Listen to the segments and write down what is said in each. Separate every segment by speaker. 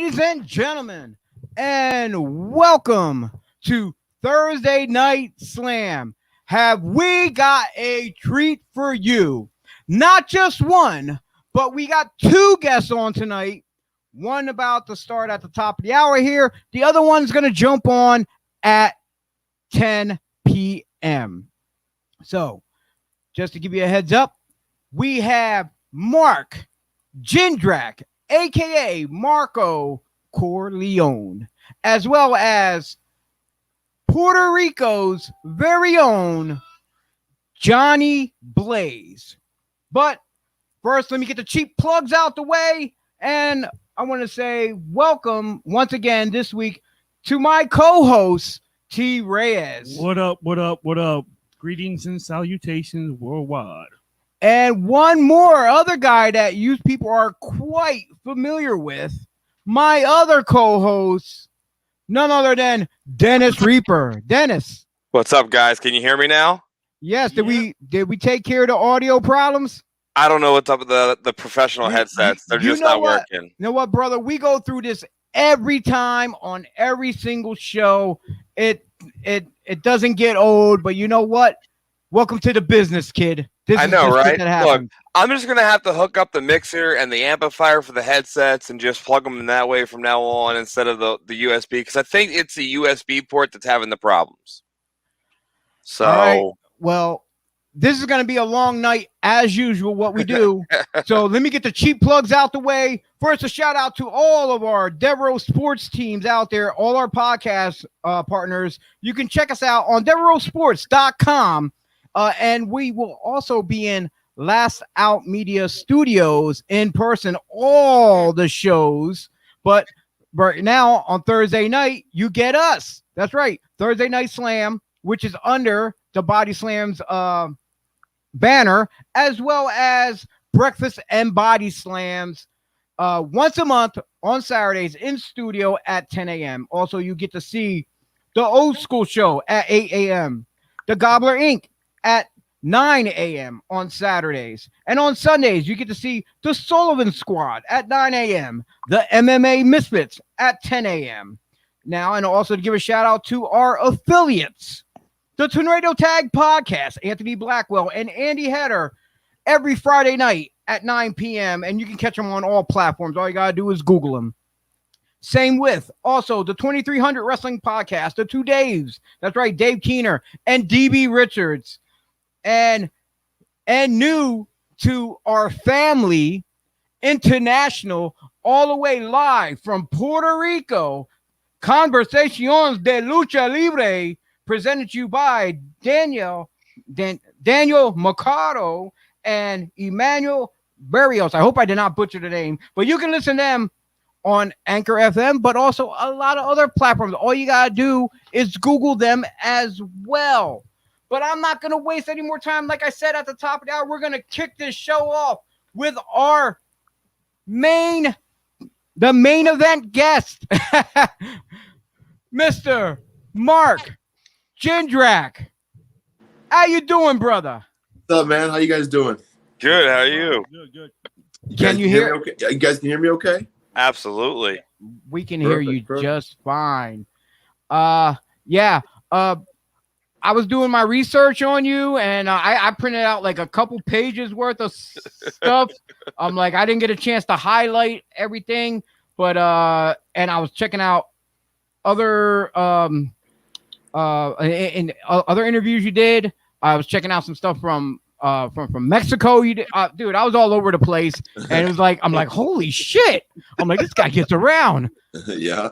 Speaker 1: ladies and gentlemen, and welcome to Thursday Night Slam. Have we got a treat for you? Not just one, but we got two guests on tonight. One about to start at the top of the hour here. The other one's going to jump on at 10 p.m. So, just to give you a heads up, we have Mark Jindrak, a.k.a. Marco Corleone, as well as Puerto Rico's very own Johnny Blaze. But first, let me get the cheap plugs out the way, and I want to say welcome once again this week to my co-host, T.Reyes.
Speaker 2: What up, what up, what up? Greetings and salutations worldwide.
Speaker 1: And one more other guy that you people are quite familiar with, my other co-host, none other than Dennis Reaper. Dennis.
Speaker 3: What's up, guys? Can you hear me now?
Speaker 1: Yes, did we take care of the audio problems?
Speaker 3: I don't know what's up with the professional headsets. They're just not working.
Speaker 1: You know what, brother? We go through this every time on every single show. It doesn't get old, but you know what? Welcome to the business, kid.
Speaker 3: I know, right? Look, I'm just going to have to hook up the mixer and the amplifier for the headsets and just plug them in that way from now on instead of the USB, because I think it's the USB port that's having the problems. So,
Speaker 1: all right. Well, this is going to be a long night as usual, what we do. So let me get the cheap plugs out the way. First, a shout out to all of our Devereaux sports teams out there, all our podcast partners. You can check us out on devereauxsports.com. And we will also be in Last Out Media Studios in person, all the shows. But right now on Thursday night, you get us. That's right. Thursday Night Slam, which is under the Body Slams banner, as well as Breakfast and Body Slams once a month on Saturdays in studio at 10 a.m. Also, you get to see the Old School Show at 8 a.m. The Gobbler Inc. at 9 a.m. on Saturdays. And on Sundays, you get to see the Sullivan Squad at 9 a.m., the MMA Misfits at 10 a.m. Now, and also to give a shout out to our affiliates, the Tornado Tag Podcast, Anthony Blackwell and Andy Header, every Friday night at 9 p.m. And you can catch them on all platforms. All you got to do is Google them. Same with also the 2300 Wrestling Podcast, the two Daves. That's right, Dave Keener and DB Richards. And new to our family, international, all the way live from Puerto Rico, Conversaciones de Lucha Libre, presented to you by Daniel Mercado and Emmanuel Barrios. I hope I did not butcher the name, but you can listen to them on Anchor FM, but also a lot of other platforms. All you got to do is Google them as well. But I'm not going to waste any more time. Like I said at the top of the hour, we're going to kick this show off with our the main event guest, Mr. Mark Jindrak. How you doing, brother?
Speaker 4: What's up, man? How you guys doing?
Speaker 3: Good. How are you?
Speaker 2: Good.
Speaker 1: Can you hear
Speaker 4: me okay? You guys can hear me okay?
Speaker 3: Absolutely.
Speaker 1: We can hear you just fine. Yeah. I was doing my research on you, and I printed out like a couple pages worth of stuff. I'm like, I didn't get a chance to highlight everything, but and I was checking out other in other interviews you did. I was checking out some stuff from Mexico. You did, dude. I was all over the place, and it was like, I'm like, holy shit! I'm like, this guy gets around.
Speaker 4: Yeah.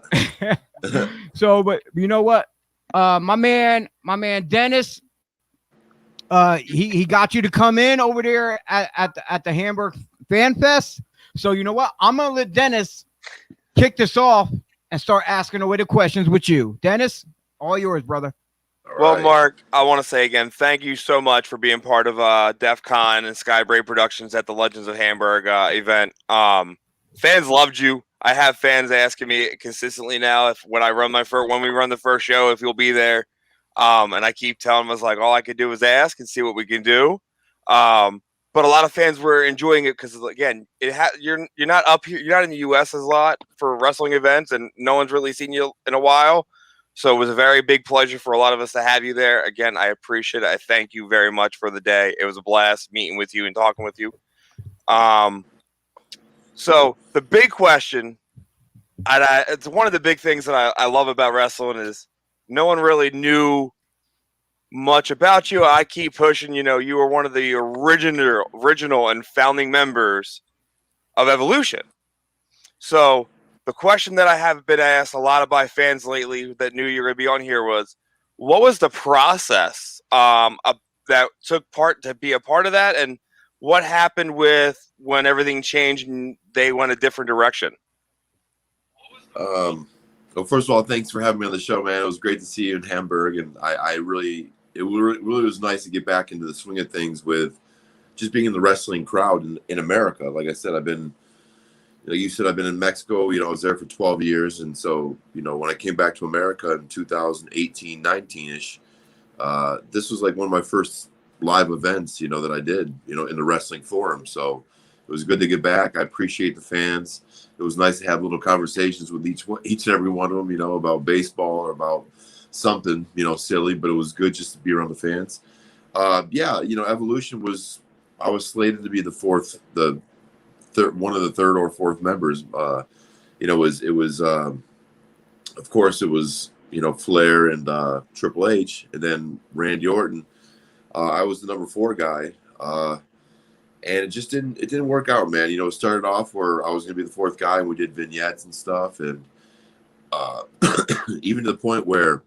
Speaker 1: So, but you know what? My man Dennis, he got you to come in over there at the Hamburg Fan Fest. So you know what? I'm gonna let Dennis kick this off and start asking away the questions with you. Dennis, all yours, brother.
Speaker 3: Well, Mark, I want to say again, thank you so much for being part of DEF CON and Skybray Productions at the Legends of Hamburg event. Fans loved you. I have fans asking me consistently now when we run the first show, if you'll be there. And I keep telling them, I was like, all I could do is ask and see what we can do. but a lot of fans were enjoying it because, again, you're not up here, you're not in the U.S. as a lot for wrestling events, and no one's really seen you in a while. So it was a very big pleasure for a lot of us to have you there. Again, I appreciate it. I thank you very much for the day. It was a blast meeting with you and talking with you. So the big question, and it's one of the big things that I love about wrestling, is no one really knew much about you. I keep pushing, you were one of the original and founding members of Evolution. So the question that I have been asked a lot of by fans lately that knew you were going to be on here was, what was the process that took part to be a part of that, and what happened with when everything changed and they went a different direction?
Speaker 4: Well, first of all, thanks for having me on the show, man. It was great to see you in Hamburg, and it really was nice to get back into the swing of things with just being in the wrestling crowd in America. Like I said, I've been in Mexico. I was there for 12 years, and so when I came back to America in 2018, 19ish, this was like one of my first live events, that I did, in the wrestling forum. So it was good to get back. I appreciate the fans. It was nice to have little conversations with each and every one of them, about baseball or about something, silly, but it was good just to be around the fans. Evolution I was slated to be one of the third or fourth members. Of course it was, Flair and Triple H, and then Randy Orton. I was the number 4 guy. And it didn't work out, man. It started off where I was going to be the 4th guy, and we did vignettes and stuff. And even to the point where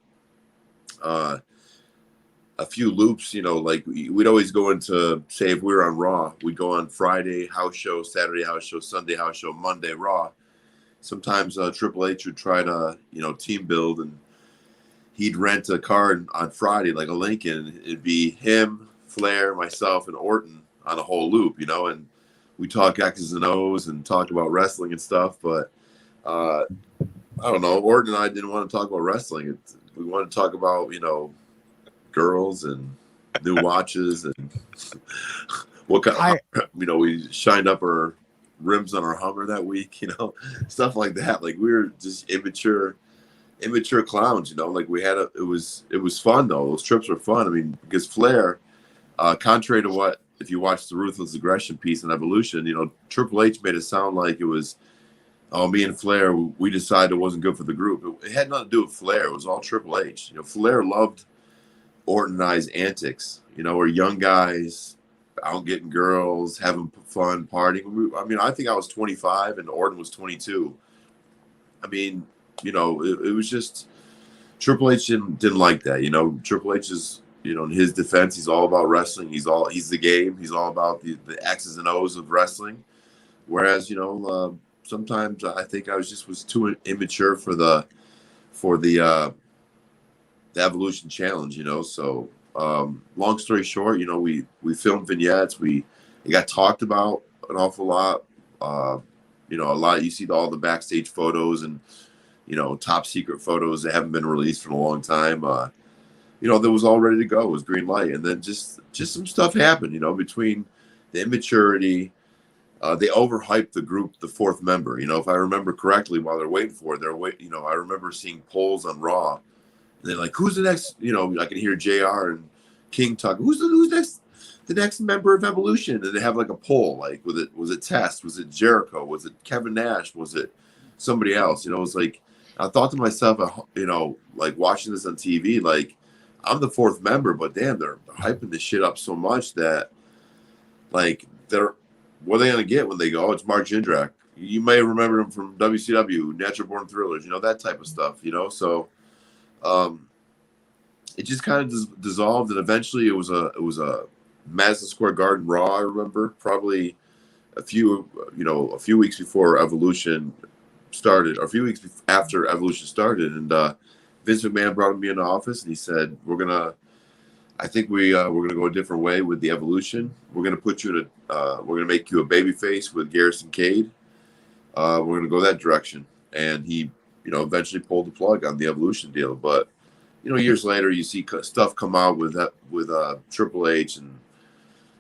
Speaker 4: a few loops, like we'd always go into, say, if we were on Raw, we'd go on Friday house show, Saturday house show, Sunday house show, Monday Raw. Sometimes Triple H would try to, team build, and he'd rent a car on Friday, like a Lincoln. It'd be him, Flair, myself, and Orton on a whole loop, and we talk X's and O's and talk about wrestling and stuff. But I don't know, Orton and I didn't want to talk about wrestling. We wanted to talk about, girls and new watches and what kind of, we shined up our rims on our Hummer that week, stuff like that. Like, we were just immature clowns, like it was fun though. Those trips were fun. I mean, because Flair, contrary to what, if you watch the Ruthless Aggression piece in Evolution, Triple H made it sound like it was, me and Flair, we decided it wasn't good for the group. It had nothing to do with Flair. It was all Triple H. Flair loved Orton and I's antics. We're young guys out getting girls, having fun, partying. I think I was 25 and Orton was 22. I mean, it was just, Triple H didn't like that. Triple H is, in his defense, he's all about wrestling. He's the game. He's all about the X's and O's of wrestling. Whereas, sometimes I think I was too immature for the Evolution challenge, So, long story short, we filmed vignettes. It got talked about an awful lot. A lot. You see all the backstage photos and top secret photos that haven't been released for a long time. That was all ready to go. It was green light, and then just some stuff happened. Between the immaturity. They overhyped the group, the 4th member. If I remember correctly, while they're waiting for it, I remember seeing polls on Raw. And they're like, who's the next? I can hear JR and King talk. Who's next? The next member of Evolution? And they have like a poll. Like, was it Test? Was it Jericho? Was it Kevin Nash? Was it somebody else? It was like, I thought to myself, like watching this on TV, like, I'm the 4th member, but damn, they're hyping this shit up so much that, like, what are they going to get when they go, it's Mark Jindrak? You may remember him from WCW, Natural Born Thrillers, that type of stuff, So it just kind of dissolved, and eventually it was a Madison Square Garden Raw, I remember, probably a few weeks before Evolution started, or a few weeks after Evolution started, and Vince McMahon brought me in the office, and he said, we're going to go a different way with the Evolution. We're going to put you we're going to make you a babyface with Garrison Cade. We're going to go that direction. And he, eventually pulled the plug on the Evolution deal. But, years later, you see stuff come out with Triple H, and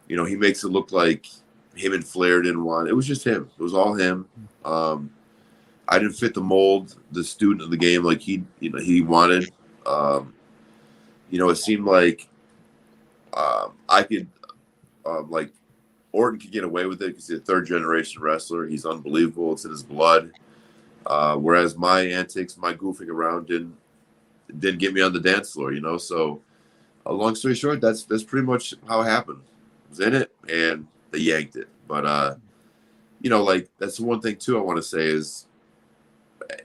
Speaker 4: he makes it look like him and Flair didn't want. It was just him. It was all him. I didn't fit the mold, the student of the game, like he wanted. It seemed like I could, like Orton could get away with it because he's a third generation wrestler. He's unbelievable. It's in his blood. Whereas my antics, my goofing around didn't get me on the dance floor, So, long story short, that's pretty much how it happened. I was in it and they yanked it. But like that's the one thing too I want to say is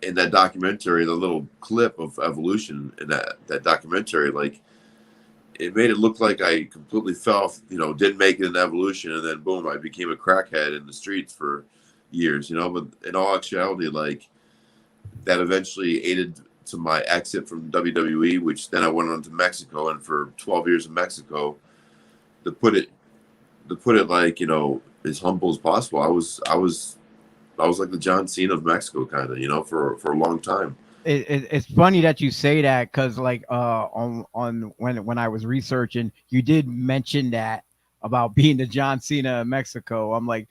Speaker 4: in that documentary, the little clip of evolution in that documentary, like it made it look like I completely fell, didn't make it in evolution, and then boom, I became a crackhead in the streets for years, But in all actuality, like that eventually aided to my exit from WWE, which then I went on to Mexico, and for 12 years in Mexico, to put it like as humble as possible, I was like the John Cena of Mexico, kind of, for a long time.
Speaker 1: It's funny that you say that because like on when I was researching, you did mention that about being the John Cena of Mexico. I'm like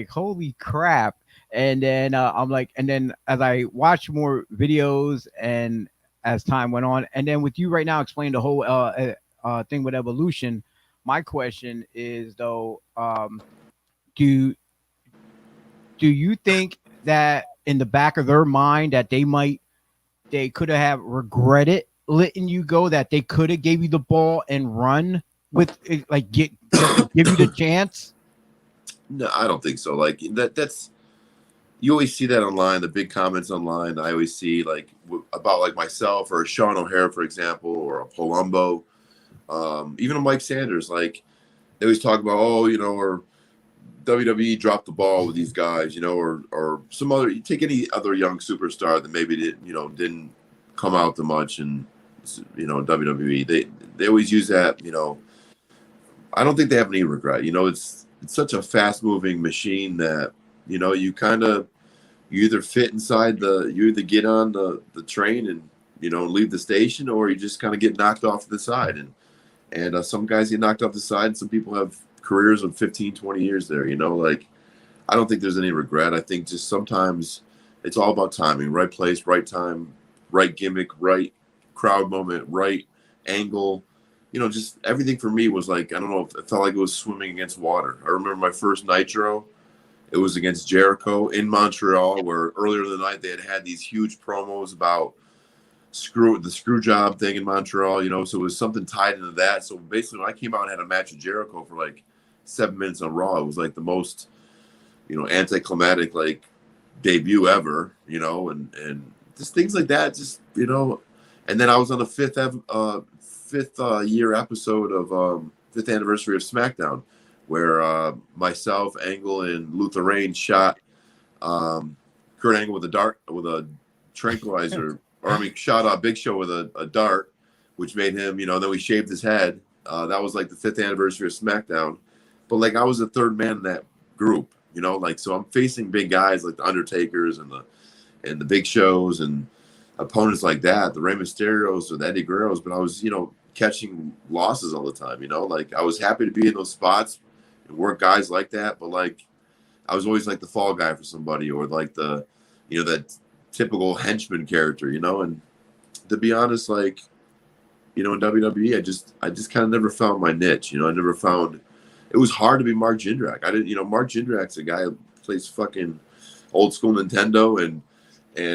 Speaker 1: holy crap. And then I'm like, and then as I watched more videos and as time went on, and then with you right now explaining the whole thing with evolution, my question is though, do you think that in the back of their mind that they could have regretted letting you go, that they could have gave you the ball and run with it, like give you the chance?
Speaker 4: No, I don't think so. Like that's you always see that online, the big comments online. I always see like about like myself or Sean O'Hare, for example, or a Palumbo, even a Mike Sanders. Like they always talk about, or WWE dropped the ball with these guys, or some other. You take any other young superstar that maybe didn't come out too much, and WWE. They always use that. I don't think they have any regret. It's such a fast moving machine that you either fit inside you either get on the train and leave the station, or you just kind of get knocked off to the side, and some guys get knocked off the side, and some people have careers of 15, 20 years there, like I don't think there's any regret. I think just sometimes it's all about timing, right place, right time, right gimmick, right crowd moment, right angle, just everything for me was like, I don't know, it felt like it was swimming against water. I remember my first Nitro, it was against Jericho in Montreal, where earlier in the night they had these huge promos about the screw job thing in Montreal, so it was something tied into that. So basically when I came out and had a match with Jericho for like 7 minutes on Raw, it was like the most, anticlimactic like debut ever, and just things like that, just, and then I was on the fifth year episode of fifth anniversary of SmackDown, where myself, Angle, and Luther Reigns shot Kurt Angle with a tranquilizer, or shot Big Show with a dart, which made him, then we shaved his head. That was like the fifth anniversary of SmackDown. But like I was the third man in that group, like so I'm facing big guys like the Undertakers and the Big Shows and opponents like that, the Rey Mysterios or the Eddie Guerreros, but I was, catching losses all the time, like I was happy to be in those spots and work guys like that, but like I was always like the fall guy for somebody, or like the, that typical henchman character, and to be honest, like, in WWE, I just kind of never found my niche, I never found. It was hard to be Mark Jindrak. I didn't, Mark Jindrak's a guy who plays fucking old school Nintendo and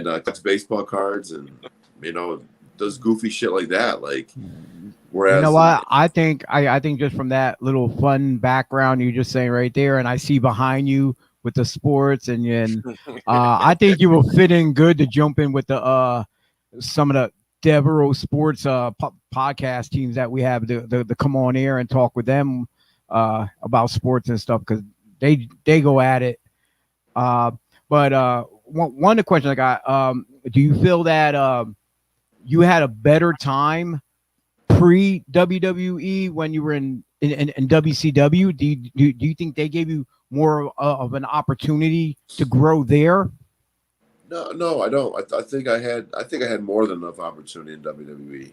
Speaker 4: collects baseball cards and, does goofy shit like that. Like, whereas,
Speaker 1: you know what? I think just from that little fun background you're just saying right there, and I see behind you with the sports and I think you will fit in good to jump in with the some of the Devereaux sports podcast teams that we have to come on air and talk with them about sports and stuff, because they go at it. But one of the questions I got, do you feel that you had a better time pre WWE when you were in WCW? Do you think they gave you more of an opportunity to grow there?
Speaker 4: No, I don't. I think I had more than enough opportunity in WWE.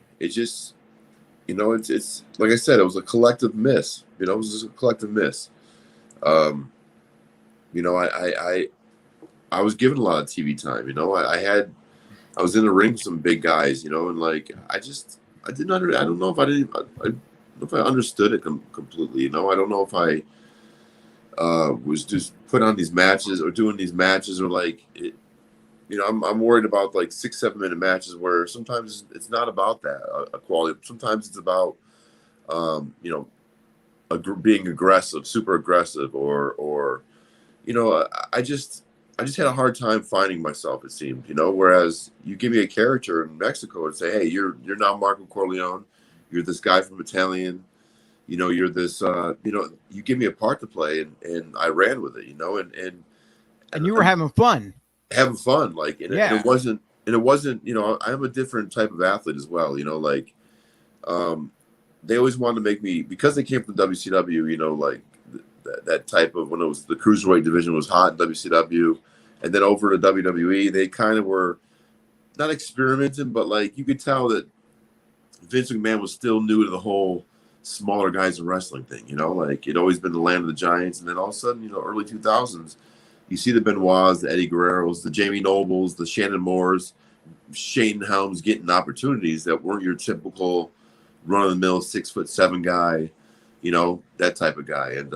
Speaker 4: it's like I said, it was a collective miss. It was just a collective miss. Um, I was given a lot of TV time. I was in the ring with some big guys. And like I didn't I don't know if I didn't. I don't know if I understood it completely. I don't know if I was just put on these matches or doing these matches or like it. I'm worried about like 6-7 minute matches where sometimes it's not about that a quality. Sometimes it's about being aggressive, super aggressive, or I just had a hard time finding myself. It seemed, whereas you give me a character in Mexico and say, hey, you're now Marco Corleone, you're this guy from Italian, you're this, you give me a part to play, and I ran with it,
Speaker 1: and you were having fun.
Speaker 4: Having fun, like, and
Speaker 1: Yeah.
Speaker 4: it wasn't, I'm a different type of athlete as well, like, they always wanted to make me, because they came from WCW, like that type of, when it was the cruiserweight division was hot in WCW, and then over to WWE, they kind of were not experimenting, but like you could tell that Vince McMahon was still new to the whole smaller guys in wrestling thing, like it'd always been the land of the giants, and then all of a sudden, early 2000s, you see the Benoits, the Eddie Guerreros, the Jamie Nobles, the Shannon Moores, Shane Helms getting opportunities that weren't your typical run-of-the-mill 6'7" guy, that type of guy. And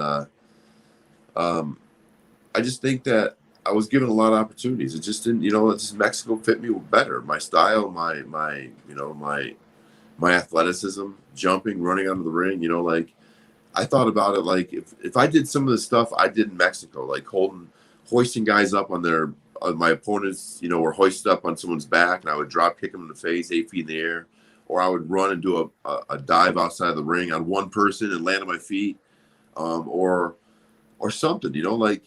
Speaker 4: I just think that I was given a lot of opportunities. It just didn't, just Mexico fit me better. My style, my athleticism, jumping, running out of the ring, like I thought about it like if I did some of the stuff I did in Mexico, like hoisting guys up on my opponents, were hoisted up on someone's back, and I would drop kick them in the face 8 feet in the air, or I would run and do a dive outside the ring on one person and land on my feet, or something, like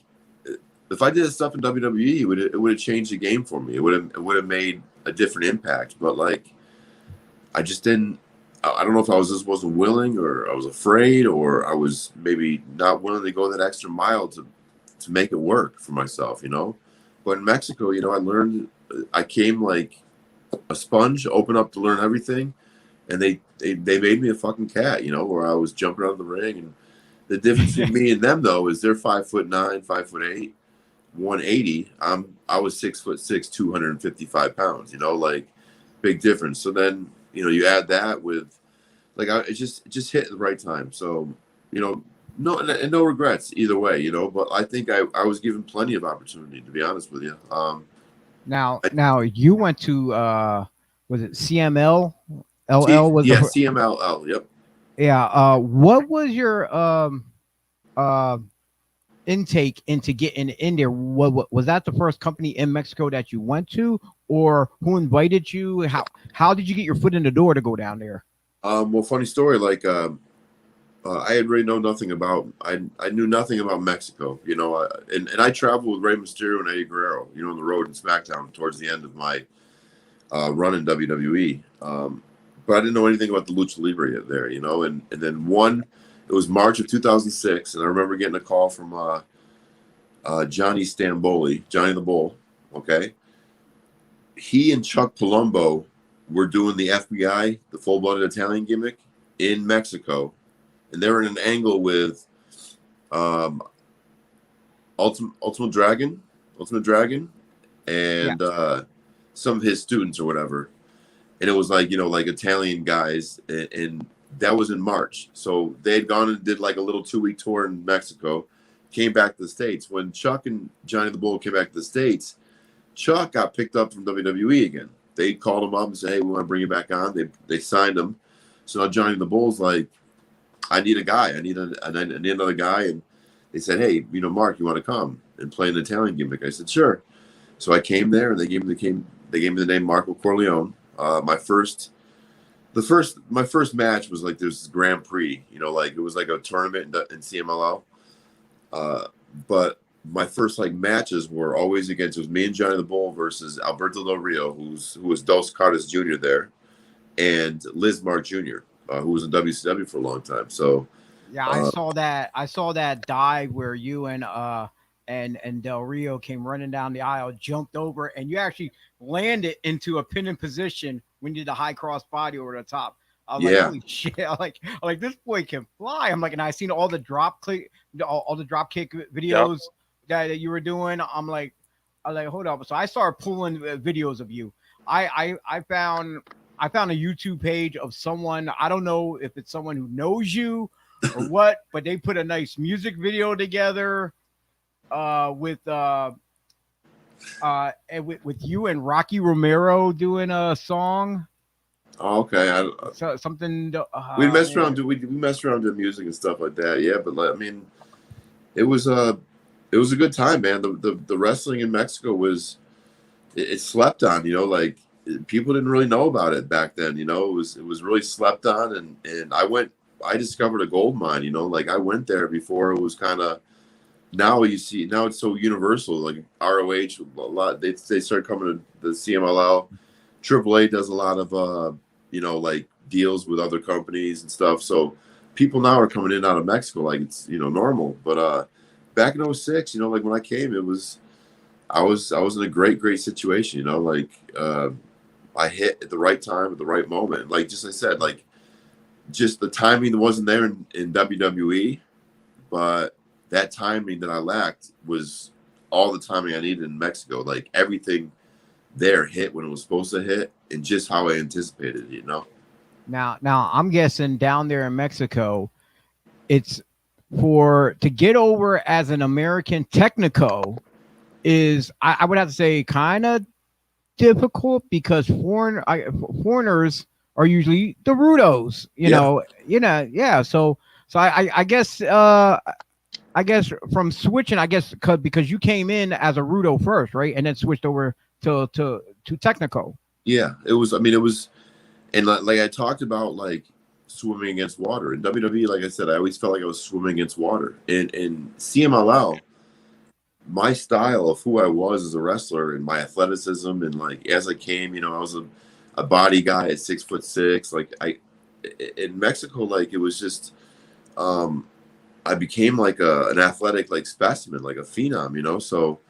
Speaker 4: if I did this stuff in WWE, it would have changed the game for me. It would have made a different impact. But like, I just didn't. I don't know if I wasn't willing, or I was afraid, or I was maybe not willing to go that extra mile to make it work for myself, But in Mexico, I learned. I came like a sponge, open up to learn everything, and they made me a fucking cat, where I was jumping out of the ring. And the difference between me and them, though, is they're 5'9", 5'8", 180. I was 6'6", 255 pounds. Like big difference. So then you add that with like it just hit at the right time. So no regrets either way. But I think I was given plenty of opportunity, to be honest with you.
Speaker 1: Now you went to was it CML? LL was
Speaker 4: yeah,
Speaker 1: the
Speaker 4: CMLL. Yep.
Speaker 1: yeah. What was your intake into getting in there? What was that the first company in Mexico that you went to, or who invited you? How did you get your foot in the door to go down there?
Speaker 4: Well, funny story. Like I had really known nothing about. I knew nothing about Mexico. And I traveled with Rey Mysterio and Eddie Guerrero. On the road in SmackDown towards the end of my run in WWE. But I didn't know anything about the Lucha Libre there. And then it was March of 2006, and I remember getting a call from Johnny Stamboli, Johnny the Bull. Okay, he and Chuck Palumbo were doing the FBI, the full-blooded Italian gimmick in Mexico, and they were in an angle with Ultimate Dragon, and some of his students or whatever. And it was like, like Italian guys, and that was in March. So they had gone and did like a little 2-week tour in Mexico, came back to the States. When Chuck and Johnny the Bull came back to the States, Chuck got picked up from WWE again. They called him up and said, hey, we want to bring you back on. They signed him. So now Johnny the Bull's like, I need a guy. I need another guy. And they said, hey, Mark, you want to come and play an Italian gimmick? I said, sure. So I came there, and they gave me the name Marco Corleone. My first match was like this Grand Prix, like it was like a tournament in CMLL. But my first like matches were always it was me and Johnny the Bull versus Alberto Del Rio, who was Dos Cartas Jr. there, and Liz Mark Jr., who was in WCW for a long time. So
Speaker 1: yeah, I saw that dive where you and Del Rio came running down the aisle, jumped over, and you actually landed into a pinning position when you did the high cross body over the top. I'm like,
Speaker 4: Yeah.
Speaker 1: holy shit! I'm like this boy can fly. I'm like, and I seen all the all the drop kick videos that you were doing. I'm like, hold up. So I started pulling videos of you. I found a YouTube page of someone. I don't know if it's someone who knows you or what, but they put a nice music video together with you and Rocky Romero doing a song.
Speaker 4: Oh, okay.
Speaker 1: So something.
Speaker 4: We messed around. We messed around doing music and stuff like that. Yeah, but like, I mean, it was a good time, man. The wrestling in Mexico was it slept on. You know, like people didn't really know about it back then. You know, it was really slept on, and I discovered a gold mine. You know, like I went there before it was kind of. Now you see, now it's so universal. Like ROH, a lot they start coming to the CMLL. AAA does a lot of like deals with other companies and stuff. So people now are coming in out of Mexico like it's normal. But back in 06, like when I came, I was in a great situation. Like I hit at the right time at the right moment. Like just I said, like just the timing wasn't there in WWE, but that timing that I lacked was all the timing I needed in Mexico. Like everything there hit when it was supposed to hit and just how I anticipated it,
Speaker 1: Now I'm guessing down there in Mexico, it's to get over as an American technico is I would have to say kind of difficult because foreigners are usually the rudos, yeah. So I guess from switching, because you came in as a rudo first, right, and then switched over to technico.
Speaker 4: Yeah, it was. I mean, it was, and like I talked about, like swimming against water in WWE. Like I said, I always felt like I was swimming against water. In CMLL, my style of who I was as a wrestler and my athleticism, and like as I came, I was a body guy at 6'6". Like in Mexico, like it was just. I became like an athletic like specimen, like a phenom, So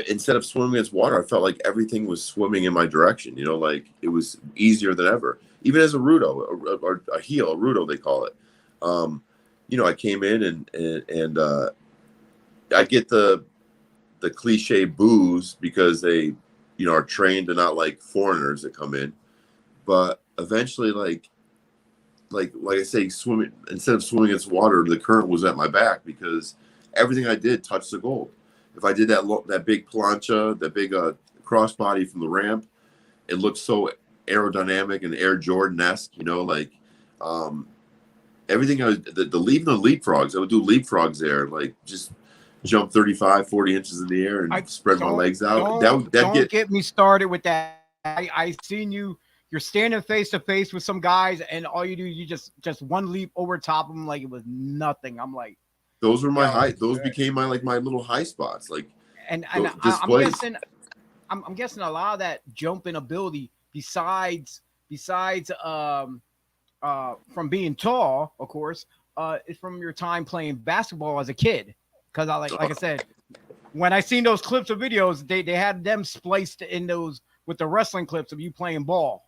Speaker 4: instead of swimming against water, I felt like everything was swimming in my direction. Like it was easier than ever. Even as a rudo or a heel, a rudo they call it. I came in and I get the cliche boos because they are trained to not like foreigners that come in, but eventually like I say, swimming instead of swimming against water, the current was at my back because everything I did touched the gold. If I did that big plancha, that big crossbody from the ramp, it looked so aerodynamic and Air Jordan-esque. Like everything. Even the leapfrogs, I would do leapfrogs there, like just jump 35, 40 inches in the air and spread my legs out.
Speaker 1: Don't get me started with that. I seen you. You're standing face to face with some guys, and all you do, you just one leap over top of them like it was nothing. I'm like,
Speaker 4: those were my high. Those became my little high spots. Like,
Speaker 1: and I'm guessing a lot of that jumping ability, besides from being tall, of course, is from your time playing basketball as a kid. Because like I said, when I seen those clips of videos, they had them spliced in those with the wrestling clips of you playing ball.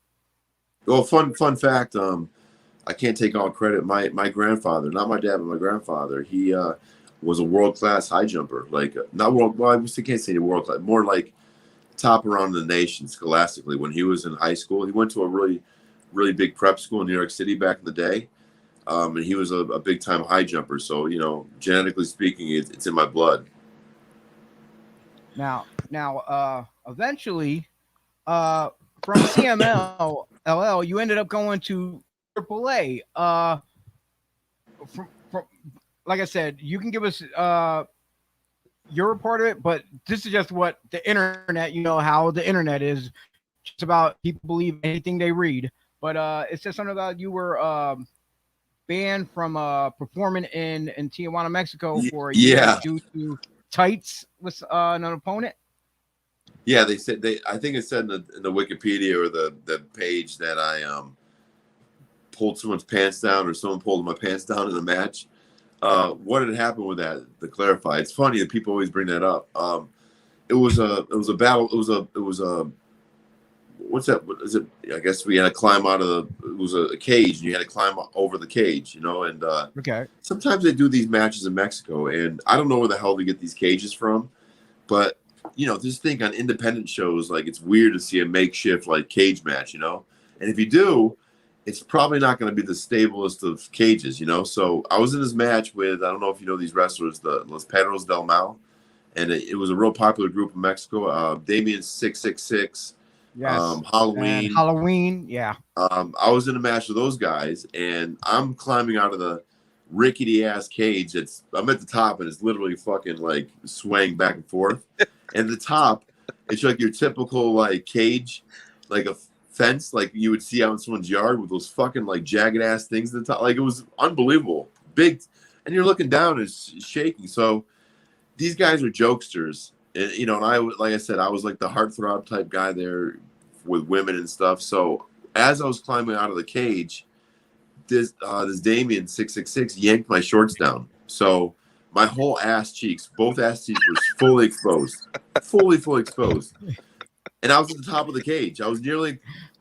Speaker 4: Well, fun fact. I can't take all credit. My grandfather, not my dad, but my grandfather, he was a world-class high jumper. Like not world. Well, I can't say world-class. More like top around the nation scholastically. When he was in high school, he went to a really, really big prep school in New York City back in the day, and he was a big-time high jumper. So genetically speaking, it's in my blood.
Speaker 1: Now, eventually, from CMLL, you ended up going to AAA. From like I said, you can give us your part of it, but this is just what the internet. You know how the internet is. Just about people believe anything they read. But it's just something about you were banned from performing in Tijuana, Mexico for a year due to tights with an opponent.
Speaker 4: Yeah, they said I think it said in the Wikipedia or the page that I pulled someone's pants down or someone pulled my pants down in a match. What had happened with that? To clarify, it's funny that people always bring that up. It was a battle. It was a what's that? What is it? I guess we had to climb out of it was a cage, and you had to climb over the cage, you know. And
Speaker 1: Okay.
Speaker 4: sometimes they do these matches in Mexico, and I don't know where the hell they get these cages from, but you know, just think on independent shows, like it's weird to see a makeshift like cage match, you know. And if you do, it's probably not going to be the stablest of cages, you know. So I was in this match with, I don't know if you know these wrestlers, the Los Perros del Mal, and it was a real popular group in Mexico. Damien 666.
Speaker 1: Yes.
Speaker 4: Halloween.
Speaker 1: And Halloween. Yeah.
Speaker 4: I was in a match with those guys, and I'm climbing out of the rickety ass cage. I'm at the top, and it's literally fucking like swaying back and forth. And the top, it's like your typical like cage, like a fence, like you would see out in someone's yard with those fucking like jagged ass things at the top. Like it was unbelievable, big, and you're looking down, and it's shaking. So these guys are jokesters. And, you know, and I, like I said, I was like the heartthrob type guy there with women and stuff. So as I was climbing out of the cage, this Damien 666 yanked my shorts down. So my whole ass cheeks, both ass cheeks were fully exposed, fully exposed. And I was at the top of the cage. I was nearly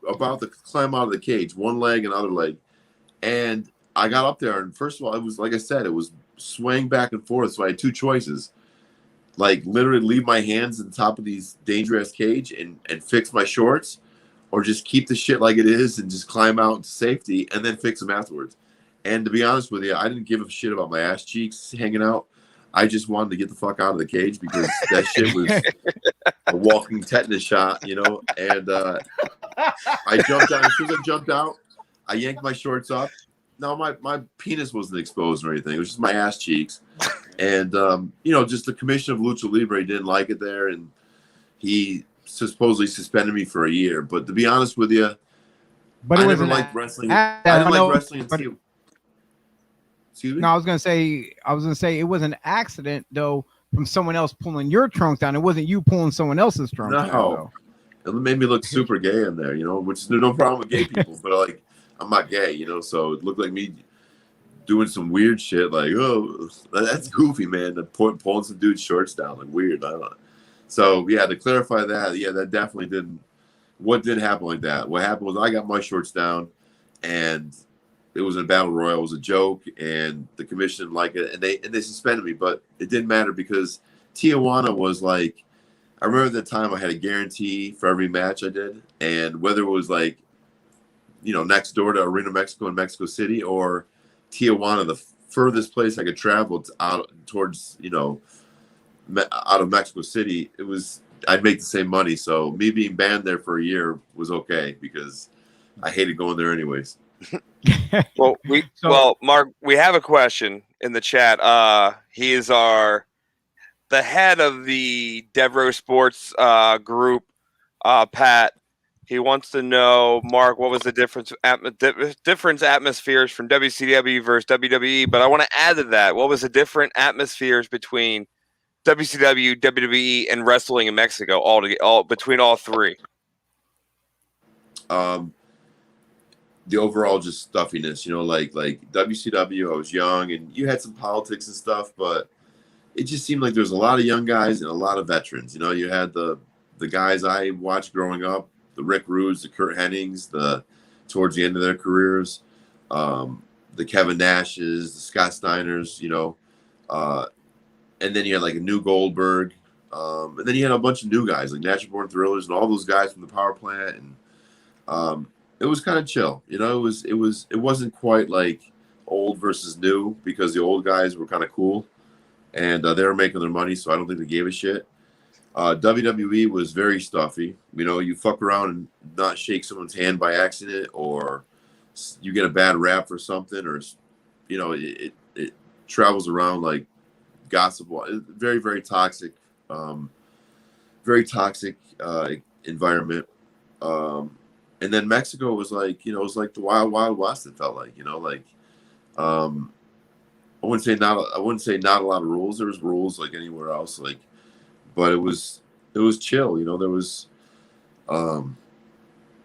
Speaker 4: about to climb out of the cage, one leg and other leg. And I got up there, and first of all, it was, like I said, it was swaying back and forth. So I had two choices. Like literally leave my hands on top of these dangerous cage and fix my shorts, or just keep the shit like it is and just climb out to safety and then fix them afterwards. And to be honest with you, I didn't give a shit about my ass cheeks hanging out. I just wanted to get the fuck out of the cage because that shit was a walking tetanus shot, you know. And I jumped out. As soon as I jumped out, I yanked my shorts up. No, my penis wasn't exposed or anything. It was just my ass cheeks. And, you know, just the commission of Lucha Libre didn't like it there. And he supposedly suspended me for a year. But to be honest with you,
Speaker 1: But
Speaker 4: I
Speaker 1: it
Speaker 4: never
Speaker 1: was
Speaker 4: liked wrestling. I didn't like wrestling until. Excuse me?
Speaker 1: No, I was gonna say it was an accident though from someone else pulling your trunk down. It wasn't you pulling someone else's trunk down.
Speaker 4: No. It made me look super gay in there, you know, which there's no problem with gay people, but like I'm not gay, you know, so it looked like me doing some weird shit, like, oh, that's goofy, man. Pulling some dude's shorts down, like weird. I don't know. So yeah, to clarify that, yeah, that definitely didn't. What did happen like that? What happened was I got my shorts down, and it was a battle royal. It was a joke, and the commission didn't like it, and they suspended me. But it didn't matter because Tijuana was like, I remember at the time I had a guarantee for every match I did, and whether it was like, you know, next door to Arena Mexico in Mexico City or Tijuana, the furthest place I could travel out towards, you know, out of Mexico City, it was, I'd make the same money. So me being banned there for a year was okay because I hated going there anyways.
Speaker 3: Well, Mark, we have a question in the chat. He is the head of the Devro Sports group, Pat. He wants to know, Mark, what was the difference atmospheres from WCW versus WWE? But I want to add to that, what was the different atmospheres between WCW, WWE, and wrestling in Mexico, all between all three?
Speaker 4: The overall just stuffiness, you know, like WCW, I was young and you had some politics and stuff, but it just seemed like there was a lot of young guys and a lot of veterans. You know, you had the guys I watched growing up, the Rick Rudes, the Kurt Hennings, towards the end of their careers, the Kevin Nashes, the Scott Steiners, you know, and then you had like a new Goldberg, and then you had a bunch of new guys like Natural Born Thrillers and all those guys from the Power Plant, and it was kind of chill, you know. It wasn't quite like old versus new because the old guys were kind of cool, and they were making their money, so I don't think they gave a shit. WWE was very stuffy. You know, you fuck around and not shake someone's hand by accident, or you get a bad rap for something, or you know, it travels around like gossip. Very, very toxic, environment. And then Mexico was like, you know, it was like the wild, wild west. It felt like, you know, like I wouldn't say not a lot of rules. There was rules like anywhere else, like, but it was chill. You know, there was. I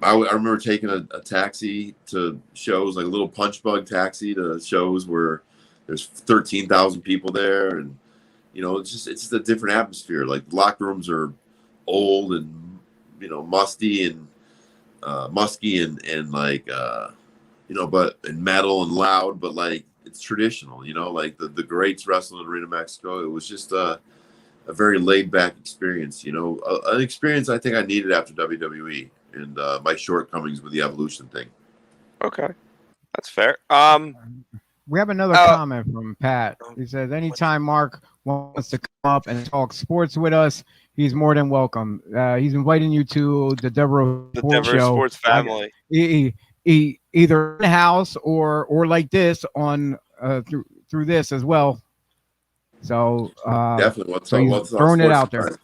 Speaker 4: remember taking a taxi to shows, like a little punch bug taxi to shows where there's 13,000 people there, and you know, it's just a different atmosphere. Like locker rooms are old and, you know, musty, and musky and like but and metal and loud, but like it's traditional. Like the greats wrestling in Arena Mexico. It was just a very laid back experience. An experience I think I needed after WWE and my shortcomings with the Evolution thing.
Speaker 3: Okay, that's fair.
Speaker 1: We have another comment from Pat. He says, anytime Mark wants to come up and talk sports with us, he's more than welcome. He's inviting you to the Devereaux Sports Show.
Speaker 3: Sports family.
Speaker 1: Either in the house or like this on through this as well. So
Speaker 4: definitely,
Speaker 1: he's throwing it out there.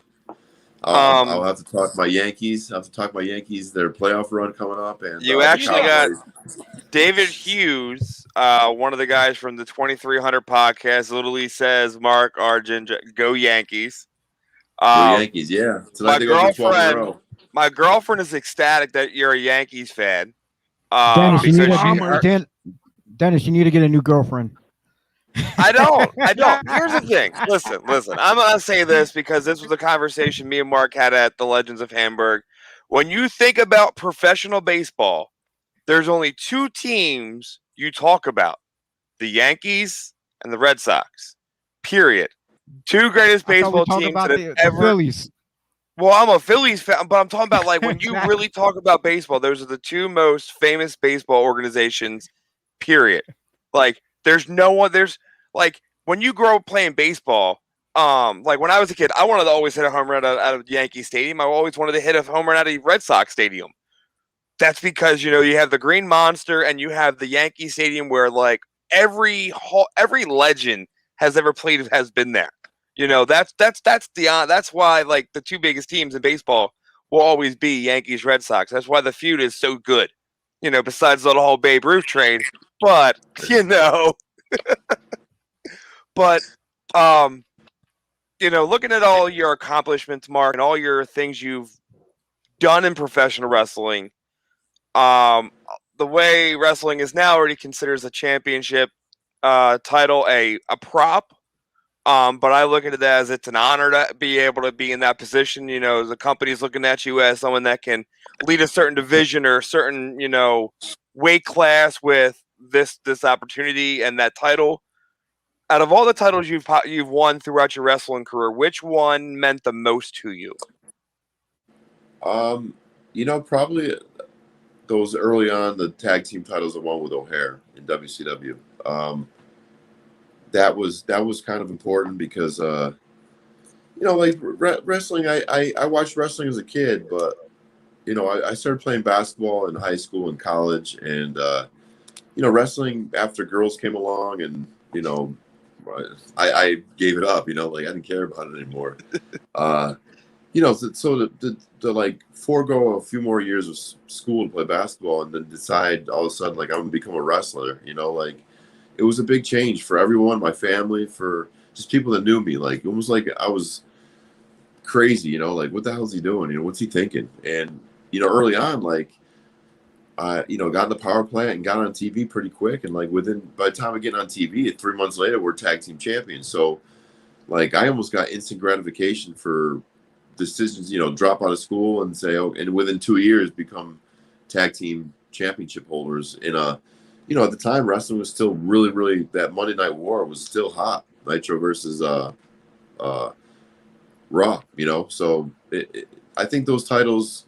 Speaker 4: I'll have to talk my Yankees. Their playoff run coming up, and
Speaker 3: you actually got David Hughes, one of the guys from the 2300 podcast. Literally says, "Mark, our Jindrak, go Yankees."
Speaker 4: Go Yankees, yeah. Tonight
Speaker 3: my girlfriend is ecstatic that you're a Yankees fan.
Speaker 1: Dennis, you need to get a new girlfriend.
Speaker 3: I don't. Here's the thing. Listen. I'm going to say this because this was a conversation me and Mark had at the Legends of Hamburg. When you think about professional baseball, there's only two teams you talk about, the Yankees and the Red Sox, period. Two greatest baseball teams that have ever.
Speaker 1: Phillies.
Speaker 3: Well, I'm a Phillies fan, but I'm talking about like when you really talk about baseball, those are the two most famous baseball organizations, period. Like, there's no one. There's like when you grow up playing baseball. Like when I was a kid, I wanted to always hit a home run out of Yankee Stadium. I always wanted to hit a home run out of Red Sox Stadium. That's because you have the Green Monster and you have the Yankee Stadium where like every legend has ever played has been there. That's why like the two biggest teams in baseball will always be Yankees, Red Sox. That's why the feud is so good. Besides the whole Babe Ruth trade. But, looking at all your accomplishments, Mark, and all your things you've done in professional wrestling, the way wrestling is now already considers a championship title a prop. But I look at it as it's an honor to be able to be in that position. The company's looking at you as someone that can lead a certain division or a certain, weight class with this opportunity and that title. Out of all the titles you've won throughout your wrestling career, which one meant the most to you?
Speaker 4: Probably those early on, the tag team titles I won with O'Hare in WCW. That was kind of important because wrestling. I watched wrestling as a kid, but I started playing basketball in high school and college, and wrestling after girls came along, and I gave it up. I didn't care about it anymore. So to like forego a few more years of school to play basketball, and then decide all of a sudden like I'm gonna become a wrestler. It was a big change for everyone, my family, for just people that knew me. Like, it was like I was crazy, like, what the hell is he doing? What's he thinking? And, early on, like, I, got in the power plant and got on TV pretty quick. And, like, by the time I get on TV, 3 months later, we're tag team champions. So, like, I almost got instant gratification for decisions, drop out of school and say, oh, and within 2 years become tag team championship holders in a, at the time, wrestling was still really, really, that Monday Night War was still hot. Nitro versus Raw, So I think those titles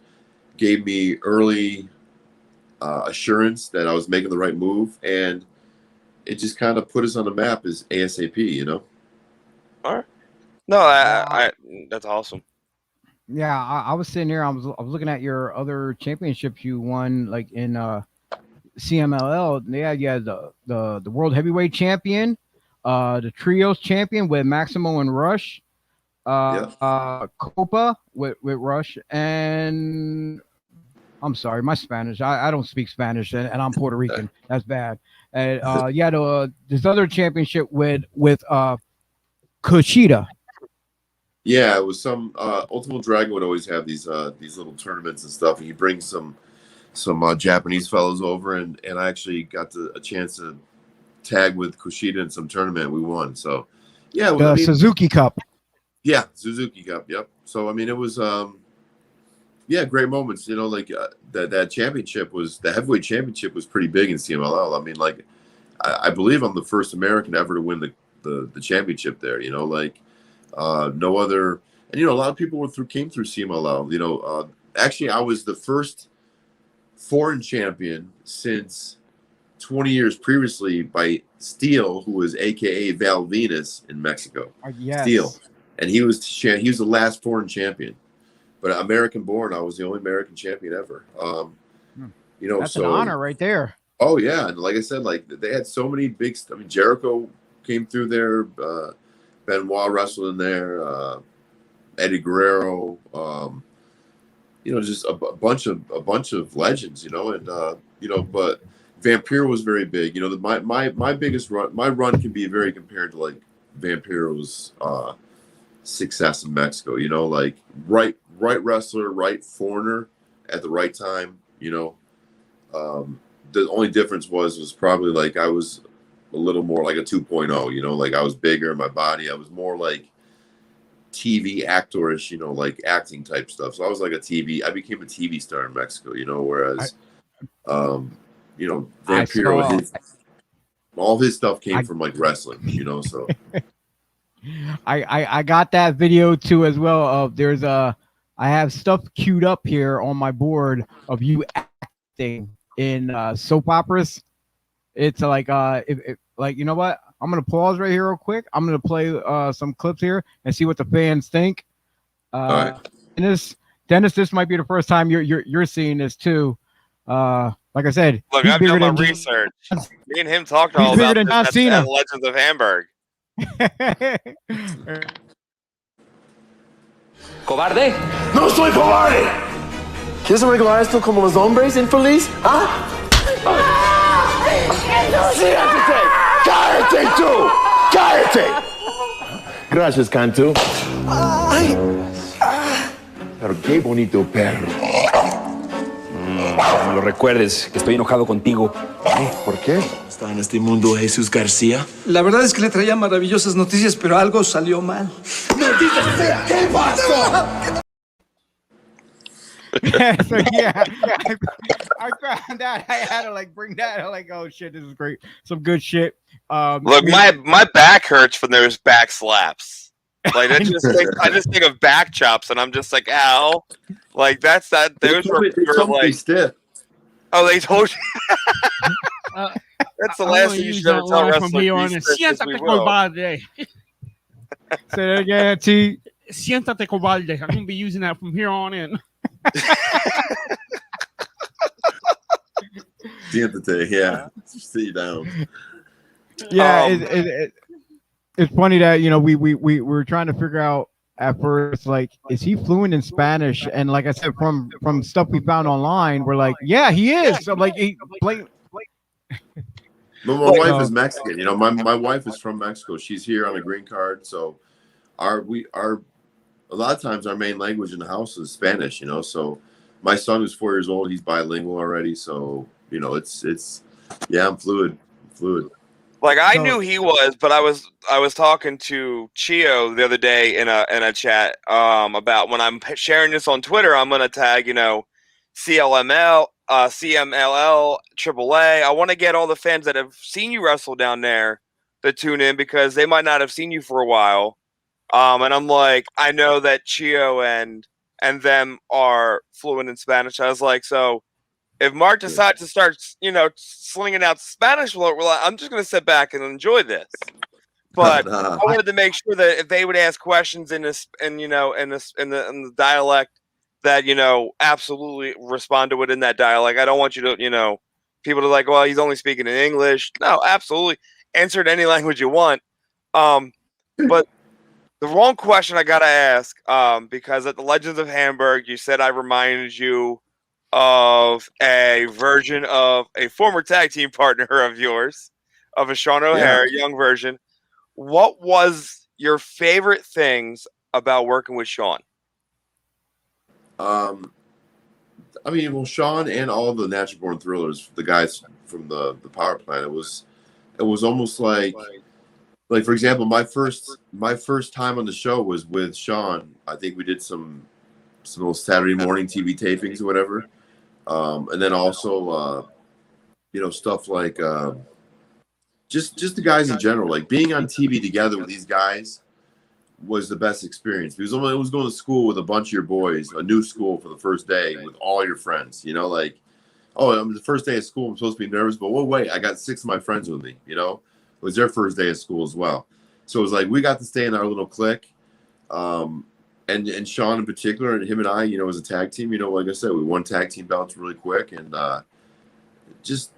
Speaker 4: gave me early assurance that I was making the right move, and it just kind of put us on the map as ASAP,
Speaker 3: All right. No, I that's awesome.
Speaker 1: Yeah, I was sitting here. I was looking at your other championships you won, like in CMLL. Yeah, the World Heavyweight Champion, the Trios Champion with Maximo and Rush, Copa with Rush, and I'm sorry, my Spanish. I don't speak Spanish, and I'm Puerto Rican. That's bad. And this other championship with Kushida.
Speaker 4: Yeah, it was some Ultimate Dragon would always have these little tournaments and stuff, and you bring some Japanese fellows over, and I actually got a chance to tag with Kushida in some tournament. We won. So, yeah.
Speaker 1: Suzuki Cup.
Speaker 4: Yeah, Suzuki Cup. Yep. So, it was, Yeah, great moments. You know, like that championship was the heavyweight championship was pretty big in CMLL. I mean, like I believe I'm the first American ever to win the championship there. You know, like no other. And you know, a lot of people came through CMLL. You know, actually, I was the first foreign champion since 20 years previously by Steele, who was AKA Val Venus in Mexico.
Speaker 1: Yes.
Speaker 4: Steele, and he was the last foreign champion. But American born, I was the only American champion ever. You know,
Speaker 1: that's an honor right there.
Speaker 4: Oh yeah, and like I said, like they had so many big. I mean, Jericho came through there. Benoit wrestled in there. Eddie Guerrero. You know, just a bunch of legends. You know, and you know, but Vampiro was very big. You know, my biggest run, my run can be very compared to like Vampiro's success in Mexico. You know, like right wrestler, right foreigner at the right time. You know, the only difference was probably like I was a little more like a 2.0. You know, like I was bigger in my body. I was more like TV actorish. You know, like acting type stuff. So I was like I became a TV star in Mexico. You know, whereas you know, Vampiro, all his stuff came from like wrestling. You know, so.
Speaker 1: I got that video too as well. Of there's I have stuff queued up here on my board of you acting in soap operas. It's like like you know what? I'm gonna pause right here real quick. I'm gonna play some clips here and see what the fans think.
Speaker 4: All right.
Speaker 1: Dennis, this might be the first time you're seeing this too. Like I said,
Speaker 3: look, I've done my research. Me and him talked all about this at Legends of Hamburg.
Speaker 5: ¿Cobarde? ¡No soy cobarde! ¿Quieres arreglar esto como los hombres infeliz? ¿Ah? ¡Siéntate! ¡Cállate tú! ¡Cállate! Gracias, Cantu. Ay. Pero qué bonito perro. No me lo recuerdes, que estoy enojado contigo. ¿Por qué? ¿Está en este mundo Jesús García?
Speaker 6: La verdad es que le traía maravillosas noticias, pero algo salió mal.
Speaker 5: ¡Maldita sea! ¿Qué pasó?
Speaker 1: So yeah, I found out I had to like bring that. I'm like, oh shit, this is great. Some good shit.
Speaker 3: Look, my back hurts from those back slaps. Like I just think of back chops, and I'm just like, ow. Like that's that. Those were like
Speaker 4: stiff.
Speaker 3: Oh, they told you. That's the last thing you should ever tell wrestlers.
Speaker 2: Siéntate cobarde.
Speaker 1: Say that again, T.
Speaker 2: Siéntate cobarde. I'm gonna be using that from here on in.
Speaker 4: Siéntate, yeah. Sit down.
Speaker 1: Yeah, it's funny that you know we were trying to figure out at first, like, is he fluent in Spanish? And like I said, from stuff we found online, we're like, yeah, he is. So like,
Speaker 4: But my wife is Mexican. You know, my wife is from Mexico. She's here on a green card. So a lot of times our main language in the house is Spanish. You know, so my son who's 4 years old, he's bilingual already. So you know, it's yeah, I'm fluid.
Speaker 3: Like I knew he was, but I was talking to Chio the other day in a chat about when I'm sharing this on Twitter, I'm gonna tag, you know, CMLL, AAA. I want to get all the fans that have seen you wrestle down there to tune in because they might not have seen you for a while. And I'm like, I know that Chio and them are fluent in Spanish. I was like, so if Mark decides to start, you know, slinging out Spanish, I'm just going to sit back and enjoy this. But I wanted to make sure that if they would ask questions in this, and you know, in the dialect, that you know, absolutely respond to it in that dialect. I don't want you to, you know, people to like, well, he's only speaking in English. No, absolutely, answer in any language you want. But the wrong question I gotta ask, because at the Legends of Hamburg, you said I reminded you of a version of a former tag team partner of yours, of a Sean O'Hare, young version. What was your favorite things about working with Sean?
Speaker 4: I mean, well, Sean and all the Natural Born Thrillers, the guys from the power plant, it was almost like for example, my first time on the show was with Sean. I think we did some some little Saturday morning TV tapings or whatever. And then also, stuff like just the guys in general, like being on TV together with these guys was the best experience because it was going to school with a bunch of your boys, a new school for the first day with all your friends, like, oh, I'm the first day of school. I'm supposed to be nervous, but wait, I got 6 of my friends with me, it was their first day of school as well. So it was like, we got to stay in our little clique. And Sean in particular, and him and I, as a tag team, like I said, we won tag team belts really quick, and just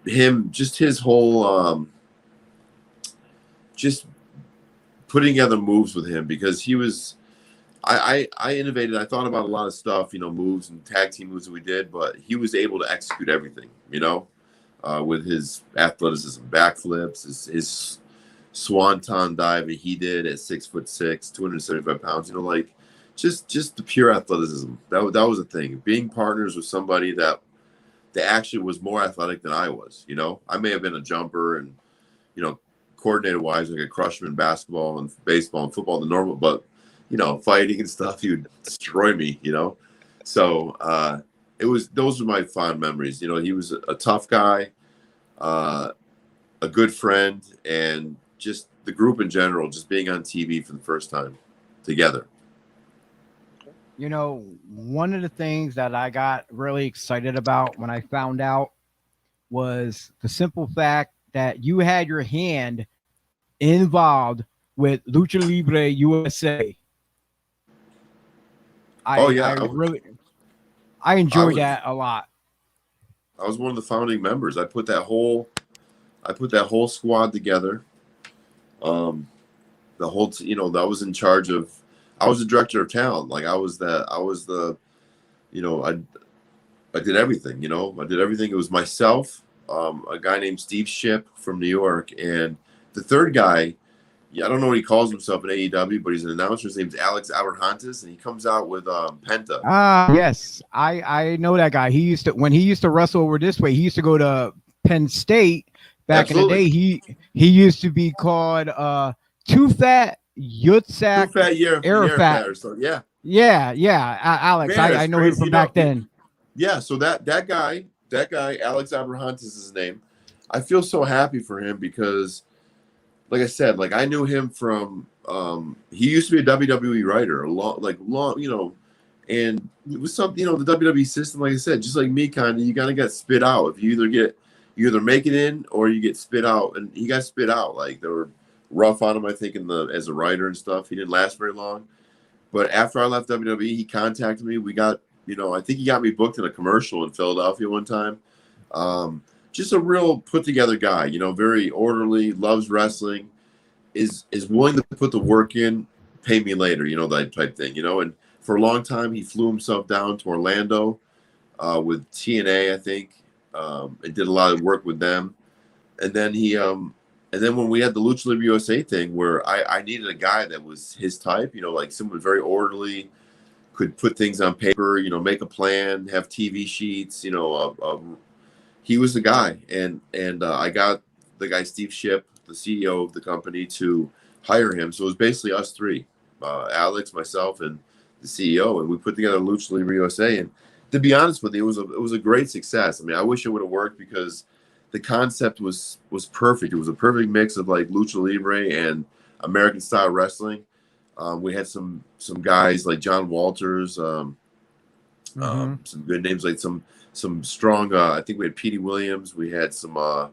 Speaker 4: his whole, just putting together moves with him because he was, I innovated. I thought about a lot of stuff, moves and tag team moves that we did, but he was able to execute everything, with his athleticism, backflips, his swanton dive that he did at 6'6", 275 pounds, like just the pure athleticism. That was a thing. Being partners with somebody that actually was more athletic than I was, I may have been a jumper and, coordinated wise, I could crush him in basketball and baseball and football, the normal, but, fighting and stuff, he would destroy me, So those were my fond memories. He was a tough guy, a good friend, and just the group in general, just being on TV for the first time together.
Speaker 1: One of the things that I got really excited about when I found out was the simple fact that you had your hand involved with Lucha Libre USA. I enjoyed that a lot.
Speaker 4: I was one of the founding members. I put that whole squad together. The whole, that was in charge of. I was the director of talent. Like I did everything. I did everything. It was myself, a guy named Steve Shipp from New York, and the third guy. I don't know what he calls himself in AEW, but he's an announcer. His name's Alex Abrahantes, and he comes out with Penta.
Speaker 1: Yes, I know that guy. When he used to wrestle over this way, he used to go to Penn State back in the day. He used to be called Too Fat Yutsak Arafat.
Speaker 4: Or so, yeah.
Speaker 1: Alex, man, I know him from back then.
Speaker 4: Yeah, so that guy, Alex Abrahantes is his name. I feel so happy for him because, like I said, like I knew him from he used to be a WWE writer, long, and it was something, the WWE system, like I said, just like me, kind of, you kind of get spit out. If you either make it in or you get spit out, and he got spit out. Like they were rough on him, I think, as a writer and stuff. He didn't last very long. But after I left WWE, he contacted me. We got, I think he got me booked in a commercial in Philadelphia one time. Just a real put together guy, very orderly, loves wrestling, is willing to put the work in, pay me later, that type thing, and for a long time he flew himself down to Orlando with TNA, I think, and did a lot of work with them. And then and then when we had the Lucha Libre USA thing where I needed a guy that was his type, like someone very orderly, could put things on paper, make a plan, have TV sheets, he was the guy, and I got the guy Steve Shipp, the CEO of the company, to hire him. So it was basically us three, Alex, myself, and the CEO, and we put together Lucha Libre USA. And to be honest with you, it was a great success. I mean, I wish it would have worked because the concept was perfect. It was a perfect mix of like Lucha Libre and American style wrestling. We had some guys like John Walters, some good names, like some strong. I think we had Petey Williams. We had some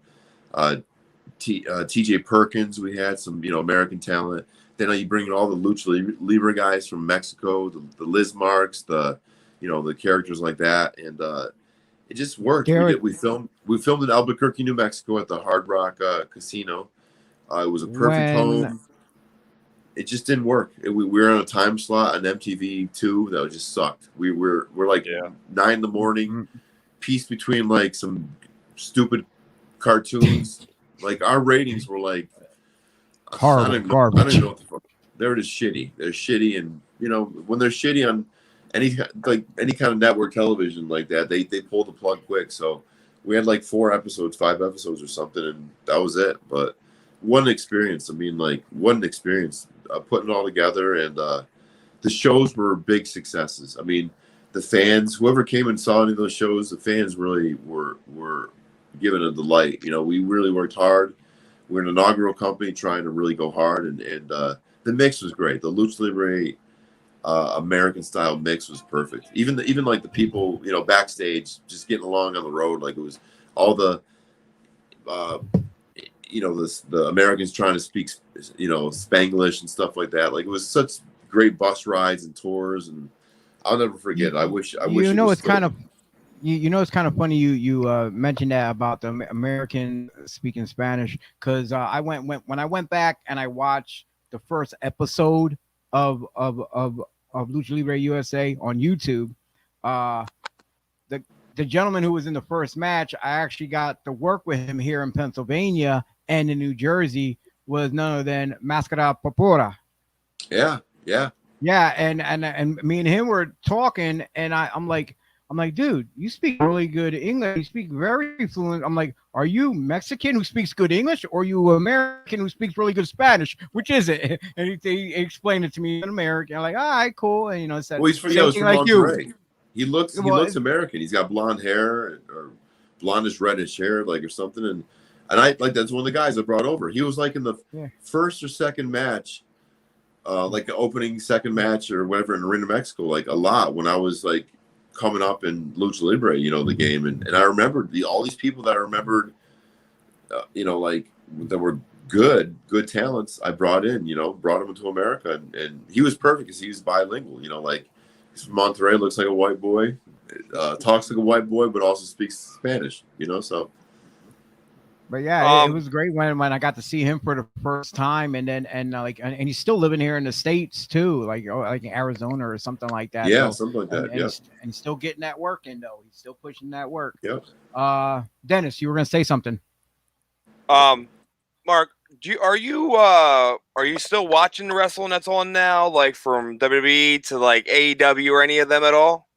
Speaker 4: T.J. Perkins. We had some American talent. Then you bring in all the Lucha Libre guys from Mexico, the Liz Marks, the characters like that, and it just worked. We filmed in Albuquerque, New Mexico, at the Hard Rock Casino. It was a perfect home. It just didn't work. We were on a time slot on MTV2 that just sucked. We're like 9 in the morning, pieced between like some stupid cartoons. Like our ratings were like
Speaker 1: garbage.
Speaker 4: I don't even know what the fuck. They were just shitty. They're shitty, and when they're shitty on any kind of network television like that, they pull the plug quick. So we had like 5 episodes or something, and that was it. But what an experience. I mean, like what an experience putting it all together, and the shows were big successes. I mean, the fans, whoever came and saw any of those shows, the fans really were given a delight. You know, we really worked hard. We're an inaugural company trying to really go hard, and the mix was great. The Lucha Libre American style mix was perfect. Even like the people, you know, backstage just getting along on the road, like it was all the you know, the Americans trying to speak, you know, Spanglish and stuff like that. Like it was such great bus rides and tours, and I'll never forget it. I wish.
Speaker 1: You know, it's kind of. You know, it's kind of funny you mentioned that about the American speaking Spanish, because I when I went back and I watched the first episode of Lucha Libre USA on YouTube. The gentleman who was in the first match, I actually got to work with him here in Pennsylvania and in New Jersey, was none other than Mascara Purpura.
Speaker 4: Yeah.
Speaker 1: And me and him were talking, and I'm like, dude, you speak really good English. You speak very fluent. I'm like, are you Mexican who speaks good English, or are you American who speaks really good Spanish? Which is it? And he explained it to me in American. I'm like, all right, cool. And, you know, said,
Speaker 4: well, he's from
Speaker 1: like
Speaker 4: Monterrey. He looks American. He's got blonde hair or blondish reddish hair, like, or something. And I like, that's one of the guys I brought over. He was like in the first or second match, like the opening second match or whatever in Arena, Mexico, like a lot when I was like coming up in Lucha Libre, you know, the game. And I remembered all these people that I remembered, you know, like that were good talents. I brought them into America, and he was perfect because he was bilingual, you know, like he's from Monterrey, looks like a white boy, talks like a white boy, but also speaks Spanish, you know, so.
Speaker 1: But yeah, it was great when I got to see him for the first time, and he's still living here in the States too, like in Arizona or something like that.
Speaker 4: Yeah, something like that.
Speaker 1: And he's still getting that work in though. He's still pushing that work.
Speaker 4: Yep.
Speaker 1: Dennis, you were gonna say something.
Speaker 3: Mark, are you still watching the wrestling that's on now, like from WWE to like AEW or any of them at all?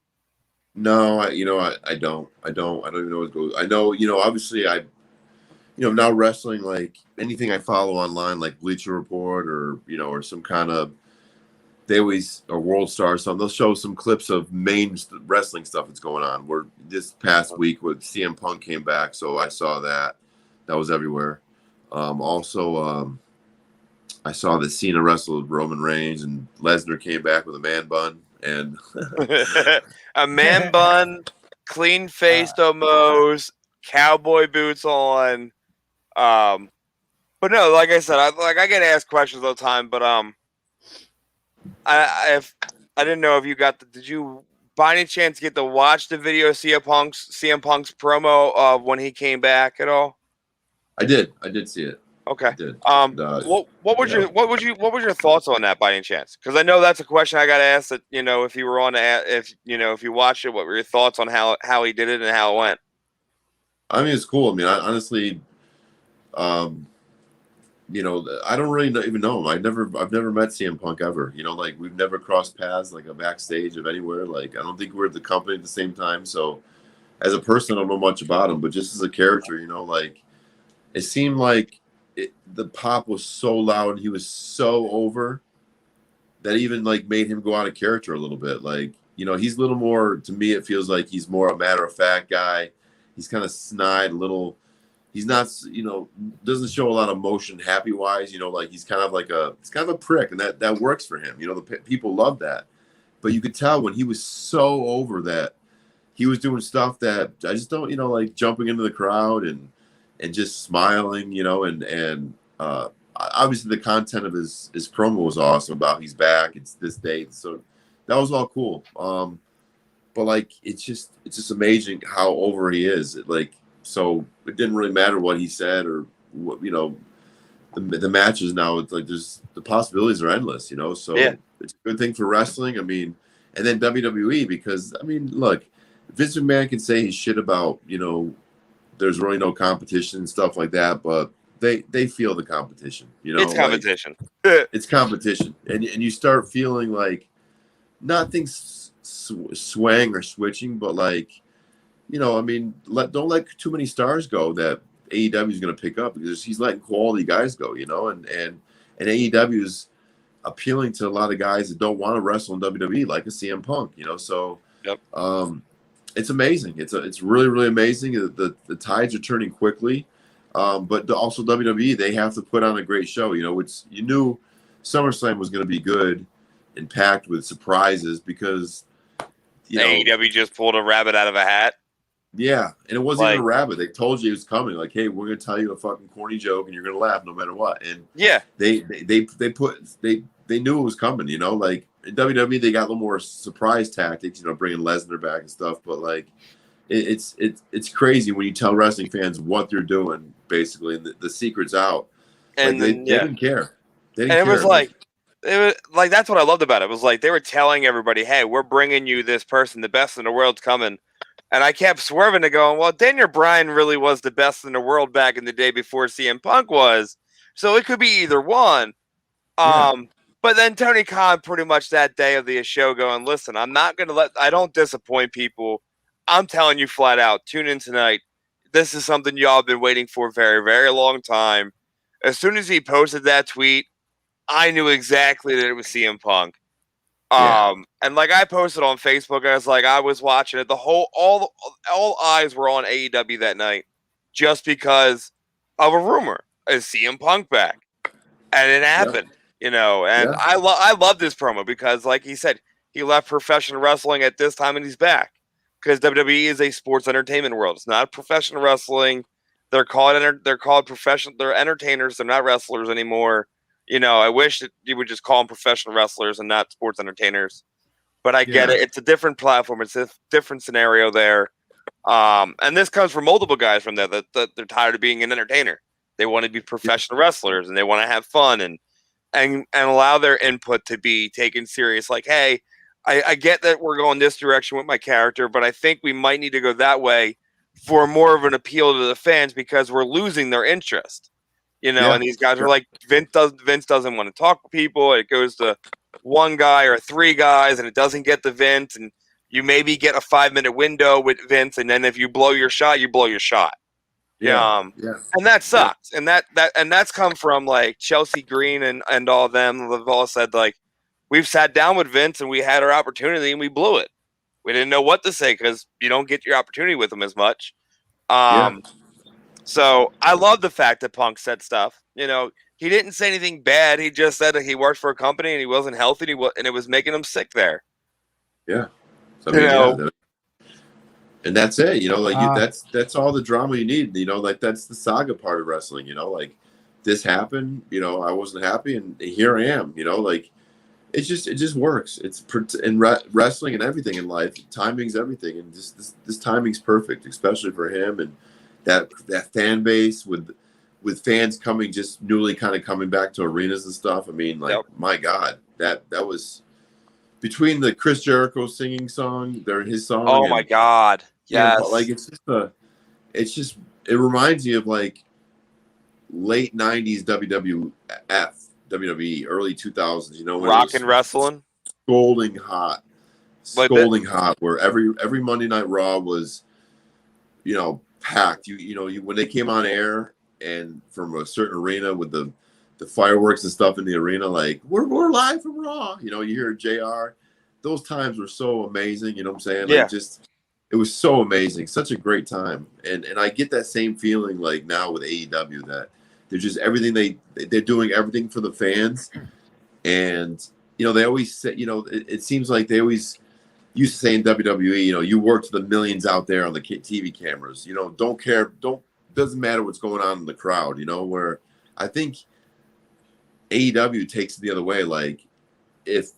Speaker 4: No, I don't even know what goes. I know, you know, obviously you know, now wrestling, like anything I follow online, like Bleacher Report or, you know, or some kind of, they always, or World Star or something, they'll show some clips of main wrestling stuff that's going on. Where this past week with CM Punk came back, so I saw that. That was everywhere. Also, I saw that Cena wrestled with Roman Reigns, and Lesnar came back with a man bun. And
Speaker 3: a man bun, clean faced almost, cowboy boots on. But no, like I said, I get asked questions all the time, but I didn't know if you did you by any chance get to watch the video of CM Punk's promo of when he came back at all? I did see it. Okay. I did. What was your thoughts on that by any chance? Because I know that's a question I got asked. That, you know, if you were on if you watched it, what were your thoughts on how he did it and how it went? I mean, it's cool. I mean, I honestly, you know, I don't really even know him. I've never met CM Punk ever. You know, like we've never crossed paths like a backstage of anywhere. Like I don't think we're at the company at the same time. So as a person, I don't know much about him, but just as a character, you know, like it seemed like the pop was so loud. He was so over that even like made him go out of character a little bit. Like, you know, he's a little more, to me, it feels like he's more a matter of fact guy. He's kind of snide, a little. He's not, you know, doesn't show a lot of emotion happy wise, you know, like he's kind of a prick, and that works for him. You know, the people love that. But you could tell when he was so over that he was doing stuff that I just don't, you know, like jumping into the crowd and just smiling, you know, and obviously the content of his promo was awesome about he's back, it's this date. So that was all cool. But like, it's just amazing how over he is. So it didn't really matter what he said or what, you know, the matches now, it's like the possibilities are endless, you know. So it's a good thing for wrestling. I mean, and then WWE, because I mean, look, Vince McMahon can say his shit about, you know, there's really no competition and stuff like that, but they feel the competition, you know. It's competition. Like, it's competition, and you start feeling like not things swaying or switching, but like, you know, I mean, don't let too many stars go that AEW is going to pick up, because he's letting quality guys go, you know, and AEW's
Speaker 4: appealing to a lot of guys that don't want to wrestle in WWE, like a CM Punk, you know. So it's amazing. It's really, really amazing. The tides are turning quickly. But also WWE, they have to put on a great show. You know, you knew SummerSlam was going to be good and packed with surprises because
Speaker 3: AEW just pulled a rabbit out of a hat.
Speaker 4: Yeah, and it wasn't even a rabbit. They told you it was coming. Like, hey, we're going to tell you a fucking corny joke, and you're going to laugh no matter what. And they knew it was coming. You know, like in WWE, they got a little more surprise tactics. You know, bringing Lesnar back and stuff. But like, it's crazy when you tell wrestling fans what they're doing, basically, and the secret's out.
Speaker 3: And
Speaker 4: like, they didn't care. They didn't care.
Speaker 3: It was like that's what I loved about it. It was like they were telling everybody, "Hey, we're bringing you this person, the best in the world's coming." And I kept swerving to going, well, Daniel Bryan really was the best in the world back in the day before CM Punk was. So it could be either one. But then Tony Khan pretty much that day of the show going, listen, I'm not going to I don't disappoint people. I'm telling you flat out, tune in tonight. This is something y'all have been waiting for a very, very long time. As soon as he posted that tweet, I knew exactly that it was CM Punk. And like I posted on Facebook, I was like, I was watching it. All eyes were on AEW that night, just because of a rumor. Is CM Punk back? And it happened, you know. And I love this promo because, like he said, he left professional wrestling at this time and he's back because WWE is a sports entertainment world. It's not professional wrestling. They're called professional. They're entertainers. They're not wrestlers anymore. You know, I wish that you would just call them professional wrestlers and not sports entertainers. But I get it. It's a different platform. It's a different scenario there. And this comes from multiple guys from there that they're tired of being an entertainer. They want to be professional wrestlers and they want to have fun and allow their input to be taken serious. Like, hey, I get that we're going this direction with my character, but I think we might need to go that way for more of an appeal to the fans because we're losing their interest. You know, and these guys are like, Vince doesn't want to talk to people. It goes to one guy or three guys, and it doesn't get to Vince. And you maybe get a 5-minute window with Vince, and then if you blow your shot, you blow your shot. And that sucks. And that's come from like Chelsea Green and all of them. They've all said like, we've sat down with Vince and we had our opportunity and we blew it. We didn't know what to say because you don't get your opportunity with him as much. So I love the fact that Punk said stuff. You know, he didn't say anything bad. He just said that he worked for a company and he wasn't healthy and it was making him sick there.
Speaker 4: Yeah. So, I mean, and that's it. You know, like that's all the drama you need. You know, like that's the saga part of wrestling. You know, like this happened. You know, I wasn't happy, and here I am. You know, like it just works. It's in wrestling and everything in life. Timing's everything, and just this timing's perfect, especially for him and that fan base with fans newly coming back to arenas and stuff. I mean, like my God, that was between the Chris Jericho singing song, his song.
Speaker 3: Oh my God, yes!
Speaker 4: Like it reminds me of like late '90s WWE, early 2000s. You know, when
Speaker 3: rock and wrestling,
Speaker 4: scalding hot, where every Monday Night Raw was, you know, packed. You know, when they came on air and from a certain arena with the fireworks and stuff in the arena, like we're live from Raw. You know, you hear JR. Those times were so amazing. You know what I'm saying? Like it was so amazing. Such a great time. And I get that same feeling like now with AEW that they're just everything they're doing everything for the fans. And you know, they always say, you know, it seems like they always used to say in WWE, you know, you work to the millions out there on the TV cameras. You know, doesn't matter what's going on in the crowd. You know, where I think AEW takes it the other way. Like if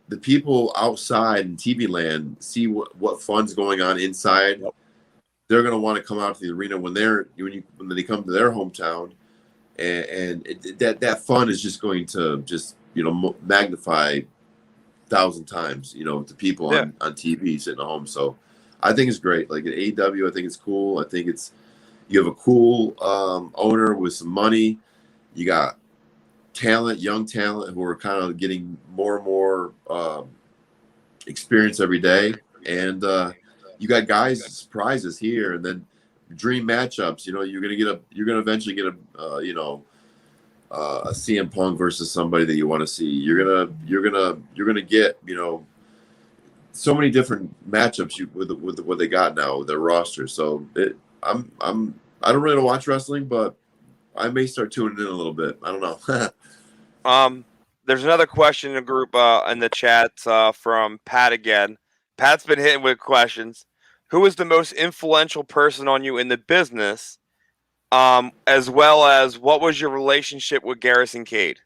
Speaker 4: the people outside in TV land see what fun's going on inside, they're going to want to come out to the arena when they come to their hometown, and that fun is just going to you know magnify 1,000 times, you know, to people on TV sitting at home. So I think it's great. Like at AEW, I think it's cool. I think you have a cool owner with some money. You got young talent who are kind of getting more and more experience every day. And you got guys surprises here and then dream matchups. You know, you're going to eventually get a, you know, a CM Punk versus somebody that you want to see. You're gonna get, you know, so many different matchups with what they got now with their roster. So I don't really watch wrestling, but I may start tuning in a little bit. I don't know.
Speaker 3: There's another question in the group in the chat from Pat again. Pat's been hitting with questions. Who is the most influential person on you in the business? As well as what was your relationship with Garrison Cade?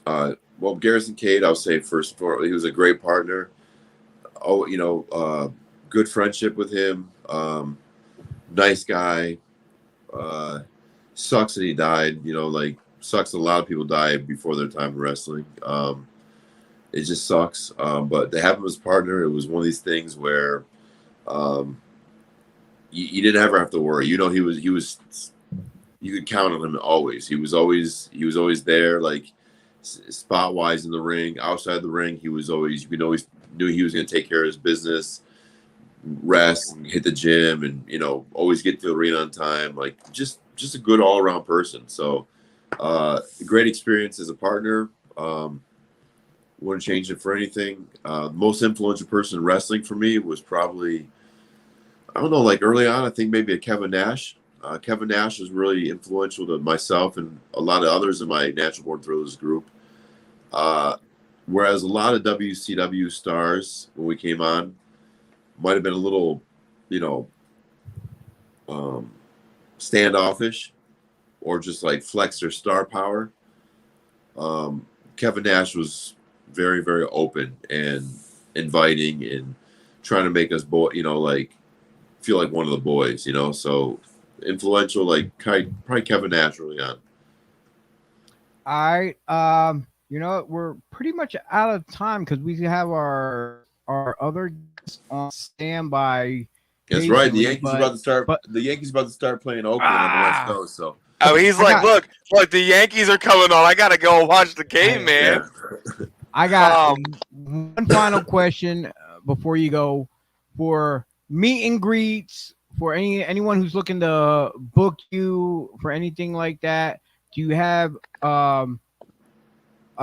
Speaker 4: Well, Garrison Cade, I'll say first of all, he was a great partner. Oh, you know, good friendship with him. Nice guy. Sucks that he died. You know, like sucks that a lot of people die before their time in wrestling. It just sucks. But to have him as partner, it was one of these things where you didn't ever have to worry. You know, he was. You could count on him always. He was always there. Like spot wise in the ring, outside the ring, he was always. You always knew he was going to take care of his business, rest, and hit the gym, and you know, always get to the arena on time. Like just a good all around person. So, great experience as a partner. Wouldn't change it for anything. Most influential person in wrestling for me was probably, I don't know, like early on, I think maybe a Kevin Nash. Kevin Nash was really influential to myself and a lot of others in my Natural Born Thrillers group. Whereas a lot of WCW stars, when we came on, might have been a little, you know, standoffish or just like flex their star power. Kevin Nash was very, very open and inviting and trying to make us, you know, like feel like one of the boys, you know. So influential, like probably Kevin Nash early on.
Speaker 1: All right. You know, we're pretty much out of time because we have our other guests on standby.
Speaker 4: That's right. The Yankees about to start. The Yankees about to start playing Oakland on the West Coast. So.
Speaker 3: Oh, he's like, look, the Yankees are coming on. I gotta go watch the game, man.
Speaker 4: Yeah.
Speaker 1: I got one final question before you go. For meet and greets, for anyone who's looking to book you for anything like that, do you have a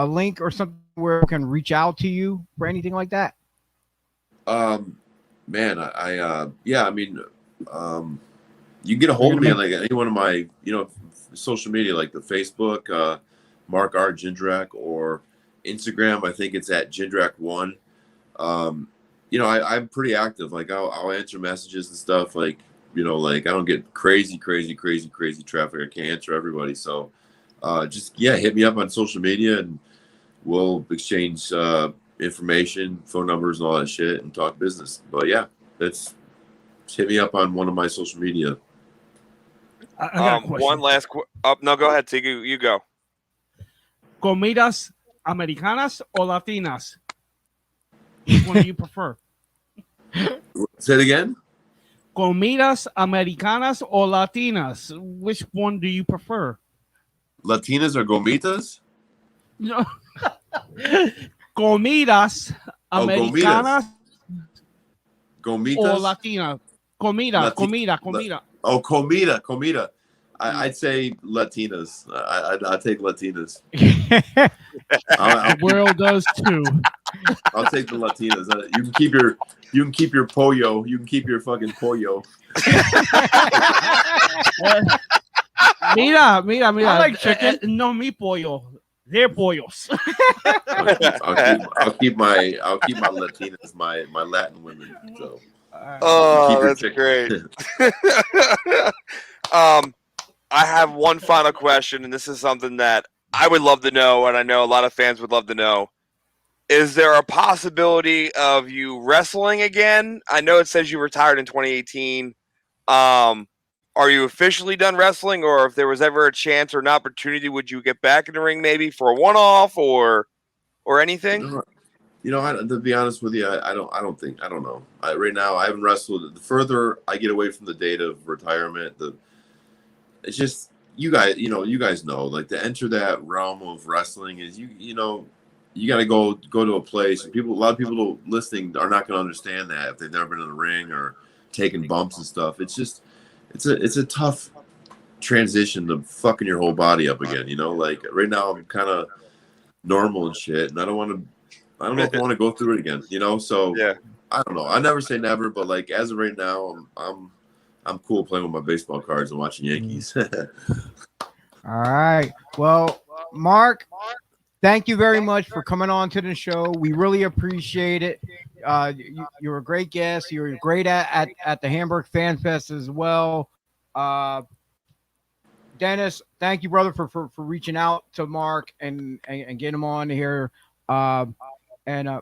Speaker 1: link or something where we can reach out to you for anything like that?
Speaker 4: Man, I mean, you can get a hold of me on like any one of my, you know, social media, like the Facebook, Mark R. Jindrak, or Instagram. I think it's at Jindrak1. You know, I'm pretty active. Like I'll answer messages and stuff. Like, you know, like I don't get crazy traffic. I can't answer everybody. So just hit me up on social media and we'll exchange information, phone numbers, and all that shit, and talk business. But yeah, just hit me up on one of my social media.
Speaker 2: I got a question.
Speaker 3: One last. No, go ahead, Tigu. You go.
Speaker 2: Comidas Americanas or Latinas? Which one do you prefer?
Speaker 4: Say it again.
Speaker 2: Comidas Americanas or Latinas? Which one do you prefer?
Speaker 4: Latinas or gomitas?
Speaker 2: No. Comidas Americanas
Speaker 4: gomitas
Speaker 2: or Latina? Comida.
Speaker 4: Oh, comida. I'd say Latinas. I'd take Latinas.
Speaker 2: The world does too.
Speaker 4: I'll take the Latinas. You can keep your pollo. You can keep your fucking pollo.
Speaker 2: Mira.
Speaker 1: I like chicken.
Speaker 2: No, mi pollo. They're pollos.
Speaker 4: I'll keep my Latinas, my Latin women. So.
Speaker 3: Oh, that's great. I have one final question, and this is something that I would love to know, and I know a lot of fans would love to know. Is there a possibility of you wrestling again? I know it says you retired in 2018. Are you officially done wrestling, or if there was ever a chance or an opportunity, would you get back in the ring maybe for a one-off or anything?
Speaker 4: You know, to be honest with you, I don't know. Right now, I haven't wrestled. The further I get away from the date of retirement, it's just you guys know, like to enter that realm of wrestling is you got to go to a place. And a lot of people listening are not going to understand that if they've never been in the ring or taken bumps and stuff. It's just it's a tough transition to fucking your whole body up again. You know, like right now I'm kind of normal and shit, and I don't know if I want to go through it again. You know, so
Speaker 3: Yeah.
Speaker 4: I don't know. I never say never, but like as of right now, I'm cool playing with my baseball cards and watching Yankees.
Speaker 1: All right. Well, Mark, thank you very much for coming on to the show. We really appreciate it. You're a great guest. You're great at the Hamburg Fan Fest as well. Dennis, thank you, brother, for reaching out to Mark and getting him on here. And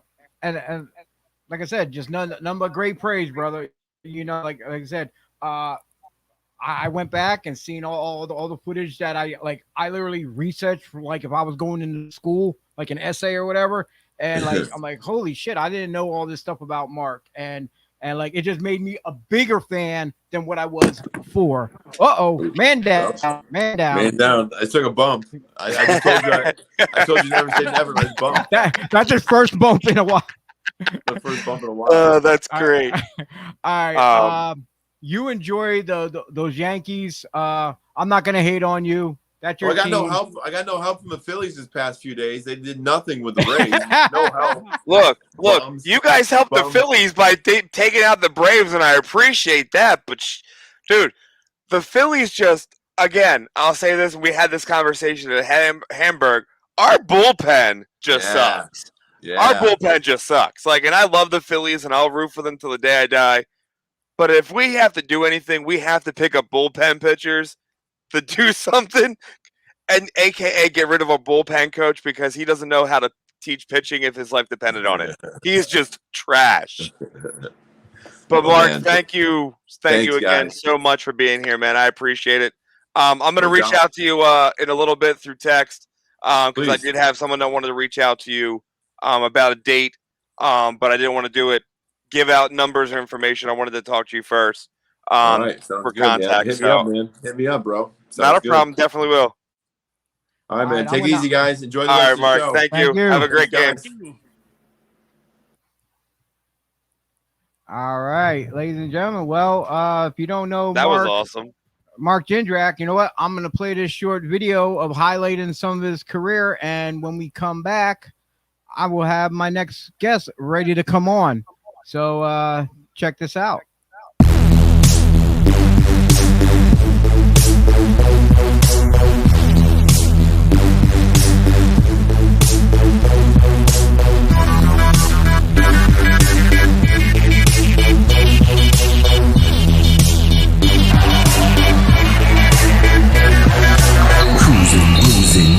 Speaker 1: like I said, just none but great praise, brother. You know, like I said, I went back and seen all the footage that I literally researched for, like, if I was going into school, like an essay or whatever. And like, I'm like, holy shit, I didn't know all this stuff about Mark. And like, it just made me a bigger fan than what I was before. Man down.
Speaker 4: I took a bump. I just told you. I told you never say never. Like bump.
Speaker 1: That's his first bump in a while.
Speaker 4: The first bump in a while.
Speaker 3: That's great.
Speaker 1: All right. You enjoy those Yankees. I'm not gonna hate on you. That's your
Speaker 4: I got
Speaker 1: team.
Speaker 4: no help. I got no help from the Phillies this past few days. They did nothing with the Rays. No help.
Speaker 3: Look,
Speaker 4: Bums.
Speaker 3: you guys helped the
Speaker 4: Bums.
Speaker 3: Phillies by taking out the Braves, and I appreciate that. But, dude, the Phillies just, again, I'll say this, we had this conversation at Hamburg. Our bullpen just sucks.
Speaker 4: Yeah.
Speaker 3: Our bullpen just sucks. Like, and I love the Phillies, and I'll root for them till the day I die. But if we have to do anything, we have to pick up bullpen pitchers to do something, and AKA get rid of a bullpen coach because he doesn't know how to teach pitching if his life depended on it. He's just trash. But Mark, thank you again
Speaker 4: guys.
Speaker 3: so much for being here, man. I appreciate it. I'm going to reach out to you in a little bit through text because I did have someone that wanted to reach out to you about a date, but I didn't want to do it. Give out numbers or information. I wanted to talk to you first.
Speaker 4: All right, sounds
Speaker 3: for
Speaker 4: good, man.
Speaker 3: contact.
Speaker 4: Hit me up, man. Hit me up, bro. Sounds
Speaker 3: Not a
Speaker 4: good.
Speaker 3: problem. Definitely will.
Speaker 4: All right, man.
Speaker 1: right,
Speaker 4: Take it easy, guys. Enjoy the
Speaker 3: All
Speaker 4: rest
Speaker 3: right,
Speaker 4: of the
Speaker 3: Mark.
Speaker 4: show.
Speaker 3: Thank
Speaker 1: Thank
Speaker 3: you.
Speaker 1: you.
Speaker 3: Have a great game.
Speaker 4: Thanks,
Speaker 1: All right, ladies and gentlemen. Well, if you don't know
Speaker 3: That was awesome.
Speaker 1: Mark Jindrak, you know what? I'm going to play this short video of highlighting some of his career. And when we come back, I will have my next guest ready to come on. So check this out.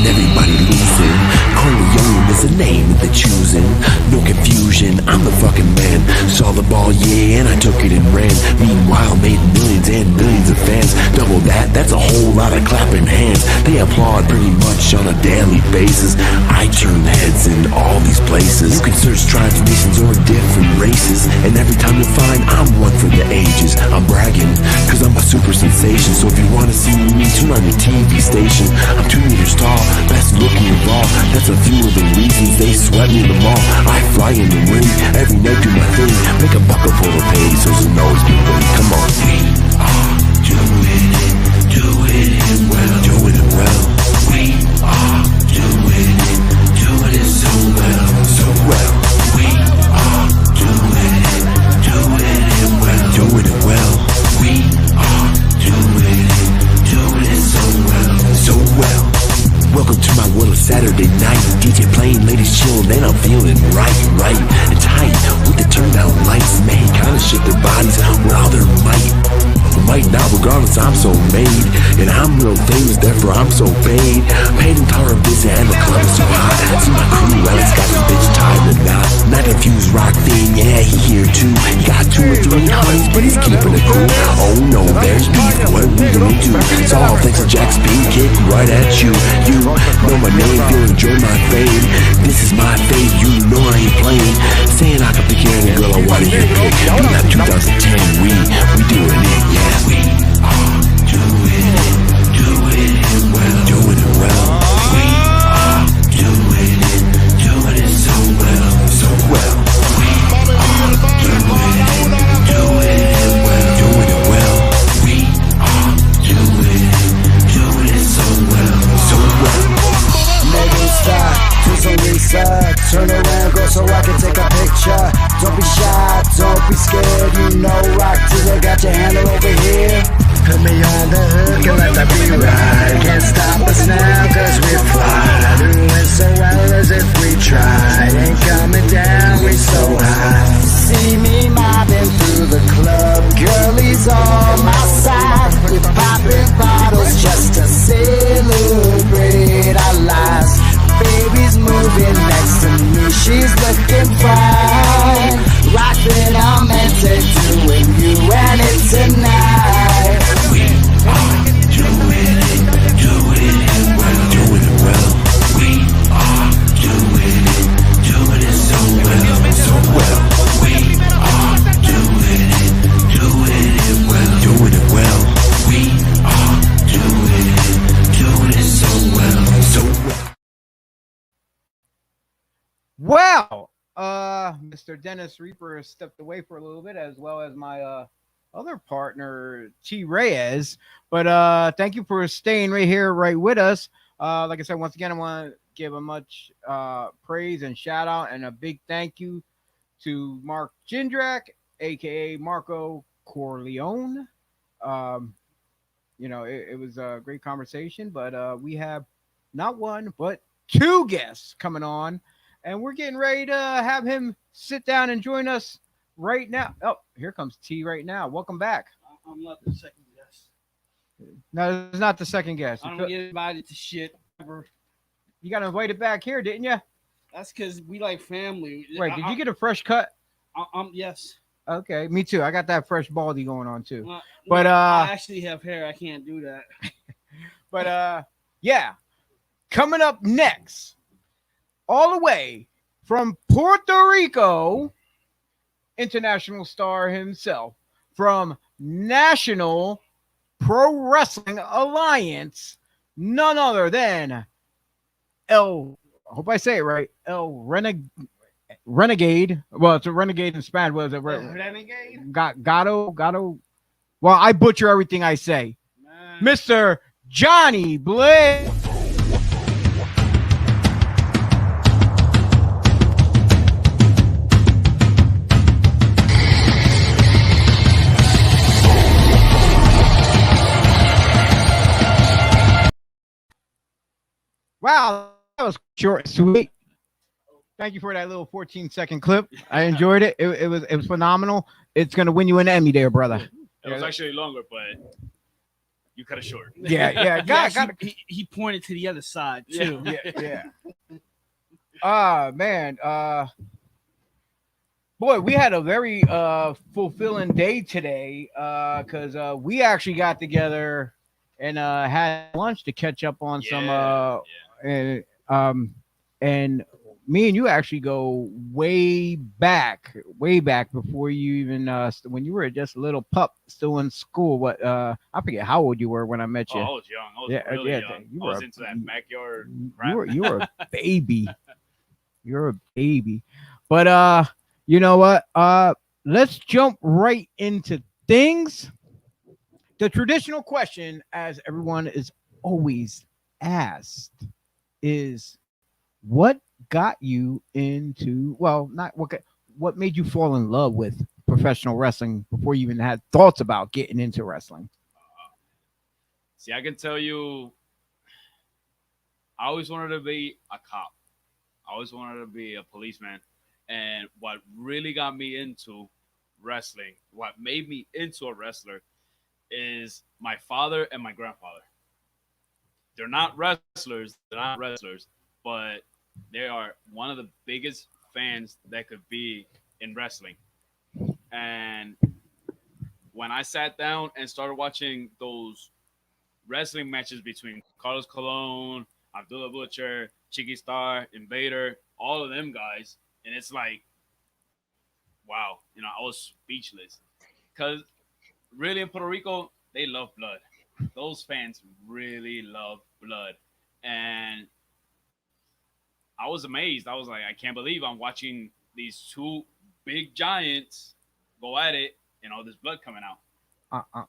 Speaker 7: Everybody losing. Corleone is the name that they're choosing. No confusion, I'm the fucking man. Saw the ball, yeah, and I took it and ran. Meanwhile, made millions and millions of fans. Double that, that's a whole lot of clapping hands. They applaud pretty much on a daily basis. I turn heads in all these places. You can search tribes, nations, or different races, and every time you find I'm one for the ages. I'm bragging, cause I'm a super sensation. So if you wanna see me, tune on your TV station. I'm 2 meters tall, best looking of all. That's a few of the reasons they sweat me in the mall. I fly in the ring, every night do my thing. Make a bucket full of pesos and always be winning. Come on. We are doing it well. Doing it well. We are doing it so well. So well. We are doing it well. Doing it well. We are doing it so well. So well. Welcome to my world of Saturday night. DJ playing, ladies chillin', and I'm feeling right and tight with the turn down lights. Man, kinda shit their bodies with all their might. Right now, regardless, I'm so made, and I'm real famous, therefore I'm so paid. Paid and power of busy, and the club is so hot. See my crew, Alex got this bitch tied and not a fused rock thing. Yeah, he here too. He got 2 or 3 honeys, but he's keeping it cool. Oh no, there's beef. What are we gonna do? It's all thanks to Jack Speed, kick right at you. You know my name, you'll enjoy my fame. This is my fate, you know I ain't playing. Saying I can pick any girl I wanna hear pick. Be like 2010, we doing it, yeah. We are doing it well. Doing it well. We are doing it so well. So well. We are doing it well. Doing it well. We are doing
Speaker 8: be scared, you know rock till I got your handle over here. Put me on the hook and let that be right. Can't stop us now cause we fly. Doing so well as if we tried. Ain't coming down, we so high. See me mobbing through the club, girlies on my side. We're popping bottles just to celebrate our lives. Baby's moving next to me, she's looking fine. Rockin' I'm meant to do with you and it tonight.
Speaker 7: We are doing it well, doing it well. We are doing it so well, so well. We are doing it well, doing it well. We are doing it so well, so well.
Speaker 1: Wow. Mr. Dennis Reaper stepped away for a little bit, as well as my other partner, T.Reyes. But thank you for staying right here, right with us. Like I said, once again, I want to give a much praise and shout out and a big thank you to Mark Jindrak, aka Marco Corleone. It was a great conversation, but we have not one but two guests coming on, and we're getting ready to have him sit down and join us right now. Oh, here comes T right now. Welcome back.
Speaker 2: I'm not the second guest.
Speaker 1: No, it's not the second guest.
Speaker 2: I don't get invited to shit ever.
Speaker 1: You got invited back here, didn't you?
Speaker 2: That's because we like family.
Speaker 1: Wait, did you get a fresh cut?
Speaker 2: Yes.
Speaker 1: Okay, me too. I got that fresh baldy going on too.
Speaker 2: But I actually have hair. I can't do that.
Speaker 1: But yeah, coming up next, all the way from Puerto Rico, international star himself from National Pro Wrestling Alliance, none other than I hope I say it right, Renegade. Well, it's a renegade in Spanish. Was it
Speaker 2: Renegade?
Speaker 1: Gato. Well, I butcher everything I say.
Speaker 2: Man.
Speaker 1: Mr. Johnny Blaze. Wow, that was short and sweet. Thank you for that little 14-second clip. I enjoyed it. It was phenomenal. It's gonna win you an Emmy, there, brother.
Speaker 9: It was actually longer, but you cut it short.
Speaker 1: Yeah.
Speaker 2: He pointed to the other side too.
Speaker 1: Yeah. Man. Boy, we had a very fulfilling day today because we actually got together and had lunch to catch up on and me and you actually go way back before you even when you were just a little pup still in school. What I forget how old you were when I met you.
Speaker 9: I was young. I was really young. I was into that backyard crap.
Speaker 1: You were a baby. You're a baby. But you know what? Let's jump right into things. The traditional question, as everyone is always asked, is what got you into, well, not what made you fall in love with professional wrestling before you even had thoughts about getting into wrestling?
Speaker 9: See, I can tell you, I always wanted to be a cop. I always wanted to be a policeman. And what really got me into wrestling, what made me into a wrestler, is my father and my grandfather. They're not wrestlers, but they are one of the biggest fans that could be in wrestling. And when I sat down and started watching those wrestling matches between Carlos Colon, Abdullah Butcher, Chiqui Star, Invader, all of them guys, and it's like, wow, I was speechless. Because really in Puerto Rico, they love blood. Those fans really love blood. And I was amazed. I was like, I can't believe I'm watching these two big giants go at it and all this blood coming out.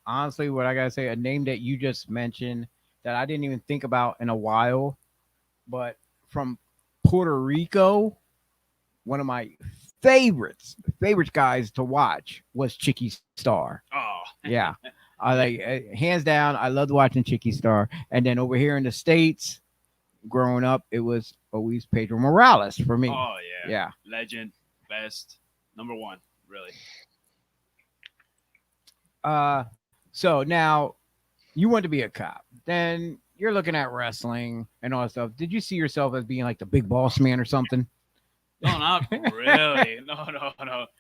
Speaker 1: Honestly, what I gotta say, a name that you just mentioned that I didn't even think about in a while, but from Puerto Rico, one of my favorites guys to watch was Chicky Star.
Speaker 9: Oh,
Speaker 1: Yeah. I like hands down. I loved watching Chicky Star. And then over here in the States, growing up, it was always Pedro Morales for me.
Speaker 9: oh yeah,
Speaker 1: Yeah.
Speaker 9: legend, best, number one, really.
Speaker 1: So now you want to be a cop. Then you're looking at wrestling and all that stuff. Did you see yourself as being like the big boss man or something?
Speaker 9: No, not really. No.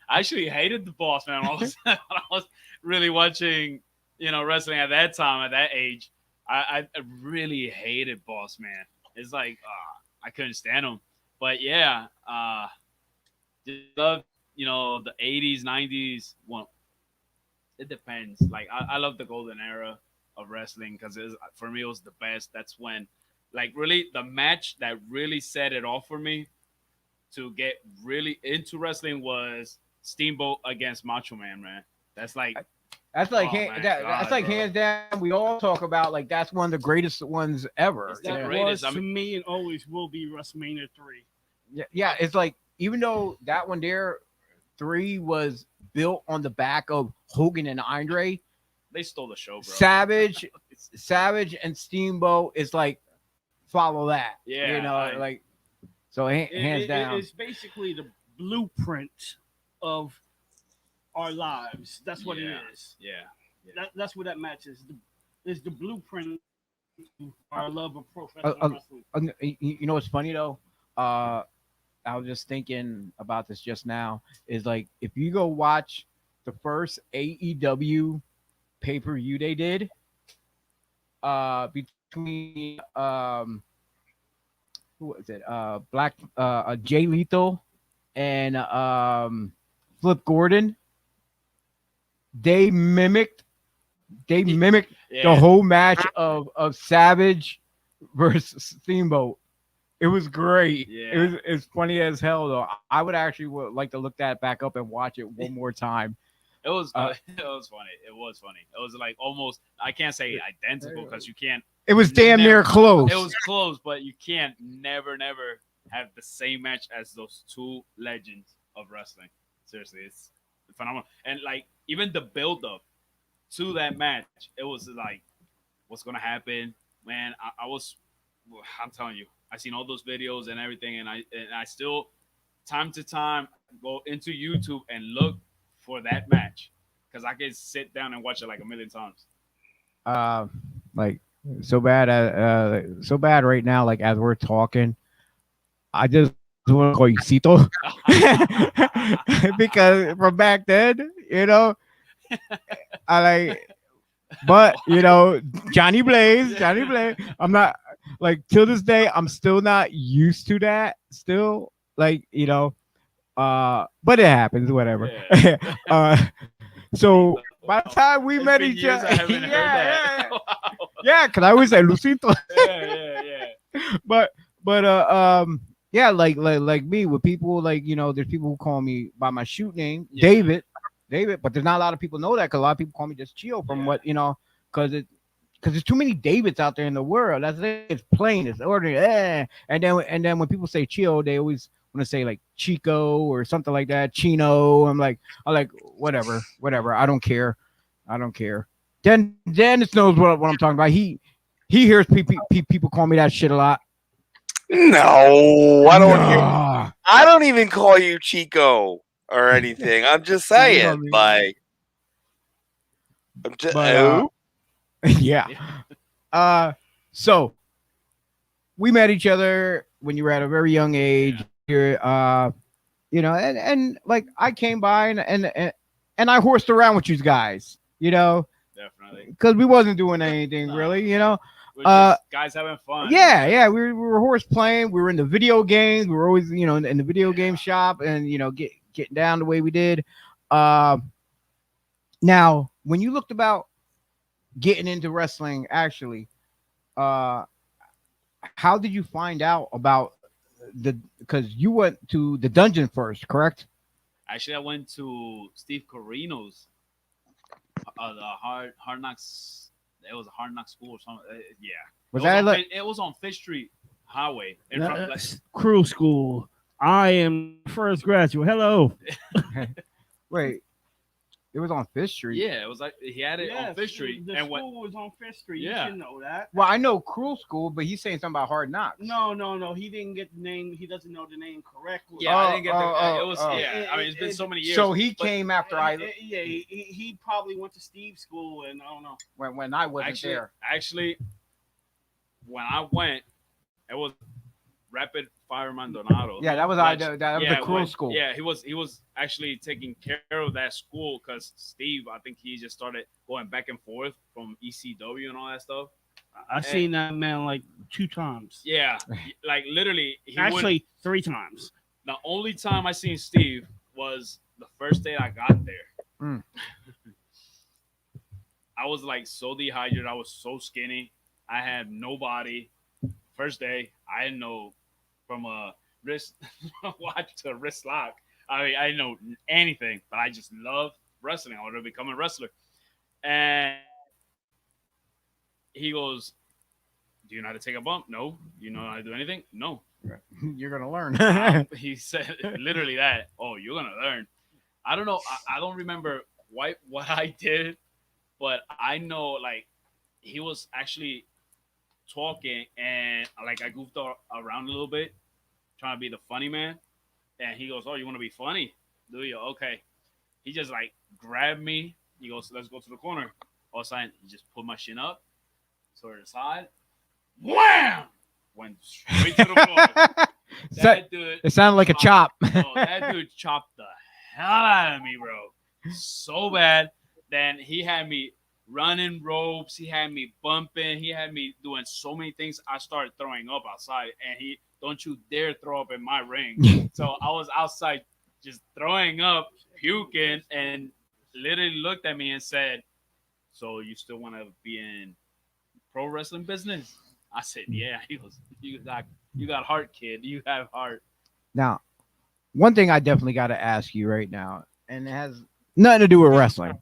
Speaker 9: I actually hated the boss man. When I was really watching, wrestling at that time, at that age. I really hated boss man. It's like I couldn't stand him. But yeah, just love the 80s, 90s. Well, it depends. Like I love the golden era of wrestling because for me it was the best. That's when, like, really the match that really set it off for me to get really into wrestling was Steamboat against Macho Man. That's like
Speaker 1: That's like
Speaker 9: Oh, my
Speaker 1: that's
Speaker 9: God,
Speaker 1: like
Speaker 9: bro.
Speaker 1: hands down. We all talk about like that's one of the greatest ones ever.
Speaker 9: It's the
Speaker 2: That
Speaker 9: greatest.
Speaker 2: was to me and always will be WrestleMania 3.
Speaker 1: Yeah, it's like even though that one there 3 was built on the back of Hogan and Andre,
Speaker 9: they stole the show, bro.
Speaker 1: Savage and Steamboat is like follow that.
Speaker 9: Yeah,
Speaker 1: like so hands down.
Speaker 2: It's basically the blueprint of our lives. That's what it is.
Speaker 9: Yeah.
Speaker 2: That's what that match is. It's the blueprint of our love of professional wrestling.
Speaker 1: You know what's funny though? I was just thinking about this just now. Is like if you go watch the first AEW pay-per-view they did, between who was it? Jay Lethal and Flip Gordon. They mimicked the whole match of Savage versus Steamboat. It was great.
Speaker 9: Yeah.
Speaker 1: It's funny as hell though. I would like to look that back up and watch it one more time.
Speaker 9: It was funny. It was funny. It was like almost, I can't say identical because you can't.
Speaker 1: It was damn near close.
Speaker 9: It was close, but you can't never have the same match as those two legends of wrestling. Seriously, it's phenomenal. And like even the build up to that match, it was like, what's gonna happen, man? I'm telling you, I seen all those videos and everything, and I still time to time go into YouTube and look for that match because I can sit down and watch it like a million times.
Speaker 1: Like so bad right now. Like as we're talking, I just want to call you Cito because from back then, I like. But Johnny Blaze. I'm not like till this day. I'm still not used to that. Still, like but it happens. Whatever.
Speaker 9: Yeah.
Speaker 1: So by the time we
Speaker 9: It's
Speaker 1: met
Speaker 9: been
Speaker 1: each
Speaker 9: years
Speaker 1: other,
Speaker 9: I haven't heard that.
Speaker 1: yeah, because I always say Lucito.
Speaker 9: Yeah.
Speaker 1: but yeah, like me with people like there's people who call me by my shoot name,
Speaker 9: Yeah.
Speaker 1: David, but there's not a lot of people know that because a lot of people call me just Chio from what because there's too many Davids out there in the world. That's it. It's plain, it's ordinary. And then when people say Chio, they always want to say like Chico or something like that, Chino. I'm like whatever. I don't care. Dennis knows what I'm talking about. He hears people call me that shit a lot.
Speaker 3: No, I don't even call you Chico or anything. I'm just saying, like, I'm just
Speaker 1: yeah. So we met each other when you were at a very young age. Here, and like I came by and I horsed around with you guys,
Speaker 9: Definitely.
Speaker 1: because we wasn't doing anything really,
Speaker 9: We're just guys having fun.
Speaker 1: Yeah, we were horse playing. We were in the video games. We were always, in the video game shop and getting down the way we did. Now, when you looked about getting into wrestling, actually, how did you find out about because you went to the dungeon first, correct?
Speaker 9: Actually, I went to Steve Corino's the hard knocks. It was a hard knock school or something. Yeah.
Speaker 1: Was that
Speaker 9: it was on Fifth Street Highway.
Speaker 2: Crew school. I am first graduate. Hello.
Speaker 1: Wait, it was on Fifth Street.
Speaker 9: Yeah, it was like he had it on Fish Street.
Speaker 2: The
Speaker 9: and
Speaker 2: school was on Fifth Street.
Speaker 9: Yeah.
Speaker 2: You should know that.
Speaker 1: Well, I know Cruel School, but he's saying something about Hard Knocks.
Speaker 2: No. He didn't get the name. He doesn't know the name correctly.
Speaker 9: Yeah, I didn't get the.
Speaker 1: oh,
Speaker 9: it was
Speaker 1: oh.
Speaker 9: yeah. I mean, it's been so many years.
Speaker 1: So he
Speaker 9: but
Speaker 1: came after
Speaker 2: Yeah, he probably went to Steve's school, and I don't know.
Speaker 1: when I wasn't there.
Speaker 9: Actually, when I went, it was Rapid Fireman Donato.
Speaker 1: Yeah, that was the Cruel School.
Speaker 9: Yeah, he was actually taking care of that school because Steve, I think he just started going back and forth from ECW and all that stuff.
Speaker 2: I seen that man like 2 times.
Speaker 9: Yeah, like literally.
Speaker 2: Actually, 3 times.
Speaker 9: The only time I seen Steve was the first day I got there.
Speaker 1: Mm.
Speaker 9: I was like so dehydrated. I was so skinny. I had no body. First day, I didn't know from a wrist watch to a wrist lock. I mean, I didn't know anything, but I just loved wrestling. I wanted to become a wrestler. And he goes, "Do you know how to take a bump? No. You know how to do anything? No."
Speaker 1: You're gonna learn.
Speaker 9: He said literally that. Oh, you're gonna learn. I don't know. I don't remember what I did, but I know like he was actually talking and like I goofed around a little bit, trying to be the funny man. And he goes, "Oh, you want to be funny? Do you? Okay." He just like grabbed me. He goes, "Let's go to the corner." All of a sudden, he just put my shin up, to the side. Wham! Went straight to the floor. That dude.
Speaker 1: It sounded like a chop.
Speaker 9: Oh, that dude chopped the hell out of me, bro. So bad. Then he had me running ropes. He had me bumping. He had me doing so many things. I started throwing up outside, and he, "Don't you dare throw up in my ring." So I was outside just throwing up, puking, and literally looked at me and said, "So you still want to be in pro wrestling business?" I said, "Yeah." He goes, "You got heart, kid. You have heart."
Speaker 1: Now, one thing I definitely got to ask you right now, and it has nothing to do with wrestling.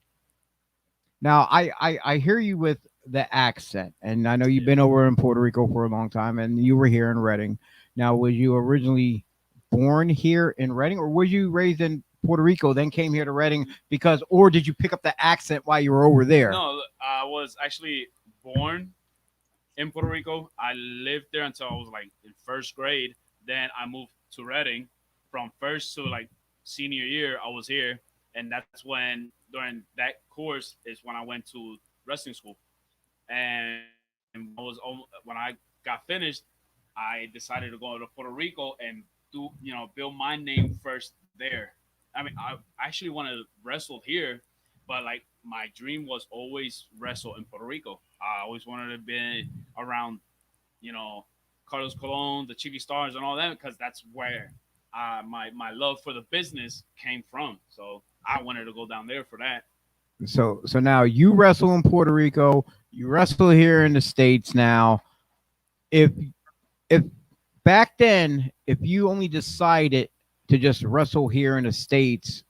Speaker 1: Now, I hear you with the accent, and I know you've been over in Puerto Rico for a long time, and you were here in Reading. Now, was you originally born here in Reading, or were you raised in Puerto Rico, then came here to Reading or did you pick up the accent while you were over there?
Speaker 9: No, I was actually born in Puerto Rico. I lived there until I was like in first grade. Then I moved to Reading. From first to like senior year, I was here, and that's when during that course is when I went to wrestling school. And when I got finished, I decided to go to Puerto Rico and build my name first there. I mean, I actually wanted to wrestle here, but like my dream was always wrestle in Puerto Rico. I always wanted to be around, Carlos Colon, the Chiqui Stars, and all that, because that's where my love for the business came from. So I wanted to go down there for that.
Speaker 1: So now you wrestle in Puerto Rico, you wrestle here in the States now. If back then, if you only decided to just wrestle here in the States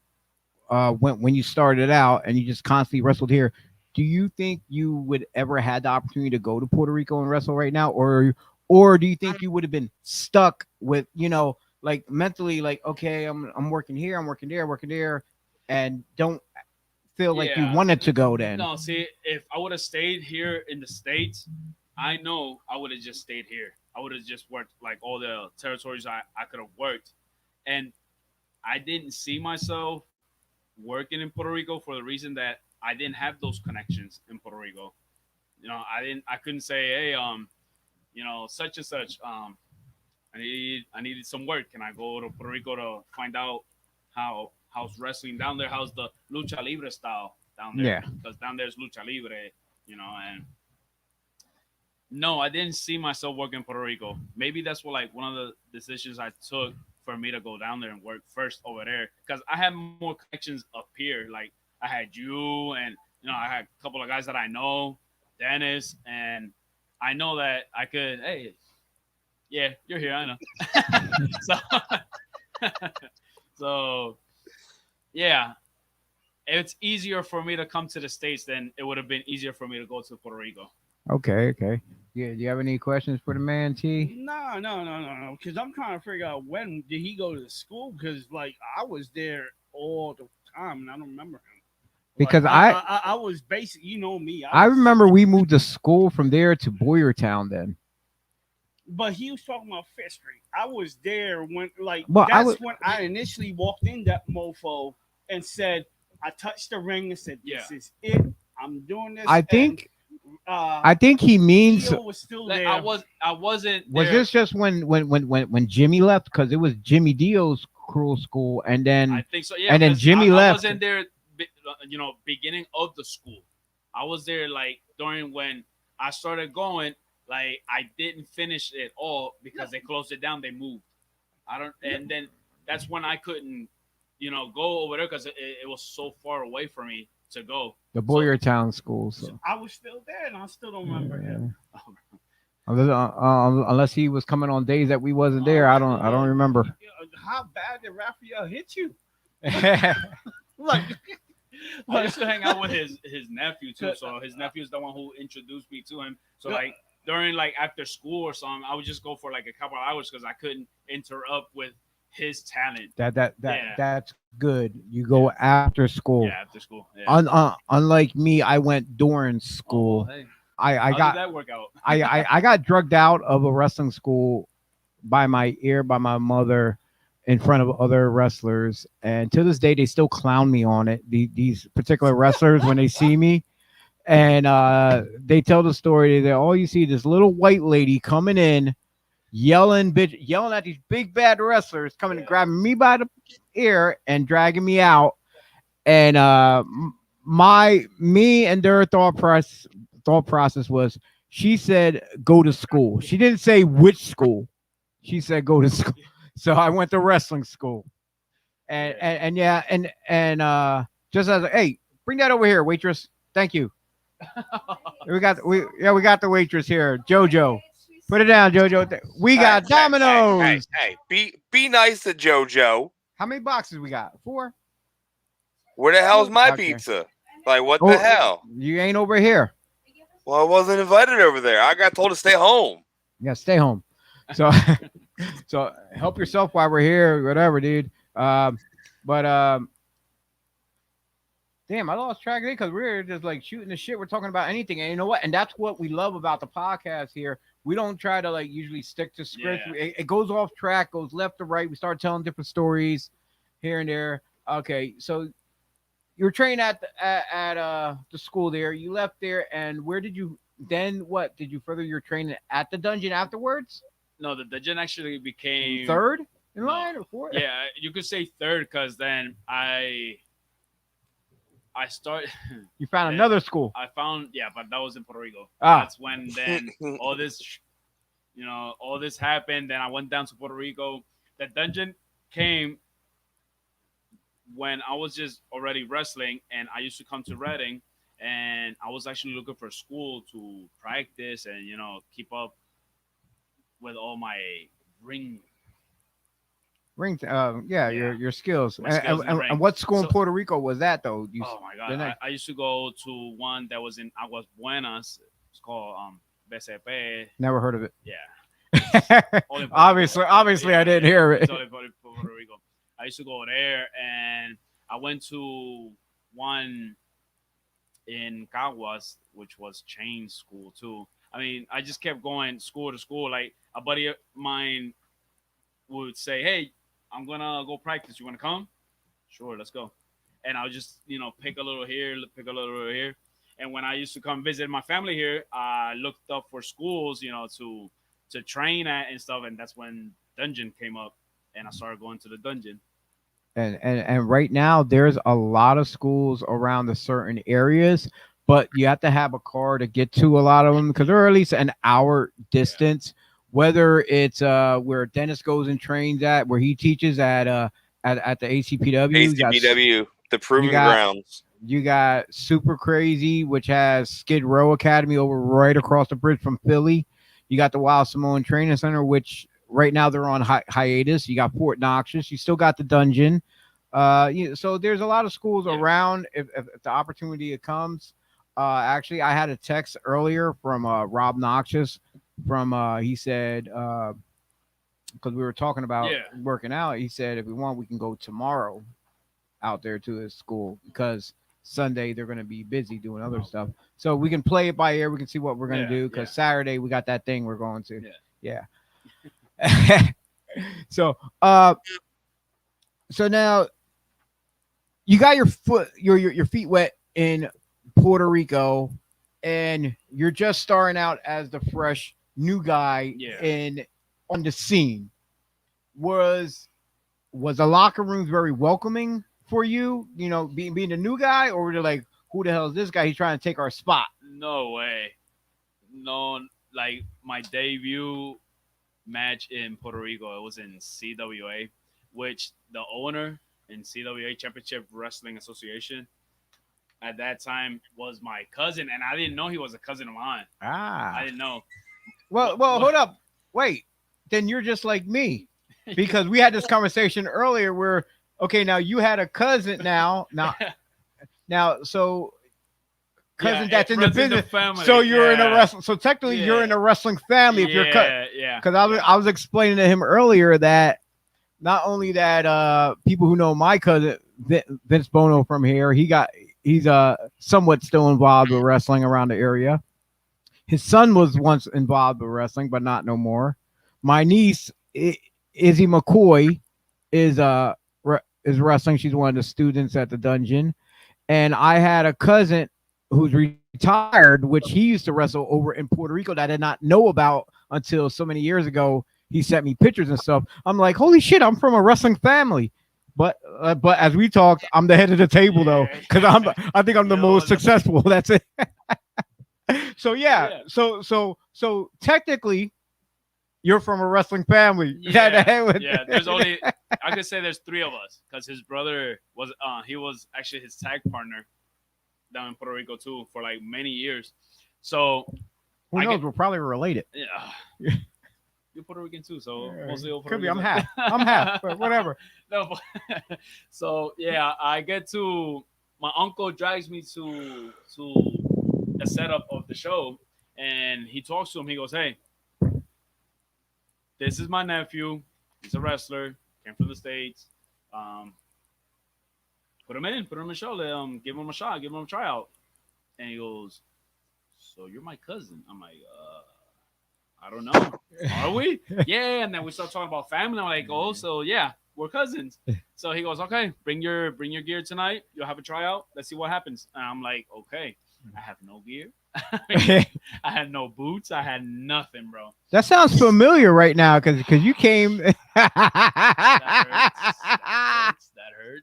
Speaker 1: when you started out and you just constantly wrestled here, do you think you would ever had the opportunity to go to Puerto Rico and wrestle right now? Or do you think you would have been stuck with, like mentally, like, okay, I'm working here, I'm working there, and don't feel like you wanted to go then?
Speaker 9: No, see, if I would have stayed here in the States, I know I would have just stayed here. I would have just worked like all the territories I could have worked. And I didn't see myself working in Puerto Rico for the reason that I didn't have those connections in Puerto Rico. I couldn't say, hey, such and such, I needed some work. Can I go to Puerto Rico to find out how's wrestling down there? How's the lucha libre style down there?
Speaker 1: Yeah.
Speaker 9: Because down there's lucha libre, and no, I didn't see myself working in Puerto Rico. Maybe that's what like one of the decisions I took for me to go down there and work first over there, because I had more connections up here. Like I had you, and I had a couple of guys that I know, Dennis, and I know that I could. Hey, yeah, you're here. I know. So yeah, it's easier for me to come to the States than it would have been easier for me to go to Puerto Rico.
Speaker 1: Okay. Yeah, do you have any questions for the man, T?
Speaker 2: No. Because I'm trying to figure out when did he go to the school? Because like I was there all the time, and I don't remember him.
Speaker 1: Because
Speaker 2: Like, I was basically, you know me.
Speaker 1: I
Speaker 2: was,
Speaker 1: remember we moved to school from there to Boyertown then.
Speaker 2: but he was talking about Fifth Street. I was there when, like,
Speaker 1: Well,
Speaker 2: that's when I initially walked in that mofo and said, I touched the ring and said, "This is it. I'm doing this."
Speaker 1: I think he means.
Speaker 2: Chio was still
Speaker 9: Like,
Speaker 2: there.
Speaker 9: I wasn't.
Speaker 1: Was
Speaker 9: there.
Speaker 1: this just when Jimmy left? Because it was Jimmy Dio's cruel school, and then
Speaker 9: I think so. Yeah.
Speaker 1: and then
Speaker 9: 'cause
Speaker 1: Jimmy
Speaker 9: I
Speaker 1: left.
Speaker 9: wasn't there. Beginning of the school. I was there like during when I started going. Like I didn't finish it all because they closed it down. They moved. And then that's when I couldn't, go over there because it was so far away for me to go.
Speaker 1: The Boyertown school. So.
Speaker 2: I was still there, and I still don't remember him.
Speaker 1: Unless he was coming on days that we wasn't there, I don't remember.
Speaker 2: How bad did Raphael hit you?
Speaker 9: Like, I used to hang out with his nephew too. So his nephew is the one who introduced me to him. So like during like after school or something, I would just go for like a couple of hours because I couldn't interrupt with his talent.
Speaker 1: That's good. You go after school.
Speaker 9: Yeah, after school. Yeah.
Speaker 1: Unlike me, I went during school.
Speaker 9: Oh, hey.
Speaker 1: I
Speaker 9: How
Speaker 1: got
Speaker 9: did that work out?
Speaker 1: I got drugged out of a wrestling school by my mother in front of other wrestlers, and to this day they still clown me on it. These particular wrestlers when they see me, and they tell the story that all you see this little white lady coming in, yelling at these big bad wrestlers, coming and grabbing me by the ear and dragging me out, and me and their thought process was, she said go to school. She didn't say which school. She said go to school. So I went to wrestling school, and just as hey, bring that over here, waitress. Thank you. we got the waitress here, JoJo. Put it down, JoJo. We got Domino's.
Speaker 3: Hey, be nice to JoJo.
Speaker 1: How many boxes we got? 4.
Speaker 3: Where the hell's my
Speaker 1: Okay.
Speaker 3: pizza? Like what the hell?
Speaker 1: You ain't over here.
Speaker 3: Well, I wasn't invited over there. I got told to stay home.
Speaker 1: Yeah, stay home. So, so help yourself while we're here, whatever, dude. Damn, I lost track of it because we're just like shooting the shit. We're talking about anything, and you know what? And that's what we love about the podcast here. We don't try to like usually stick to script.
Speaker 9: Yeah.
Speaker 1: It goes off track, goes left to right. We start telling different stories here and there. Okay, so you were training at the school there. You left there, and where did you then? What did you further your training at the dungeon afterwards?
Speaker 9: No, the dungeon actually became
Speaker 1: Third in line or fourth?
Speaker 9: Yeah, you could say third because then I started.
Speaker 1: You found another school.
Speaker 9: I found but that was in Puerto Rico.
Speaker 1: Ah.
Speaker 9: That's when then all this happened. Then I went down to Puerto Rico. The dungeon came when I was just already wrestling, and I used to come to Reading, and I was actually looking for a school to practice and keep up with all my ring.
Speaker 1: Your skills.
Speaker 9: My skills in the ring.
Speaker 1: And what school in Puerto Rico was that though?
Speaker 9: Oh my god! I used to go to one that was in Aguas Buenas. It's called BCP.
Speaker 1: Never heard of it.
Speaker 9: Yeah.
Speaker 1: Obviously, I didn't hear it.
Speaker 9: It's only Puerto Rico. I used to go there, and I went to one in Caguas, which was chain school too. I mean, I just kept going school to school. Like a buddy of mine would say, "Hey, I'm gonna go practice. You wanna come?" Sure, let's go. And I'll just pick a little here, pick a little here. And when I used to come visit my family here, I looked up for schools, to train at and stuff. And that's when Dungeon came up, and I started going to the Dungeon.
Speaker 1: And right now there's a lot of schools around the certain areas, but you have to have a car to get to a lot of them because they're at least an hour distance. Whether it's where Dennis goes and trains at, where he teaches at the ACPW.
Speaker 3: ACPW, the Proving Grounds.
Speaker 1: You got Super Crazy, which has Skid Row Academy over right across the bridge from Philly. You got the Wild Samoan Training Center, which right now they're on hiatus. You got Fort Noxious. You still got the Dungeon. So there's a lot of schools around if the opportunity comes. Actually, I had a text earlier from Rob Noxious. He said because we were talking about working out. He said if we want, we can go tomorrow out there to his school because Sunday they're going to be busy doing other stuff. So we can play it by ear. We can see what we're going to do because Saturday we got that thing we're going to. Yeah. So now you got your feet wet in Puerto Rico, and you're just starting out as the fresh new guy on the scene. Was the locker rooms very welcoming for you? You know, being the new guy, or were they like, who the hell is this guy? He's trying to take our spot.
Speaker 9: No way. No, like my debut match in Puerto Rico, it was in CWA, which the owner in CWA, Championship Wrestling Association, at that time was my cousin, and I didn't know he was a cousin of mine. I didn't know.
Speaker 1: Well, hold up. Wait. Then you're just like me. Because we had this conversation earlier where, okay, now you had a cousin now, so cousin that's in the business. So you're in a wrestling. So technically, you're in a wrestling family. If you're because I was explaining to him earlier that not only that people who know my cousin Vince Bono from here, he's somewhat still involved with wrestling around the area. His son was once involved with wrestling, but not no more. My niece Izzy McCoy is wrestling. She's one of the students at the dungeon. And I had a cousin who's retired, which he used to wrestle over in Puerto Rico that I did not know about until so many years ago. He sent me pictures and stuff. I'm like, holy shit, I'm from a wrestling family. But as we talked, I'm the head of the table though, because I think I'm the most successful. That's it. So so technically, you're from a wrestling family.
Speaker 9: There's only I could say there's three of us because his brother was he was actually his tag partner down in Puerto Rico too for like many years. So
Speaker 1: who knows? We're probably related.
Speaker 9: Yeah, you're Puerto Rican too, so mostly over.
Speaker 1: Could be. I'm half, but whatever.
Speaker 9: No, but, so yeah, I get to my uncle drives me to the setup of the show, and he talks to him. He goes, "Hey, this is my nephew. He's a wrestler. Came from the States. Put him in the show. Give him a shot. Give him a tryout." And he goes, "So you're my cousin?" I'm like, I don't know. Are we? Yeah. And then we start talking about family. I'm like, oh, so yeah, we're cousins. So he goes, okay, bring your gear tonight. You'll have a tryout. Let's see what happens. And I'm like, okay. I have no gear. I had no boots. I had nothing, bro.
Speaker 1: That sounds familiar right now because you came.
Speaker 9: That hurts.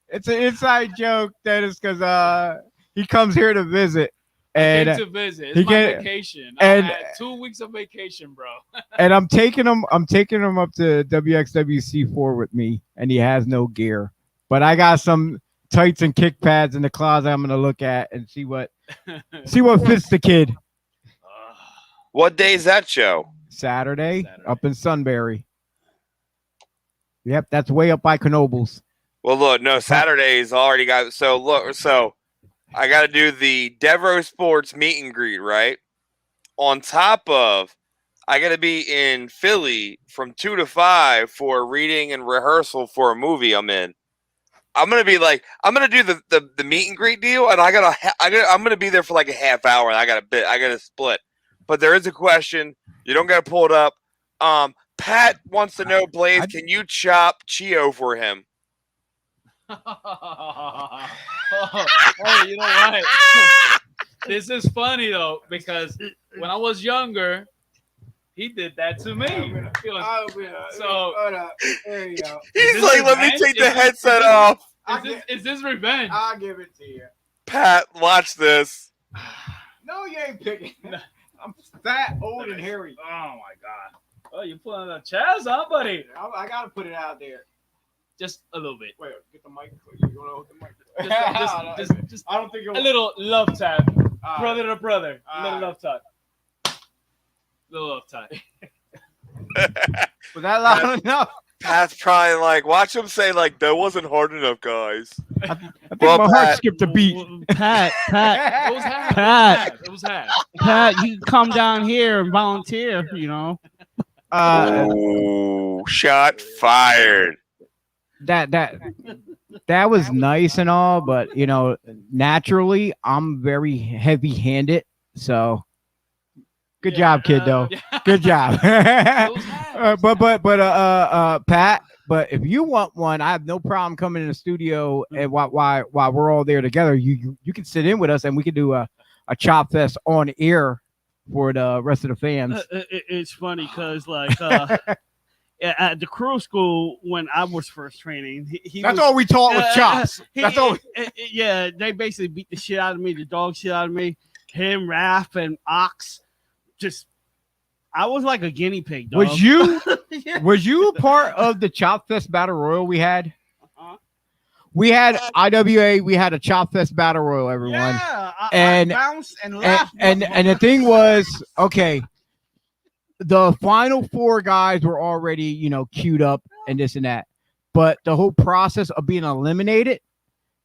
Speaker 1: It's an inside joke that is because he comes here to visit. And
Speaker 9: to visit. It's my vacation. I had 2 weeks of vacation, bro.
Speaker 1: And I'm taking him up to WXWC4 with me, and he has no gear. But I got some tights and kick pads in the closet I'm gonna look at and see what fits the kid.
Speaker 3: What day is that show?
Speaker 1: Saturday up in Sunbury. Yep, that's way up by Knoebels.
Speaker 3: Well, look, no, Saturday's already got so I got to do the Devro Sports meet and greet, right? On top of, I got to be in Philly from 2 to 5 for reading and rehearsal for a movie I'm in. I'm gonna do the meet and greet deal, and I'm gonna be there for like a half hour, and I gotta split. But there is a question. You don't gotta pull it up. Pat wants to know, Blaze, can you chop Chio for him?
Speaker 9: Oh, you know what? This is funny though because when I was younger, he did that to me. So
Speaker 1: there you go.
Speaker 3: He's like, let me take the headset off.
Speaker 9: Is this revenge?
Speaker 1: I'll give it to you.
Speaker 3: Pat, watch this.
Speaker 1: No, you ain't picking. I'm fat, old, and hairy.
Speaker 9: Oh my god. Oh, you pulling the chest, huh, buddy?
Speaker 1: I gotta put it out there.
Speaker 9: Just a little bit.
Speaker 1: Wait, get the mic. You wanna hold the mic?
Speaker 9: Just
Speaker 1: I don't think
Speaker 9: a little love tap, brother to brother. Little love tap. Little love tap.
Speaker 1: Was that loud enough?
Speaker 3: Pat's probably like, watch him say like, that wasn't hard enough, guys.
Speaker 1: I think
Speaker 3: Well,
Speaker 1: my heart
Speaker 3: Pat-
Speaker 1: skipped a beat.
Speaker 2: Pat,
Speaker 9: It was half.
Speaker 2: Pat.
Speaker 9: It was half.
Speaker 2: Pat, you come down here and volunteer. You know.
Speaker 3: Ooh, shot fired.
Speaker 1: That was nice and all, but naturally I'm very heavy-handed, so good job, kid. Though, good job. Pat. But if you want one, I have no problem coming in the studio and while we're all there together. You can sit in with us and we can do a chop fest on air for the rest of the fans.
Speaker 2: It's funny because at the crew school when I was first training,
Speaker 1: That's all we taught was chops. That's all.
Speaker 2: Yeah, they basically beat the shit out of me, the dog shit out of me. Him, Raph, and Ox, I was like a guinea pig, dog.
Speaker 1: Was you
Speaker 2: Yeah.
Speaker 1: was you a part of the Chop Fest Battle Royal we had? We had IWA, we had a Chop Fest Battle Royal, everyone.
Speaker 2: Yeah,
Speaker 1: And-
Speaker 2: I bounced and laughed.
Speaker 1: And the thing was, okay, the final 4 guys were already, queued up and this and that. But the whole process of being eliminated,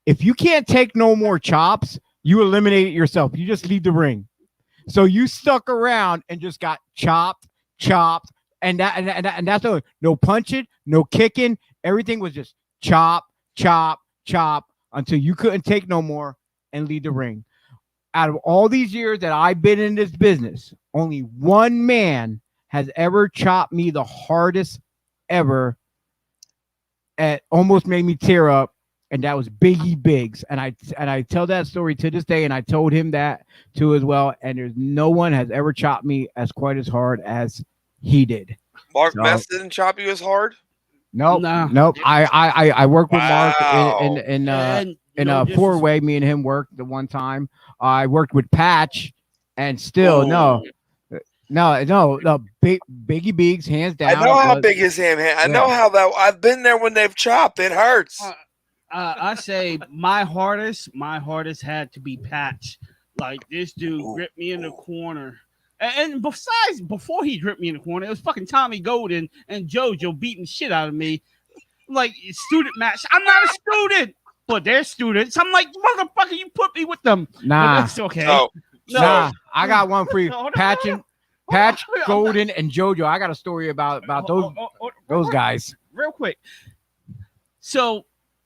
Speaker 1: if you can't take no more chops, you eliminate it yourself. You just leave the ring. So you stuck around and just got chopped, and that's all. No punching, no kicking. Everything was just chop until you couldn't take no more and leave the ring. Out of all these years that I've been in this business, only one man has ever chopped me the hardest ever. It almost made me tear up. And that was Biggie Biggs. And I tell that story to this day, and I told him that too as well. And there's no one has ever chopped me as quite as hard as he did.
Speaker 3: Mark Mess didn't chop you as hard?
Speaker 1: Nope.
Speaker 2: Nah.
Speaker 1: Nope. I worked with Mark
Speaker 3: Wow.
Speaker 1: in
Speaker 2: no
Speaker 1: a
Speaker 2: disres-
Speaker 1: 4-way. Me and him worked the one time. I worked with Patch, and still no. Biggie Biggs, hands down.
Speaker 3: I know how
Speaker 1: was-
Speaker 3: big his hand. I
Speaker 1: Yeah.
Speaker 3: know how that. I've been there when they've chopped. It hurts.
Speaker 2: I say my hardest had to be Patch. Like this dude gripped me in the corner. And besides, before he gripped me in the corner, it was fucking Tommy Golden and JoJo beating shit out of me. Like student match. I'm not a student, but they're students. I'm like, motherfucker, you put me with them. But
Speaker 1: Nah,
Speaker 2: that's okay.
Speaker 3: So,
Speaker 1: nah. I got one for you.
Speaker 2: Hold on,
Speaker 1: Patch,
Speaker 2: hold on.
Speaker 1: Golden, and JoJo. I got a story about those guys.
Speaker 2: Real quick. So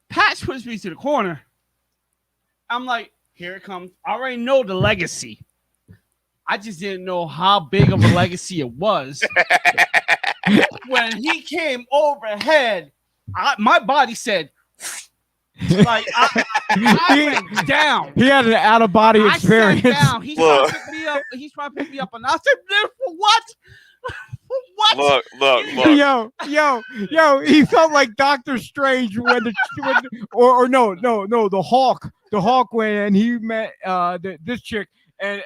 Speaker 2: Patch puts me to the corner. I'm like, here it comes. I already know the legacy. I just didn't know how big of a legacy it was. When he came overhead, my body said, like, I went down.
Speaker 1: He had an out of body
Speaker 2: I
Speaker 1: experience.
Speaker 2: sat down. He's trying to pick me up. He's trying to pick me up, and I said, "For what? For what?"
Speaker 3: look.
Speaker 1: Yo, he felt like Doctor Strange when the Hulk when he met this chick and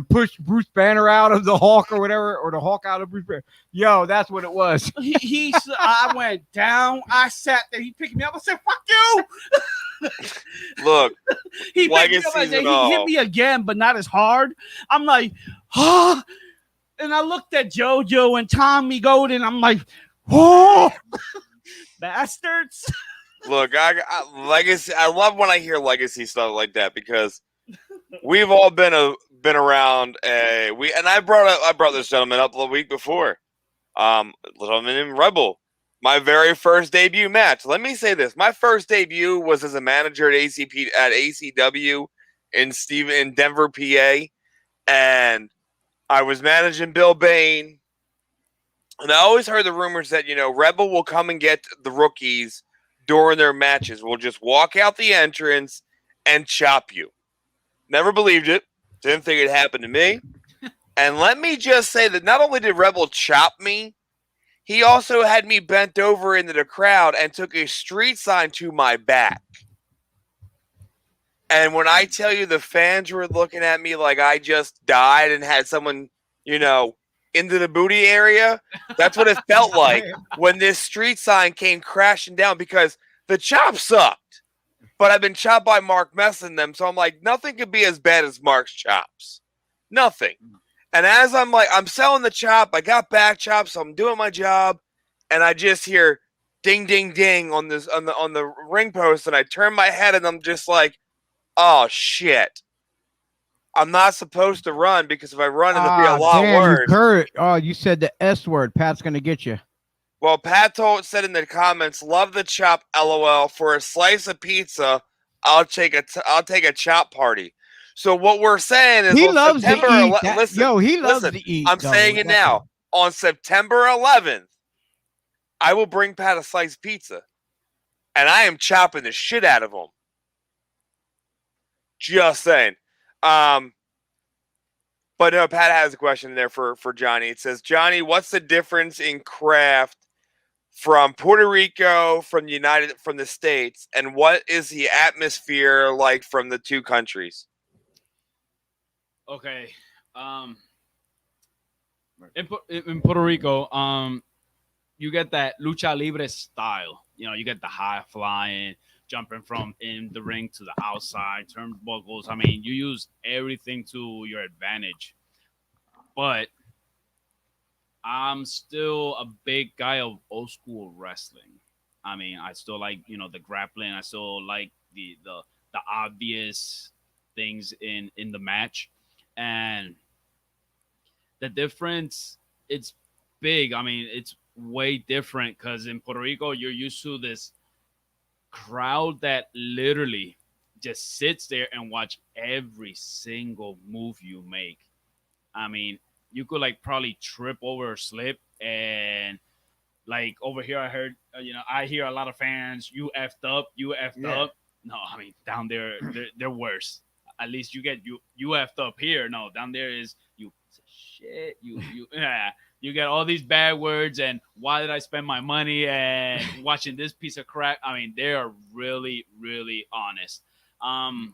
Speaker 1: pushed Bruce Banner out of the Hulk or whatever, or the Hulk out of Bruce Banner. Yo, that's what it was.
Speaker 2: I went down. I sat there. He picked me up. I said, "Fuck you."
Speaker 3: Look,
Speaker 2: He picked me up and then he hit me again, but not as hard. I'm like, oh. And I looked at JoJo and Tommy Golden. I'm like, oh, bastards.
Speaker 3: look. I legacy. I love when I hear legacy stuff like that because we've all been around. I brought this gentleman up the week before. Gentleman named Rebel. My very first debut match. Let me say this: my first debut was as a manager at ACW in Denver, PA, and I was managing Bill Bain. And I always heard the rumors that Rebel will come and get the rookies during their matches. We'll just walk out the entrance and chop you. Never believed it. Didn't think it happened to me. And let me just say that not only did Rebel chop me, he also had me bent over into the crowd and took a street sign to my back. And when I tell you the fans were looking at me like I just died and had someone, into the booty area, that's what it felt like when this street sign came crashing down because the chop sucked. But I've been chopped by Mark messing them, so I'm like, nothing could be as bad as Mark's chops. Nothing. And as I'm selling the chop, I got back chops, so I'm doing my job, and I just hear ding, ding, ding on the ring post, and I turn my head, and I'm just like, oh shit. I'm not supposed to run because if I run, it'll be a lot
Speaker 1: damn,
Speaker 3: worse.
Speaker 1: you Kurt. Oh, you said the S word. Pat's gonna get you.
Speaker 3: Well, Pat said in the comments, "Love the chop, LOL. For a slice of pizza, I'll take a chop party." So what we're saying is,
Speaker 1: He
Speaker 3: on
Speaker 1: loves
Speaker 3: September
Speaker 1: to eat.
Speaker 3: 11th,
Speaker 1: He loves to eat.
Speaker 3: I'm saying it now. On September 11th, I will bring Pat a slice of pizza, and I am chopping the shit out of him. Just saying. But no, Pat has a question there for Johnny. It says, Johnny, what's the difference in craft from Puerto Rico, from the States, and what is the atmosphere like from the two countries?
Speaker 9: Okay. In Puerto Rico, you get that lucha libre style. You know, you get the high flying, jumping from in the ring to the outside, turnbuckles. I mean, you use everything to your advantage. But I'm still a big guy of old school wrestling. I mean, I still like, the grappling. I still like the obvious things in the match. And the difference, it's big. I mean, it's way different because in Puerto Rico, you're used to this crowd that literally just sits there and watch every single move you make. I mean, you could probably trip over or slip, and over here, I heard, I hear a lot of fans, you effed up. No, I mean, down there, they're worse. At least you get you effed up here. No, down there is you shit. Yeah. You get all these bad words, and why did I spend my money and watching this piece of crap? I mean, they are really, really honest. I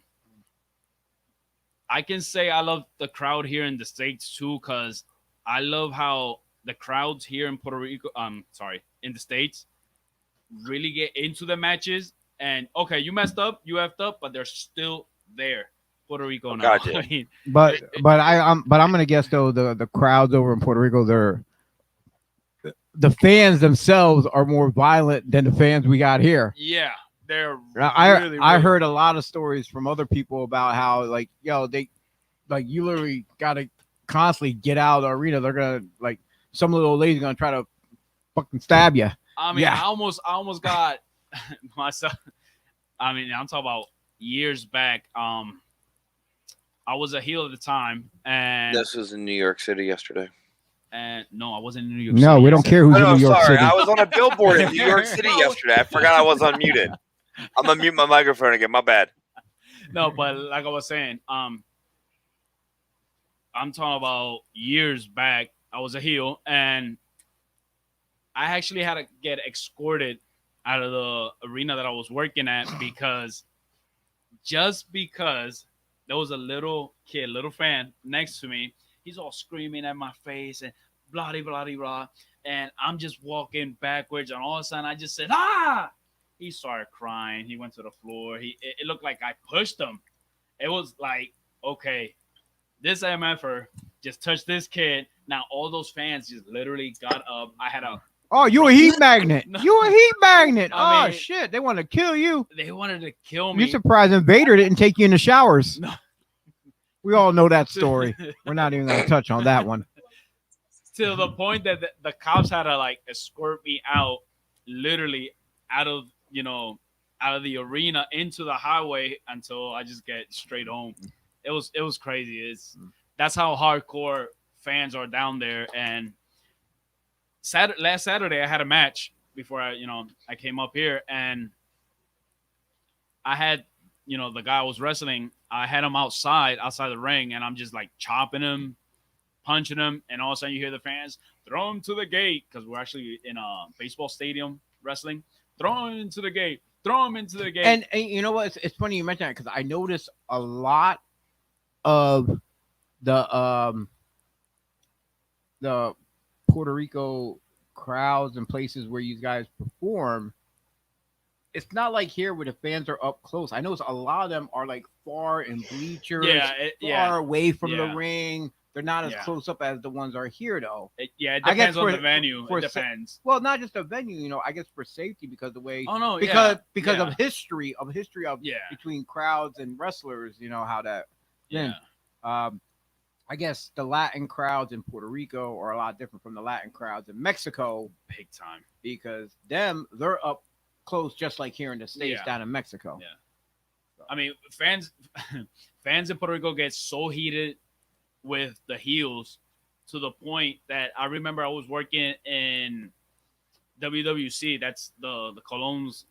Speaker 9: can say I love the crowd here in the States too, because I love how the crowds here in Puerto Rico, in the States, really get into the matches. And okay, you messed up, you effed up, but they're still there. Puerto Rico now.
Speaker 3: Gotcha.
Speaker 9: I mean,
Speaker 1: But I'm gonna guess though the crowds over in Puerto Rico, the fans themselves are more violent than the fans we got here.
Speaker 9: yeah, they're
Speaker 1: I heard a lot of stories from other people about how they you literally gotta constantly get out of the arena. They're gonna some little lady's gonna try to fucking stab you.
Speaker 9: I mean, I almost got myself. I mean, I'm talking about years back. I was a heel at the time, and
Speaker 3: This was in New York City yesterday.
Speaker 9: And no, I wasn't in New York
Speaker 1: No,
Speaker 9: City.
Speaker 1: we don't care who's in New York City.
Speaker 3: I was on a billboard in New York City yesterday. I forgot I was unmuted. I'm gonna mute my microphone again. My bad.
Speaker 9: No, but like I was saying, I'm talking about years back. I was a heel, and I actually had to get escorted out of the arena that I was working at because there was a little fan next to me. He's all screaming at my face and blah, blah, blah, blah. And I'm just walking backwards, and all of a sudden I just said, ah! He started crying. He went to the floor. It looked like I pushed him. It was like, okay, this MFer just touched this kid. Now all those fans just literally got up. I had a...
Speaker 1: Oh, you a heat magnet.
Speaker 9: No.
Speaker 1: You a heat magnet.
Speaker 9: I mean,
Speaker 1: shit. They want to kill you.
Speaker 9: They wanted to kill me.
Speaker 1: You're surprised Invader didn't take you in the showers.
Speaker 9: No.
Speaker 1: We all know that story. We're not even going to touch on that one.
Speaker 9: To the point that the cops had to escort me out, literally out of the arena into the highway until I just get straight home. It was crazy. That's how hardcore fans are down there. And last Saturday I had a match before I came up here, and I had the guy I was wrestling. I had him outside the ring, and I'm just chopping him, punching him, and all of a sudden you hear the fans throw him to the gate, because we're actually in a baseball stadium wrestling. Throw him into the gate. Throw him into the gate.
Speaker 1: And you know what? It's funny you mention that, because I noticed a lot of the Puerto Rico crowds and places where you guys perform. It's not like here where the fans are up close. I notice a lot of them are far in bleachers, far away from the ring. They're not as
Speaker 2: Yeah.
Speaker 1: close up as the ones are here, though.
Speaker 2: It
Speaker 1: I guess
Speaker 2: depends on
Speaker 1: for-
Speaker 2: the venue.
Speaker 1: for
Speaker 2: It
Speaker 1: sa-
Speaker 2: depends.
Speaker 1: Well, not just the venue, I guess for safety because the way
Speaker 2: Oh no,
Speaker 1: because
Speaker 2: yeah.
Speaker 1: of history of
Speaker 2: Yeah.
Speaker 1: between crowds and wrestlers, how that.
Speaker 2: Yeah.
Speaker 1: Then, I guess the Latin crowds in Puerto Rico are a lot different from the Latin crowds in Mexico
Speaker 2: Big time.
Speaker 1: because they're up close just like here in the States
Speaker 2: Yeah.
Speaker 1: down in Mexico.
Speaker 2: Yeah. I mean, fans in Puerto Rico get so heated with the heels to the point that I remember I was working in WWC. That's the Cologne's,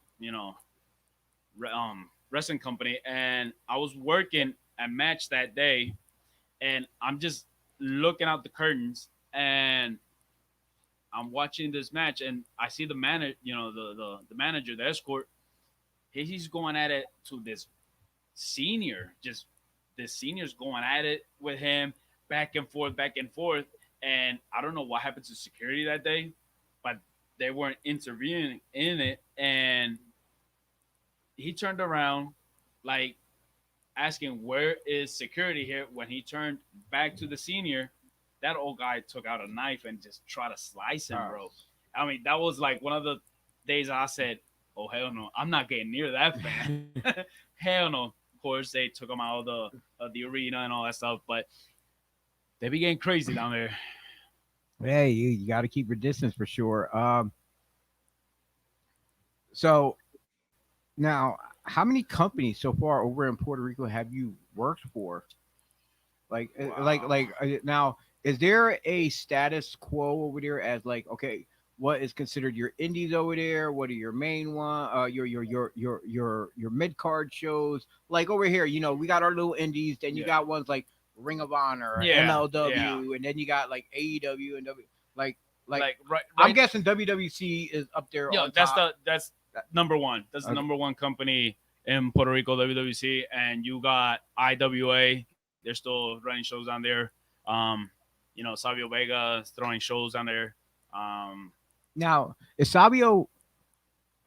Speaker 2: wrestling company, and I was working a match that day, and I'm just looking out the curtains, and I'm watching this match, and I see the manager, the manager, the escort. He's going at it to this senior, just this senior's going at it with him back and forth, and I don't know what happened to security that day, but they weren't intervening in it, and he turned around like asking where is security here. When he turned back to the senior, that old guy took out a knife and just tried to slice him, bro. I mean, that was like one of the days I said, oh hell no, I'm not getting near that fan. Hell no. Of course they took him out of the arena and all that stuff, but they be getting crazy down there.
Speaker 1: Hey, you got to keep your distance for sure. So now, how many companies so far over in Puerto Rico have you worked for? Now, is there a status quo over there as like, okay, what is considered your indies over there? What are your main one? Your mid card shows? Like over here, we got our little indies. Then you got ones like Ring of Honor, MLW, and then you got like AEW and W. Like
Speaker 2: right,
Speaker 1: I'm guessing WWC is up there.
Speaker 2: Yeah,
Speaker 1: on
Speaker 2: that's
Speaker 1: top.
Speaker 2: that's number one. That's the number one company in Puerto Rico, WWC, and you got IWA. They're still running shows down there. Savio Vega is throwing shows down there.
Speaker 1: Now, is Sabio,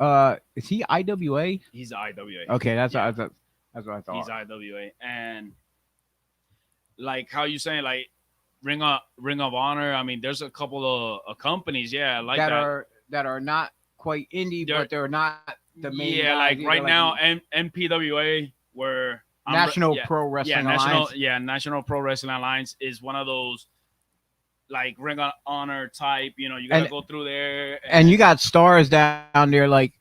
Speaker 1: is he IWA?
Speaker 2: He's IWA.
Speaker 1: Okay, that's what I thought.
Speaker 2: He's IWA, and like how you saying, like Ring of Honor. I mean, there's a couple of companies, like
Speaker 1: that are not quite indie, but they're not the main.
Speaker 2: Yeah,
Speaker 1: guys
Speaker 2: like
Speaker 1: either,
Speaker 2: right now, NPWA, where
Speaker 1: National Pro Wrestling Alliance.
Speaker 2: National Pro Wrestling Alliance is one of those like Ring of Honor type. You gotta go through there,
Speaker 1: and you got stars down there like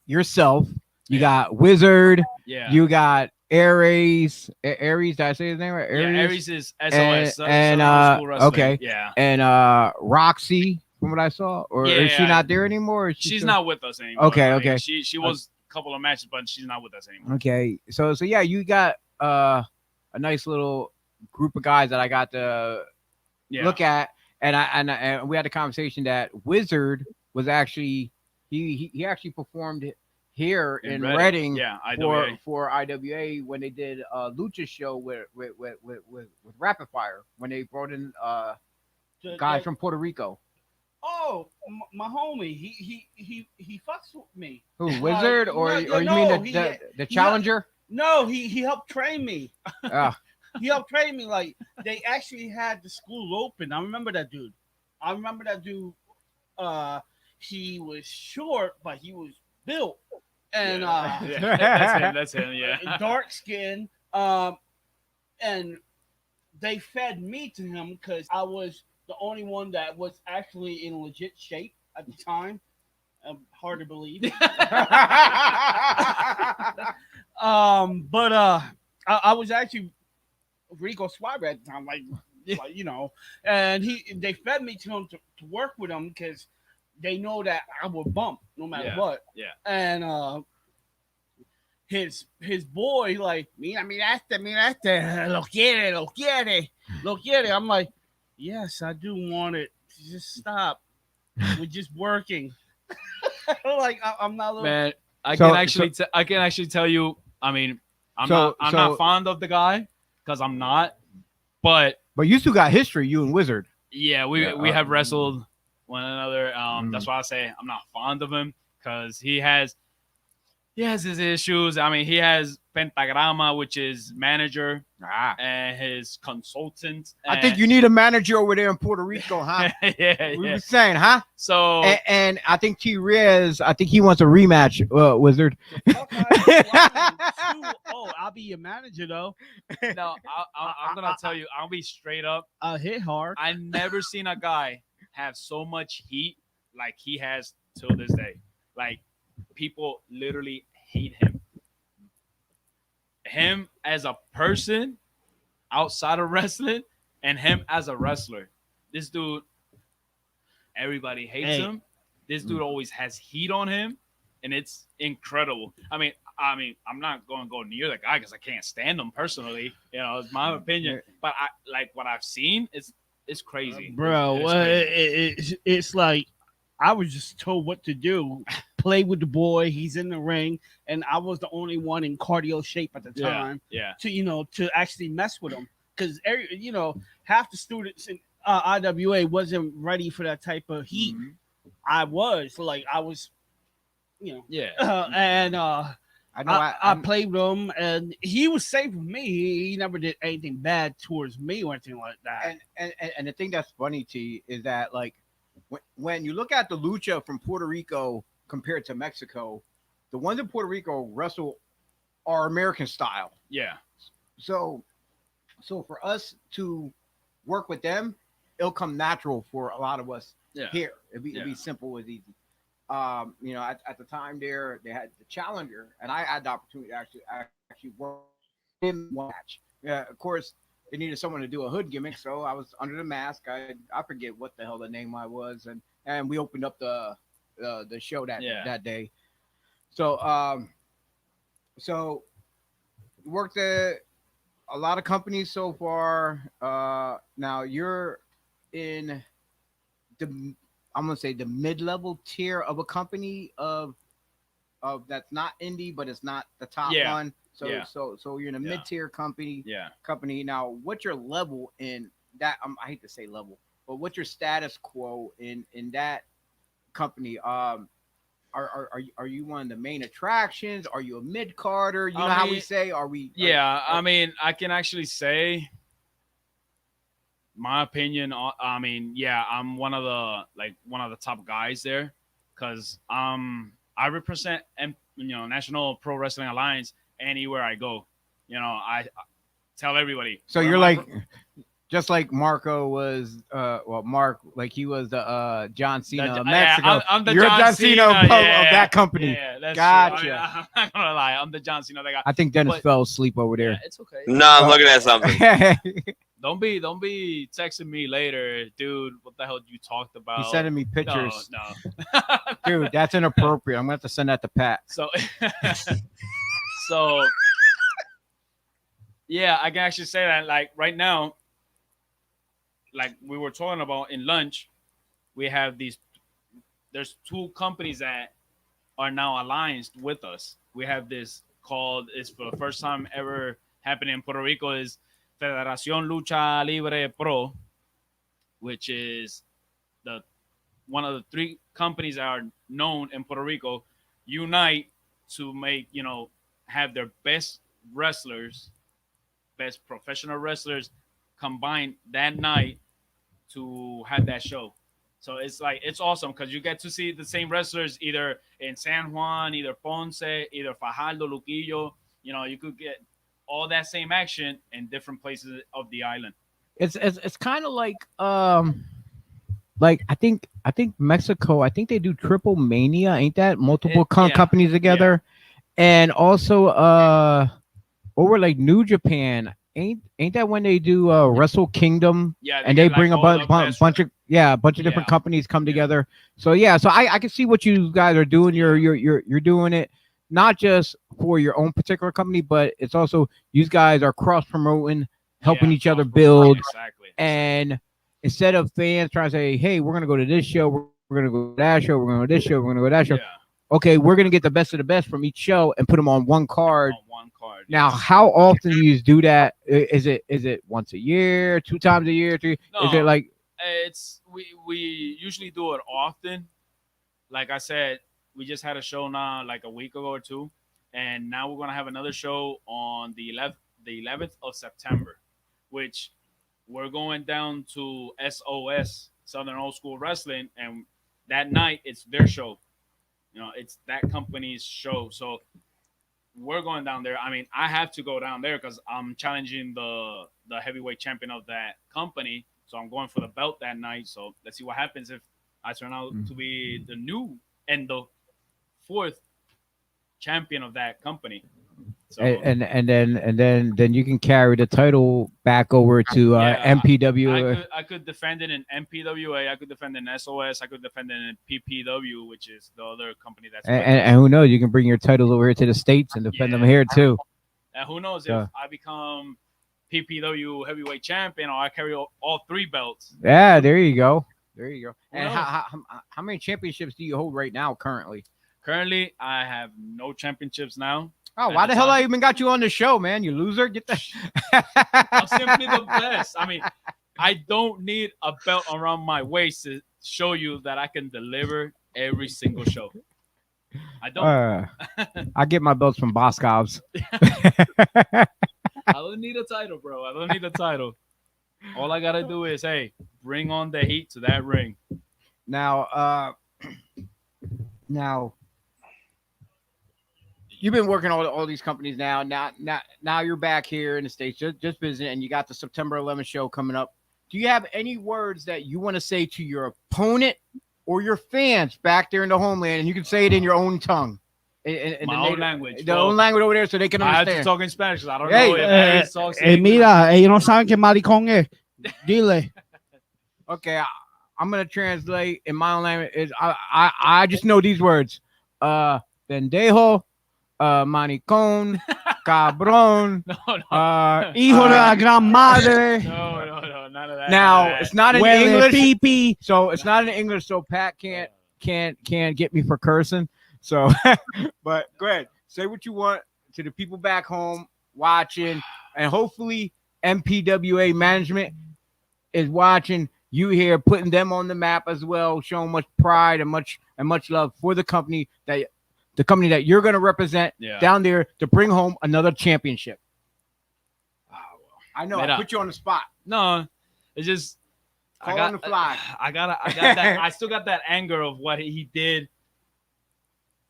Speaker 1: yourself. You got Wizard.
Speaker 2: Yeah.
Speaker 1: You got Aries. Aries, did I say his name right?
Speaker 2: Yeah, Aries is SOS.
Speaker 1: And okay.
Speaker 2: Yeah.
Speaker 1: And Roxy, from what I saw, or is she not there anymore?
Speaker 2: She's not with us anymore.
Speaker 1: Okay.
Speaker 2: She was a couple of matches, but she's not with us anymore.
Speaker 1: Okay. So yeah, you got a nice little group of guys that I got to look at, and we had a conversation that Wizard was actually he actually performed here in Reading for IWA when they did a lucha show with Rapid Fire when they brought in guys from Puerto Rico.
Speaker 2: Oh, my homie, he fucks with me.
Speaker 1: Who, Wizard or you mean the challenger?
Speaker 2: He helped train me. He helped train me. Like they actually had the school open. I remember that dude. He was short, but he was built. And that's him. Yeah, dark skin. And they fed me to him because I was the only one that was actually in legit shape at the time. Hard to believe. But I was actually Rico Swabber at the time, and they fed me to him to work with him because they know that I would bump no matter what. Yeah. And his boy like, mira este, lo quiere. I'm like, yes, I do want it. Just stop. We're just working. Like I'm not. Man, I can actually tell you. I mean, I'm not fond of the guy because I'm not. But
Speaker 1: you still got history, you and Wizard.
Speaker 2: Yeah, we have wrestled one another. That's why I say I'm not fond of him because he has
Speaker 9: he has his issues. I mean, he has Pentagrama, which is manager, and his consultant.
Speaker 1: I think you need a manager over there in Puerto Rico, huh?
Speaker 9: yeah.
Speaker 1: We were saying, huh?
Speaker 9: So
Speaker 1: And I think T.Reyes, I think he wants a rematch, Wizard.
Speaker 2: I'll be your manager though.
Speaker 9: no, I'm gonna tell you, I'll be straight up.
Speaker 2: I'll hit hard.
Speaker 9: I never seen a guy have so much heat like he has till this day. Like people literally hate him. Him as a person outside of wrestling and him as a wrestler. This dude, everybody hates him. This dude always has heat on him, and it's incredible. I mean, I'm not going to go near the guy because I can't stand him personally. You know, it's my opinion. But I like what I've seen. It's crazy,
Speaker 2: Bro.
Speaker 9: It's crazy.
Speaker 2: It's like I was just told what to do. Play with the boy. He's in the ring, and I was the only one in cardio shape at the time.
Speaker 9: Yeah.
Speaker 2: To actually mess with him because half the students in IWA wasn't ready for that type of heat.
Speaker 9: Mm-hmm.
Speaker 2: I was,
Speaker 9: Yeah.
Speaker 2: and
Speaker 1: I
Speaker 2: played with him, and he was safe with me. He never did anything bad towards me or anything like that.
Speaker 1: And the thing that's funny, T, is that like when you look at the lucha from Puerto Rico compared to Mexico, the ones in Puerto Rico wrestle are American style.
Speaker 9: Yeah.
Speaker 1: So for us to work with them, it'll come natural for a lot of us here. It'll be simple as easy. At the time there, they had the Challenger, and I had the opportunity to actually work in one match. Yeah, of course, they needed someone to do a hood gimmick, so I was under the mask. I forget what the hell the name I was, and we opened up the show that day. So worked at a lot of companies so far. Now you're in I'm gonna say the mid-level tier of a company of that's not indie, but it's not the top one. So you're in a mid-tier company.
Speaker 9: Yeah.
Speaker 1: Company. Now, what's your level in that? I hate to say level, but what's your status quo in that company? Are you one of the main attractions? Are you a mid-carder? You know how we say? Are we?
Speaker 9: I mean, I can actually say my opinion. I mean, I'm one of the top guys there because I represent National Pro Wrestling Alliance anywhere I go. I tell everybody.
Speaker 1: So you're like, just like Marco was, Mark, like he was the John Cena of Mexico.
Speaker 9: I'm the
Speaker 1: You're
Speaker 9: John Cena
Speaker 1: of that company.
Speaker 9: Yeah, that's
Speaker 1: gotcha.
Speaker 9: true. I'm not gonna lie, I'm the John Cena of that guy.
Speaker 1: I think Dennis fell asleep over there.
Speaker 9: Yeah, it's okay.
Speaker 3: No, I'm looking at something.
Speaker 9: Don't be texting me later, dude. What the hell you talked about?
Speaker 1: He's sending me pictures.
Speaker 9: No.
Speaker 1: Dude, that's inappropriate. I'm gonna have to send that to Pat.
Speaker 9: So, I can actually say that. Like right now, like we were talking about in lunch, we have there's two companies that are now aligned with us. We have this it's for the first time ever happening in Puerto Rico, is Federación Lucha Libre Pro, which is one of the three companies that are known in Puerto Rico, unite to make, have their best wrestlers, best professional wrestlers combined that night to have that show. So it's awesome because you get to see the same wrestlers either in San Juan, either Ponce, either Fajardo, Luquillo. You could get all that same action in different places of the island.
Speaker 1: It's kind of like I think Mexico, I think they do Triple Mania, ain't that? Multiple companies together. And also over like New Japan, ain't that when they do Wrestle Kingdom?
Speaker 9: Yeah,
Speaker 1: and they bring a bunch of different companies come together. So I can see what you guys are doing. You're doing it not just for your own particular company, but it's also you guys are cross promoting, helping each other build.
Speaker 9: Exactly.
Speaker 1: And instead of fans trying to say, "Hey, we're gonna go to this show, we're gonna go to that show, we're gonna go to this show, we're gonna go to that show." Okay, we're gonna get the best of the best from each show and put them on one card. Now, how often do you do that? Is it once a year, 2 times a year, 3?
Speaker 9: No,
Speaker 1: is it like?
Speaker 9: We usually do it often. Like I said, we just had a show now like a week ago or 2. and now we're gonna have another show on the 11th of September, which we're going down to SOS, Southern Old School Wrestling, and that night it's their show. It's that company's show. So we're going down there. I mean, I have to go down there because I'm challenging the heavyweight champion of that company. So I'm going for the belt that night. So let's see what happens if I turn out to be the new and the fourth champion of that company. So,
Speaker 1: and then you can carry the title back over to NPWA.
Speaker 9: I could defend it in NPWA. I could defend it in SOS. I could defend it in PPW, which is the other company that's.
Speaker 1: And who knows? You can bring your titles over here to the States and defend them here too.
Speaker 9: And who knows if I become PPW heavyweight champion or I carry all three belts.
Speaker 1: Yeah, there you go. And how many championships do you hold right now currently?
Speaker 9: Currently, I have no championships now.
Speaker 1: Oh, why the hell I even got you on the show, man? You loser. Get the.
Speaker 9: I'm simply the best. I mean, I don't need a belt around my waist to show you that I can deliver every single show. I don't.
Speaker 1: I get my belts from Boscov's.
Speaker 9: I don't need a title, bro. I don't need a title. All I gotta do is, hey, bring on the heat to that ring.
Speaker 1: Now, you've been working all these companies now. Now you're back here in the States, just visiting, and you got the September 11th show coming up. Do you have any words that you want to say to your opponent or your fans back there in the homeland? And you can say it in your own tongue. In
Speaker 9: my own language.
Speaker 1: The own language over there so they can understand.
Speaker 9: I have to talk in Spanish. I don't know if talks
Speaker 2: mira, ellos no saben que maricón es. Dile.
Speaker 1: Okay, I'm going to translate in my own language. I just know these words. Pendejo. Maricón, cabrón,
Speaker 2: hijo de la gran madre.
Speaker 9: No, none of that.
Speaker 1: Now it's not in English, so it's not in English. So Pat can't get me for cursing. So, but go ahead, say what you want to the people back home watching, and hopefully NPWA management is watching you here, putting them on the map as well, showing much pride and much love for the company that you're going to represent down there to bring home another championship. Oh, well. I know. I put you on the spot.
Speaker 9: No, it's just
Speaker 1: call on the fly.
Speaker 9: I got that. I still got that anger of what he did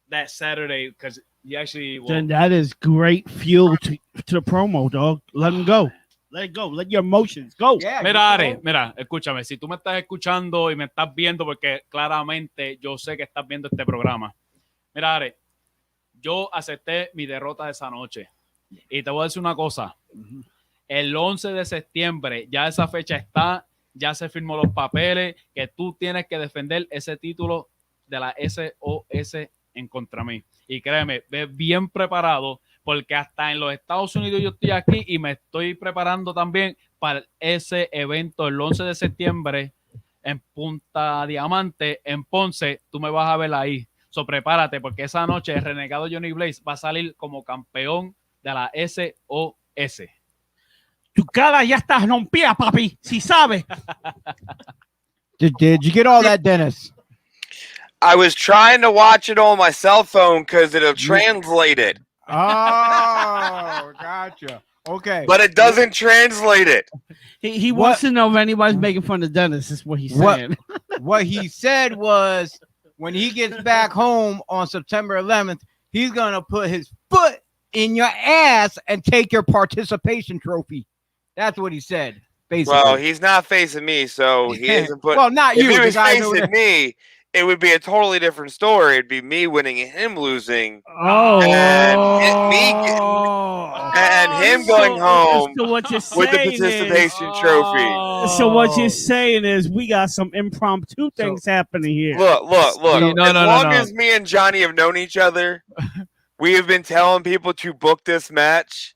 Speaker 9: that Saturday because he actually.
Speaker 2: Then that is great fuel to the promo, dog. Let him go. Let it go. Let your emotions go.
Speaker 1: Yeah,
Speaker 9: mira, escúchame. Si tú me estás escuchando y me estás viendo, porque claramente yo sé que estás viendo este programa. Mira, Are, yo acepté mi derrota de esa noche. Y te voy a decir una cosa. El 11 de septiembre, ya esa fecha está, ya se firmó los papeles, que tú tienes que defender ese título de la SOS en contra mí. Y créeme, ve bien preparado, porque hasta en los Estados Unidos yo estoy aquí y me estoy preparando también para ese evento el 11 de septiembre en Punta Diamante, en Ponce. Tú me vas a ver ahí. So, prepárate, porque esa noche el Renegado Johnny Blaze va a salir como campeón de la SOS.
Speaker 2: Tu cara ya está rompida, papi. Si sabes.
Speaker 1: Did you get all that, Dennis?
Speaker 3: I was trying to watch it on my cell phone because it'll translate it.
Speaker 1: Oh, gotcha. Okay.
Speaker 3: But it doesn't translate it.
Speaker 2: He wants to know if anybody's making fun of Dennis, is what he's saying.
Speaker 1: What he said was, when he gets back home on September 11th, he's going to put his foot in your ass and take your participation trophy. That's what he said, basically.
Speaker 3: Well, he's not facing me, so he isn't putting...
Speaker 1: Well, not you.
Speaker 3: If he was facing me, it would be a totally different story. It'd be me winning and him losing.
Speaker 2: Oh.
Speaker 3: And him going home
Speaker 2: so what you're saying
Speaker 3: with the participation trophy.
Speaker 2: So what you're saying is we got some impromptu things happening here.
Speaker 3: Look. As long as me and Johnny have known each other, we have been telling people to book this match.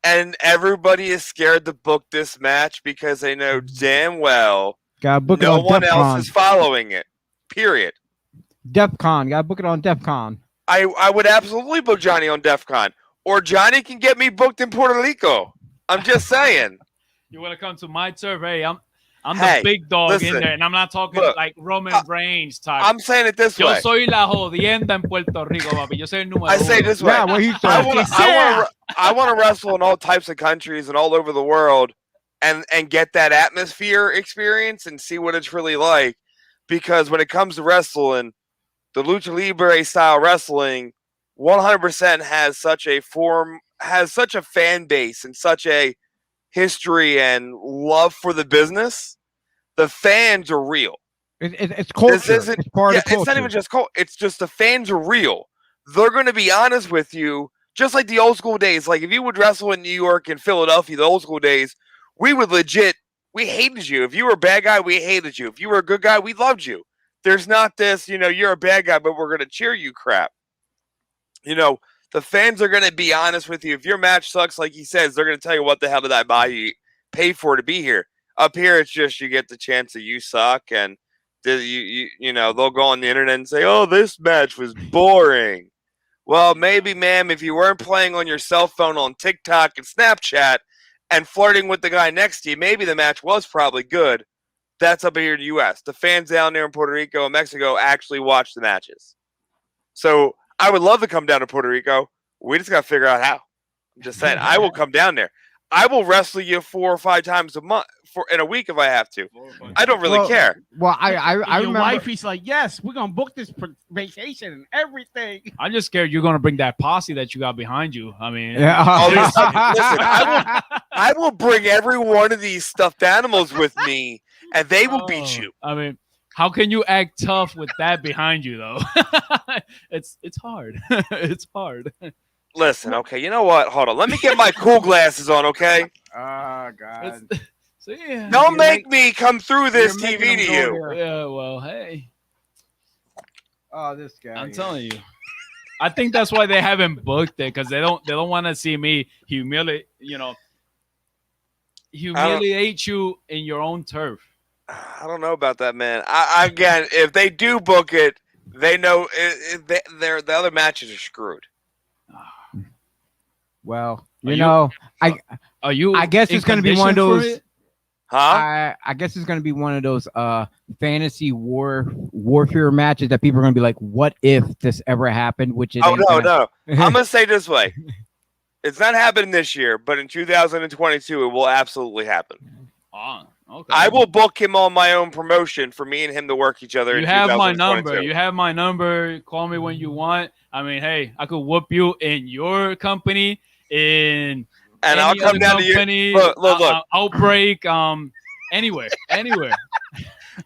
Speaker 3: And everybody is scared to book this match because they know damn well no one else is following it. Period.
Speaker 1: DEFCON. Gotta book it on DEFCON.
Speaker 3: I would absolutely book Johnny on DEFCON. Or Johnny can get me booked in Puerto Rico. I'm just saying.
Speaker 9: You want to come to my turf? Hey, I'm
Speaker 3: Hey,
Speaker 9: the big dog
Speaker 3: listen,
Speaker 9: in there, and I'm not talking
Speaker 3: look,
Speaker 9: like Roman Reigns type.
Speaker 3: I'm saying it this
Speaker 9: Yo
Speaker 3: way.
Speaker 9: soy la jodienda en Puerto Rico, papi. Yo soy el número
Speaker 3: I say it
Speaker 9: uno.
Speaker 3: this way.
Speaker 1: Yeah, what he's
Speaker 3: I
Speaker 1: saying.
Speaker 3: want to wrestle in all types of countries and all over the world, and get that atmosphere experience and see what it's really like. Because when it comes to wrestling, the lucha libre style wrestling, 100% has such a fan base and such a history and love for the business. The fans are real.
Speaker 1: It's culture. It's part of culture.
Speaker 3: It's not even just culture. It's just the fans are real. They're going to be honest with you, just like the old school days. Like if you would wrestle in New York and Philadelphia, the old school days, we hated you. If you were a bad guy, we hated you. If you were a good guy, we loved you. There's not this, you're a bad guy, but we're going to cheer you crap. The fans are going to be honest with you. If your match sucks, like he says, they're going to tell you, what the hell did I pay for to be here? Up here, it's just you get the chance that you suck, and they'll go on the internet and say, oh, this match was boring. Well, maybe, ma'am, if you weren't playing on your cell phone on TikTok and Snapchat and flirting with the guy next to you, maybe the match was probably good. That's up here in the U.S. The fans down there in Puerto Rico and Mexico actually watch the matches. So I would love to come down to Puerto Rico. We just got to figure out how. I'm just saying, I will come down there. I will wrestle you 4 or 5 times a month in a week if I have to. I don't really care.
Speaker 1: Well, I
Speaker 2: Your
Speaker 1: remember.
Speaker 2: wifey's like, yes, we're gonna book this vacation and everything.
Speaker 9: I'm just scared you're gonna bring that posse that you got behind you. I mean,
Speaker 3: listen, I will bring every one of these stuffed animals with me, and they will beat you.
Speaker 9: I mean, how can you act tough with that behind you, though? It's hard. It's hard.
Speaker 3: Listen, okay, you know what? Hold on. Let me get my cool glasses on, okay?
Speaker 1: Oh, God.
Speaker 9: So, yeah.
Speaker 3: Don't make me come through this TV to you.
Speaker 9: Yeah, well, hey.
Speaker 1: Oh, this guy.
Speaker 9: I'm telling you. I think that's why they haven't booked it, because they don't want to see me humiliate you in your own turf.
Speaker 3: I don't know about that, man. Again, if they do book it, they know the other matches are screwed.
Speaker 1: Well,
Speaker 9: I
Speaker 1: guess it's going to be one of those.
Speaker 3: Huh?
Speaker 1: I guess it's going to be one of those fantasy warfare matches that people are going to be like, "What if this ever happened?" Which is
Speaker 3: no. I'm going to say this way: it's not happening this year, but in 2022, it will absolutely happen.
Speaker 9: Oh, okay.
Speaker 3: I will book him on my own promotion for me and him to work each other.
Speaker 9: You have my number. You have my number. Call me when you want. I mean, hey, I could whoop you in your company. And
Speaker 3: I'll come down
Speaker 9: company,
Speaker 3: to you. Look.
Speaker 9: Outbreak, anywhere.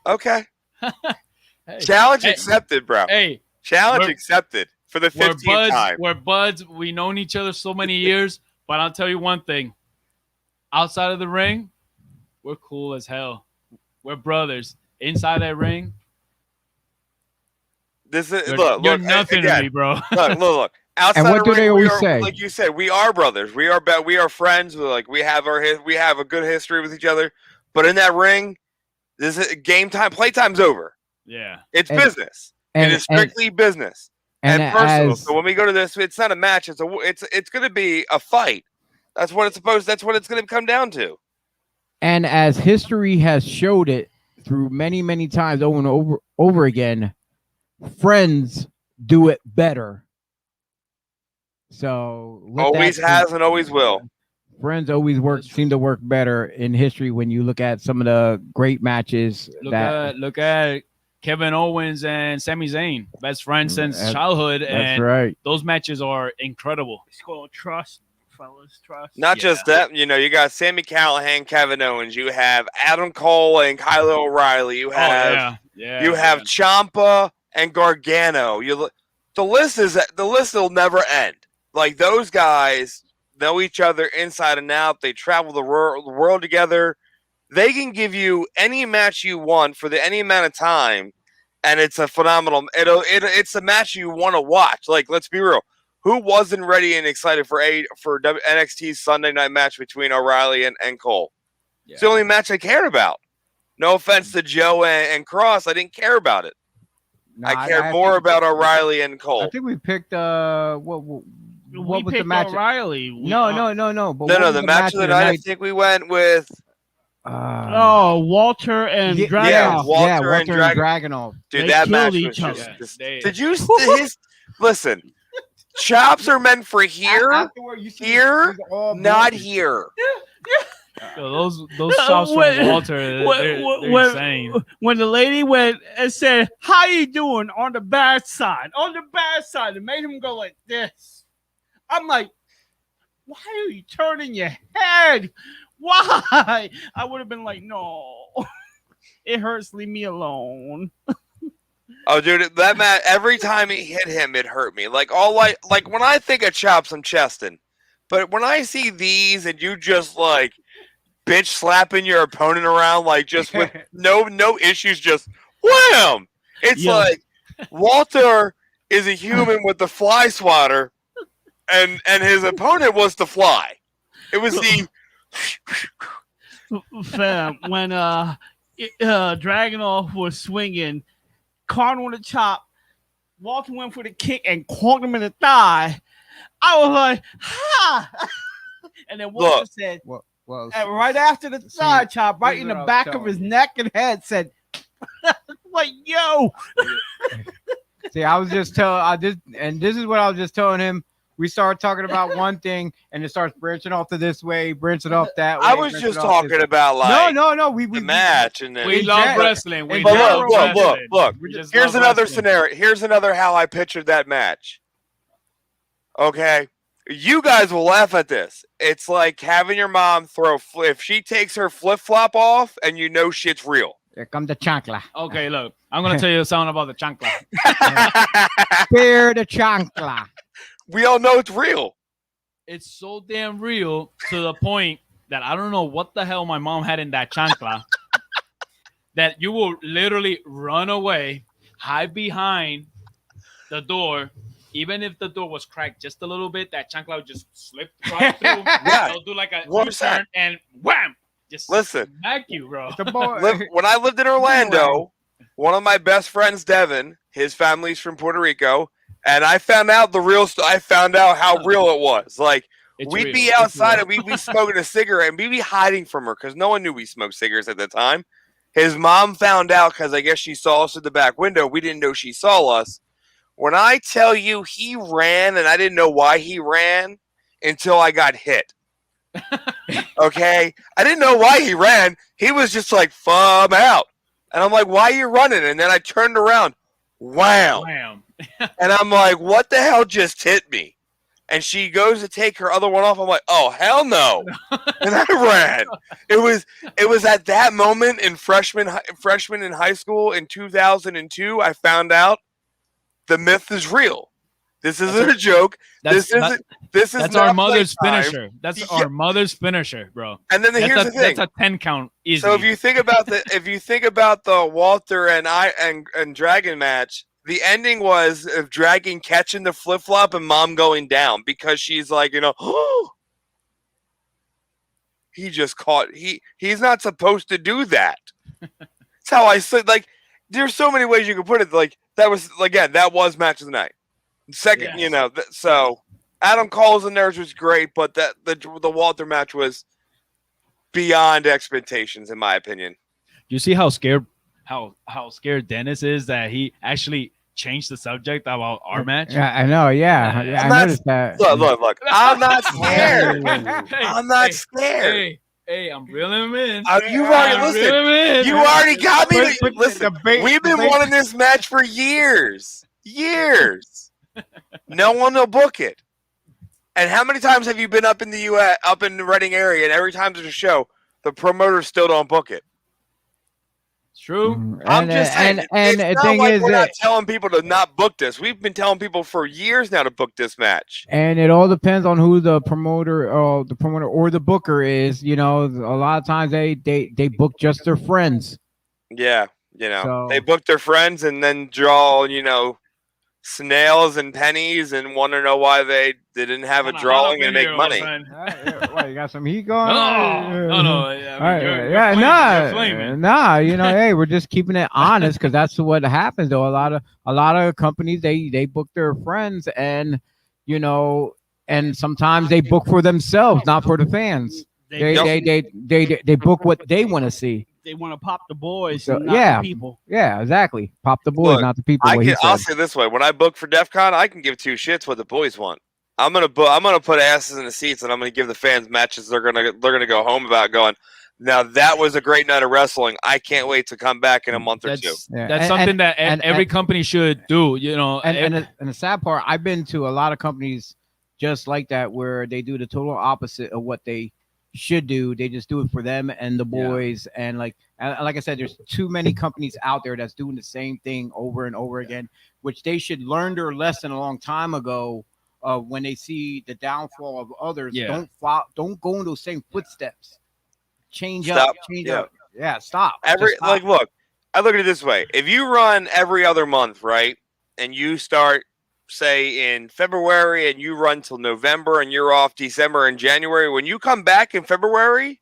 Speaker 3: Okay.
Speaker 9: Hey.
Speaker 3: Challenge accepted, bro.
Speaker 9: Hey,
Speaker 3: challenge accepted for the 15th time.
Speaker 9: We're buds. We known each other so many years, but I'll tell you one thing: outside of the ring, we're cool as hell. We're brothers. Inside that ring, you're nothing to me, bro.
Speaker 3: Look. Outside
Speaker 1: and what do
Speaker 3: ring,
Speaker 1: they always say?
Speaker 3: Like you said, we are brothers. We are friends. We have a good history with each other. But in that ring, this is game time. Playtime's over.
Speaker 9: Yeah,
Speaker 3: it's business. It is strictly business and personal. So when we go to this, it's not a match. It's going to be a fight. That's what it's supposed. That's what it's going to come down to.
Speaker 1: And as history has showed it through many, many times over and over again, friends do it better. So
Speaker 3: always has and always will.
Speaker 1: Friends always seem to work better in history when you look at some of the great matches.
Speaker 9: Look at Kevin Owens and Sami Zayn, best friends since childhood.
Speaker 1: That's right.
Speaker 9: Those matches are incredible.
Speaker 2: It's called trust, fellas. Trust.
Speaker 3: Not just that, you got Sami Callihan, Kevin Owens. You have Adam Cole and Kyle O'Reilly. You have Ciampa and Gargano. The list will never end. Like, those guys know each other inside and out. They travel the world together. They can give you any match you want for any amount of time, and it's a phenomenal. It's a match you want to watch. Like, let's be real. Who wasn't ready and excited for NXT's Sunday night match between O'Reilly and Cole? Yeah. It's the only match I cared about. No offense to Joe and Cross. I didn't care about it. No, I cared more about O'Reilly and Cole.
Speaker 1: I think we picked what was the match?
Speaker 2: O'Reilly.
Speaker 1: No.
Speaker 3: But the match of the night, I think we went with
Speaker 2: Walter and
Speaker 1: Yeah,
Speaker 2: Dragunov.
Speaker 3: Walter and
Speaker 1: Dragunov.
Speaker 3: Dude,
Speaker 2: They
Speaker 3: that
Speaker 2: killed
Speaker 3: match was
Speaker 2: each other.
Speaker 3: just.
Speaker 9: They-
Speaker 3: Did you? Listen, chops are meant for here,
Speaker 1: Afterward, you see
Speaker 3: here,
Speaker 1: these all
Speaker 3: not
Speaker 1: broken.
Speaker 3: here.
Speaker 9: Yo, those shots
Speaker 2: when-
Speaker 9: from Walter, they're insane.
Speaker 2: When the lady went and said, "How you doing?" on the bad side, it made him go like this. I'm like, why are you turning your head? Why? I would have been like, no, it hurts. Leave me alone.
Speaker 3: Oh, dude, that match. Every time he hit him, it hurt me. Like when I think of chops, I'm chesting. But when I see these and you just like bitch slapping your opponent around, like just with no issues, just wham! It's like Walter is a human with the fly swatter, and his opponent was the fly. It was the
Speaker 2: Fam, when Dragunov was swinging, Cardinal with a chop, Walter went for the kick and caught him in the thigh. I was like, ha! And then Walter said,
Speaker 1: Well,
Speaker 2: and right after the thigh chop, right in the back of his neck and head, said, like, yo.
Speaker 1: See, this is what I was just telling him. We started talking about one thing, and it starts branching off to this way, branching off that way.
Speaker 3: I was just talking about like
Speaker 1: no, we
Speaker 3: the match, and then
Speaker 9: We love wrestling. We
Speaker 3: But
Speaker 9: love wrestling.
Speaker 3: look.
Speaker 9: We just
Speaker 3: Here's
Speaker 9: love
Speaker 3: another
Speaker 9: wrestling.
Speaker 3: scenario. Here's another how I pictured that match. Okay, you guys will laugh at this. It's like having your mom throw if she takes her flip flop off, and you know shit's real.
Speaker 1: Here comes the chancla.
Speaker 9: Okay, look, I'm gonna tell you something about the chancla.
Speaker 1: Spear the chancla.
Speaker 3: We all know it's real.
Speaker 9: It's so damn real to the point that I don't know what the hell my mom had in that chancla that you will literally run away, hide behind the door. Even if the door was cracked just a little bit, that chancla would just slip right through.
Speaker 3: Yeah.
Speaker 9: It'll do like a
Speaker 3: 100%.
Speaker 9: U-turn and wham! Just
Speaker 3: Listen.
Speaker 9: smack you, bro.
Speaker 1: The boy.
Speaker 3: When I lived in Orlando, one of my best friends, Devin, his family's from Puerto Rico, and I found out the real. I found out how real it was. Like
Speaker 9: It's
Speaker 3: we'd
Speaker 9: real.
Speaker 3: be
Speaker 9: It's
Speaker 3: outside
Speaker 9: real.
Speaker 3: and we'd be smoking a cigarette, and we'd be hiding from her because no one knew we smoked cigarettes at the time. His mom found out because I guess she saw us at the back window. We didn't know she saw us. When I tell you he ran, and I didn't know why he ran until I got hit. Okay, I didn't know why he ran. He was just like, "I'm out," and I'm like, "Why are you running?" And then I turned around, wham,
Speaker 9: Wham.
Speaker 3: and I'm like, "What the hell just hit me?" And she goes to take her other one off. I'm like, "Oh hell no!" And I ran. It was at that moment in freshman in high school in 2002. I found out the myth is real. This isn't a joke. This is
Speaker 9: That's our mother's
Speaker 3: playtime.
Speaker 9: finisher. That's our mother's finisher, bro.
Speaker 3: And then here's the thing.
Speaker 9: That's a 10 count. Easy.
Speaker 3: So if you think about the Walter and Dragon match, the ending was of Dragon catching the flip flop and Mom going down because she's like, he just caught. He's not supposed to do that. That's how I said. Like, there's so many ways you could put it. Like that was match of the night. Second,
Speaker 9: Yes.
Speaker 3: So Adam Cole's in there was great, but the Walter match was beyond expectations, in my opinion.
Speaker 9: You see how scared Dennis is that he actually changed the subject about our match.
Speaker 1: Yeah, I know. Yeah, I noticed that.
Speaker 3: Look. I'm not scared. I'm not scared.
Speaker 9: Hey, I'm reeling him in.
Speaker 3: You've already listened. You already got me. Listen, we've been wanting this match for years. No one will book it. And how many times have you been up in the U.S., up in the Reading area, and every time there's a show, the promoters still don't book it?
Speaker 9: It's true.
Speaker 3: I'm just saying.
Speaker 1: And
Speaker 3: it's
Speaker 1: the
Speaker 3: not
Speaker 1: thing
Speaker 3: like
Speaker 1: is
Speaker 3: we're not
Speaker 1: that,
Speaker 3: telling people to not book this. We've been telling people for years now to book this match.
Speaker 1: and it all depends on who the promoter or the booker is. A lot of times they book just their friends.
Speaker 3: Yeah,
Speaker 1: So-
Speaker 3: they book their friends and then draw, snails and pennies and want to know why they didn't have a drawing and make money.
Speaker 1: What, you got some heat going?
Speaker 9: No. You're flaming.
Speaker 1: Hey, we're just keeping it honest because that's what happens. Though a lot of companies they book their friends and and sometimes they book for themselves, not for the fans. They book what they want to see.
Speaker 2: They want to pop the boys,
Speaker 1: So,
Speaker 2: and not the people.
Speaker 1: Yeah, exactly. Pop the boys,
Speaker 3: Look,
Speaker 1: not the people. What he
Speaker 3: I'll
Speaker 1: said.
Speaker 3: say this way: when I book for DEF CON, I can give two shits what the boys want. I'm gonna put asses in the seats, and I'm gonna give the fans matches they're gonna go home about going. Now that was a great night of wrestling. I can't wait to come back in a month or two.
Speaker 1: Yeah,
Speaker 10: That's something that every company should do. You know,
Speaker 1: and the sad part, I've been to a lot of companies just like that where they do the total opposite of what they should do. They just do it for them and the boys, and like I said, there's too many companies out there that's doing the same thing over and over again, which they should learn their lesson a long time ago. When they see the downfall of others, don't go in those same footsteps. Change up. Yeah, stop.
Speaker 3: Like, look, I look at it this way: if you run every other month, right, and you start, say, in February, and you run till November, and you're off December and January, when you come back in February,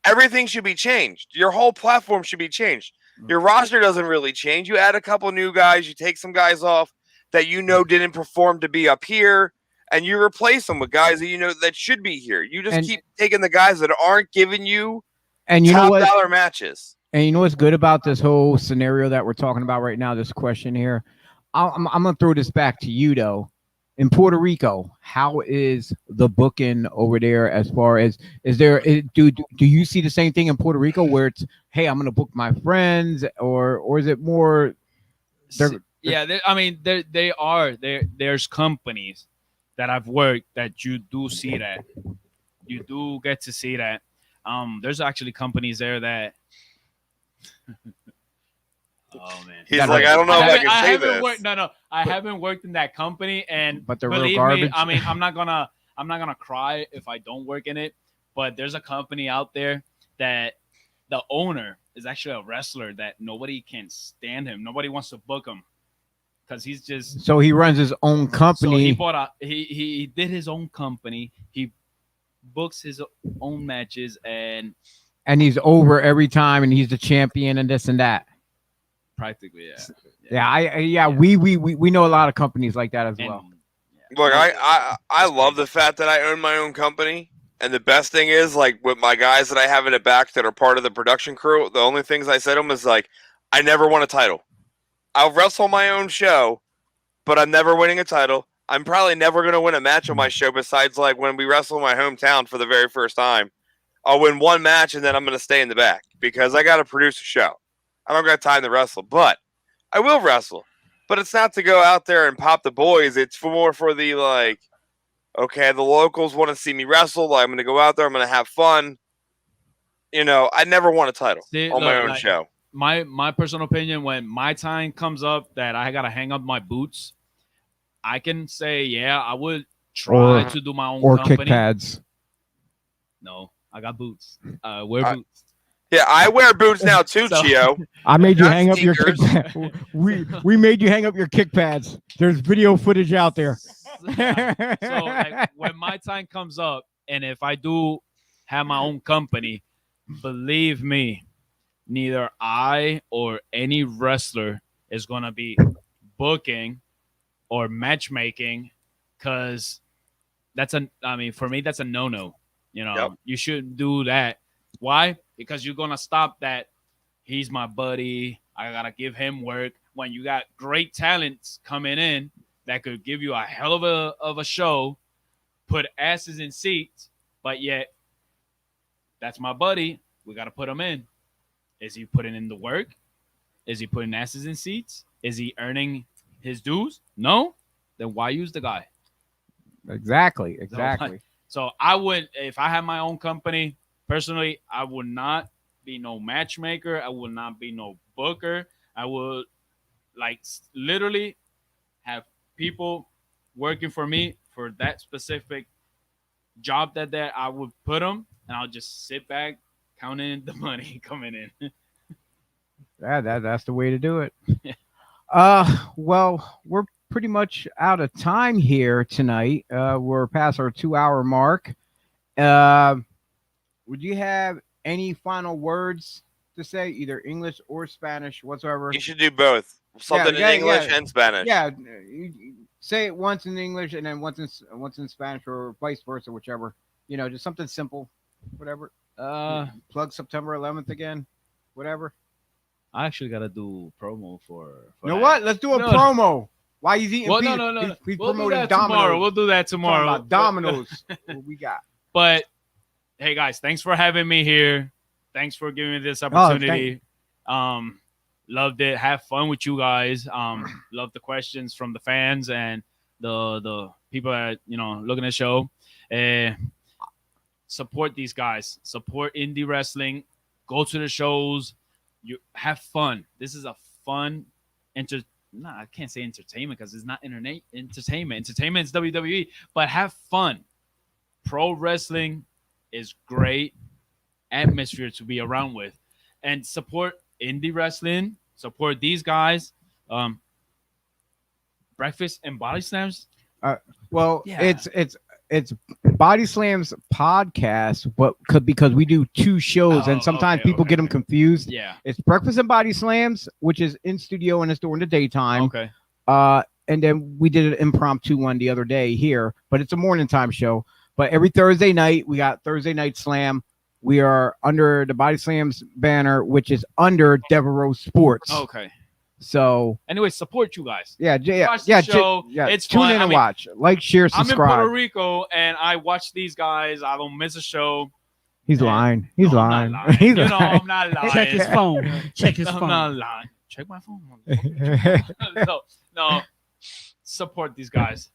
Speaker 3: everything should be changed. Your whole platform should be changed. Your roster doesn't really change. You add a couple new guys, you take some guys off that you know didn't perform to be up here, and you replace them with guys that you know that should be here. You just keep taking the guys that aren't giving you top dollar matches.
Speaker 1: And you know what's good about this whole scenario that we're talking about right now, this question here? I'm going to throw this back to you, though. In Puerto Rico, how is the booking over there as far as, do you see the same thing in Puerto Rico where it's, hey, I'm going to book my friends, or is it more?
Speaker 10: There's companies that I've worked that you do see that. You do get to see that. There's actually companies there that. Oh man,
Speaker 3: he's like, I don't know if I can say this.
Speaker 10: I haven't worked in that company,
Speaker 1: but they're
Speaker 10: believe
Speaker 1: real garbage.
Speaker 10: me, I mean, I'm not gonna cry if I don't work in it. But there's a company out there that the owner is actually a wrestler that nobody can stand him. Nobody wants to book him because he's just.
Speaker 1: So he runs his own company.
Speaker 10: So he did his own company. He books his own matches and
Speaker 1: he's over every time, and he's the champion and this and that.
Speaker 10: Practically, yeah.
Speaker 1: We know a lot of companies like that as well.
Speaker 3: Look, I love the fact that I own my own company, and the best thing is, like, with my guys that I have in the back that are part of the production crew, the only things I said to them is like, I never won a title. I'll wrestle my own show, but I'm never winning a title. I'm probably never going to win a match on my show besides like when we wrestle in my hometown for the very first time. I'll win one match and then I'm going to stay in the back because I got to produce a show. I don't got time to wrestle, but I will wrestle. But it's not to go out there and pop the boys. It's more for the like, okay, the locals want to see me wrestle. I'm going to go out there. I'm going to have fun. You know, I never won a title on my own show.
Speaker 10: My personal opinion, when my time comes up that I got to hang up my boots, I can say, yeah, I would try to do my own company.
Speaker 1: Kick pads.
Speaker 10: No, I got boots. Wear boots.
Speaker 3: Yeah, I wear boots now too, Chio.
Speaker 1: I made you hang up your kick pads. We made you hang up your kick pads. There's video footage out there.
Speaker 10: So like, when my time comes up, and if I do have my own company, believe me, neither I or any wrestler is going to be booking or matchmaking, because for me, that's a no-no. You know, You shouldn't do that. Why? Because you're going to stop that. He's my buddy. I got to give him work. When you got great talents coming in that could give you a hell of a show, put asses in seats, but yet that's my buddy. We got to put him in. Is he putting in the work? Is he putting asses in seats? Is he earning his dues? No? Then why use the guy?
Speaker 1: Exactly.
Speaker 10: So I would, if I had my own company, personally, I would not be no matchmaker. I would not be no booker. I would literally have people working for me for that specific job that I would put them, and I'll just sit back counting the money coming in.
Speaker 1: That's the way to do it. Well, we're pretty much out of time here tonight. We're past our 2-hour mark. Would you have any final words to say, either English or Spanish, whatsoever?
Speaker 3: You should do both. Something in English and Spanish.
Speaker 1: Yeah, you say it once in English and then once in Spanish, or vice versa, whichever. You know, just something simple. whatever.
Speaker 10: I
Speaker 1: Plug September 11th again, whatever.
Speaker 10: actually gotta do promo for.
Speaker 1: You know
Speaker 10: that.
Speaker 1: what? Let's do a
Speaker 10: No.
Speaker 1: promo. Why he's eating
Speaker 10: Well,
Speaker 1: pizza?
Speaker 10: no.
Speaker 1: He's
Speaker 10: We'll do
Speaker 1: promoting
Speaker 10: that
Speaker 1: Domino's.
Speaker 10: tomorrow. We'll do that
Speaker 1: Talking
Speaker 10: tomorrow.
Speaker 1: about Domino's. What we got?
Speaker 10: But hey, guys, thanks for having me here. Thanks for giving me this
Speaker 1: Oh,
Speaker 10: opportunity. Loved it. Have fun with you guys. Loved the questions from the fans and the people that looking at the show. Support these guys. Support indie wrestling. Go to the shows. You have fun. This is a fun I can't say entertainment because it's not entertainment. Entertainment is WWE, but have fun. Pro wrestling is great atmosphere to be around with, and support indie wrestling. Support these guys. Breakfast and Body Slams.
Speaker 1: Well,
Speaker 10: Yeah.
Speaker 1: it's Body Slams podcast, but because we do two shows, and sometimes people get them confused.
Speaker 10: Yeah.
Speaker 1: It's Breakfast and Body Slams, which is in studio and it's during the daytime.
Speaker 10: Okay.
Speaker 1: And then we did an impromptu one the other day here, but it's a morning time show. But every Thursday night, we got Thursday Night Slam. We are under the Body Slams banner, which is under Devereaux Sports.
Speaker 10: Okay.
Speaker 1: So,
Speaker 10: anyway, support you guys.
Speaker 1: Yeah,
Speaker 10: Watch the show. It's
Speaker 1: tune
Speaker 10: fun.
Speaker 1: in and watch, like, share, subscribe.
Speaker 10: I'm in Puerto Rico and I watch these guys. I don't miss a show.
Speaker 1: He's lying. He's
Speaker 10: I'm
Speaker 1: lying.
Speaker 10: not lying.
Speaker 1: He's
Speaker 10: You know,
Speaker 1: lying.
Speaker 10: I'm not lying.
Speaker 2: Check his phone. Check his
Speaker 10: I'm
Speaker 2: phone.
Speaker 10: not lying. Check my phone. No. Support these guys.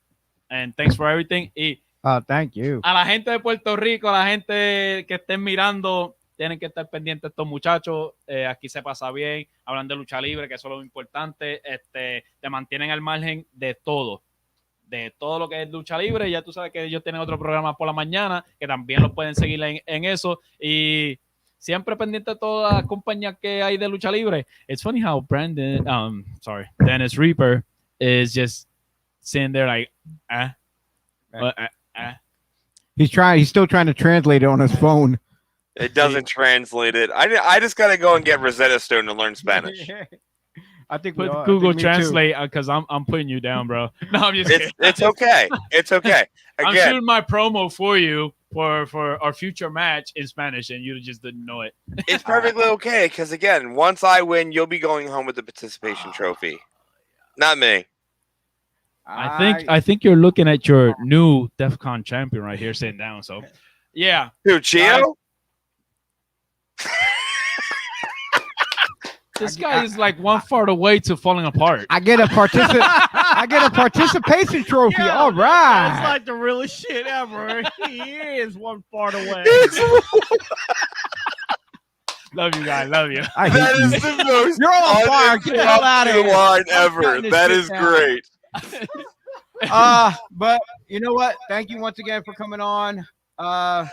Speaker 10: And thanks for everything. Y
Speaker 1: Thank you.
Speaker 10: a la gente de Puerto Rico, a la gente que estén mirando, tienen que estar pendientes estos muchachos. Aquí se pasa bien. Hablan de lucha libre, que eso es lo importante. Te mantienen al margen de todo. De todo lo que es lucha libre. Ya tú sabes que ellos tienen otro programa por la mañana, que también los pueden seguir en eso. Y siempre pendiente de todas las compañías que hay de lucha libre. It's funny how Dennis Reaper is just sitting there like,
Speaker 1: He's still trying to translate it on his phone.
Speaker 3: It doesn't translate it. I just gotta go and get Rosetta Stone to learn Spanish.
Speaker 1: I think
Speaker 10: put
Speaker 1: we all,
Speaker 10: Google
Speaker 1: I think me
Speaker 10: Translate because I'm putting you down, bro. No, I'm just kidding.
Speaker 3: It's okay. It's okay.
Speaker 10: I'm
Speaker 3: Again,
Speaker 10: shooting my promo for you for our future match in Spanish, and you just didn't know it.
Speaker 3: it's perfectly okay because again, once I win, you'll be going home with the participation trophy. Not me.
Speaker 10: I think you're looking at your new DEF CON champion right here sitting down. So, yeah.
Speaker 3: Who, Chio?
Speaker 10: This guy is like one fart away to falling apart.
Speaker 1: I get a participation trophy.
Speaker 2: Yeah,
Speaker 1: All right.
Speaker 2: That's like the realest shit ever. He is one part away.
Speaker 10: Love you guys. Love you.
Speaker 1: I hate
Speaker 3: That
Speaker 1: you.
Speaker 3: is the most
Speaker 1: You're on fire. Get the hell out of here.
Speaker 3: line
Speaker 1: I'm
Speaker 3: ever.
Speaker 1: shutting this
Speaker 3: That
Speaker 1: shit
Speaker 3: is
Speaker 1: down.
Speaker 3: great.
Speaker 1: But you know what? Thank you once again for coming on. My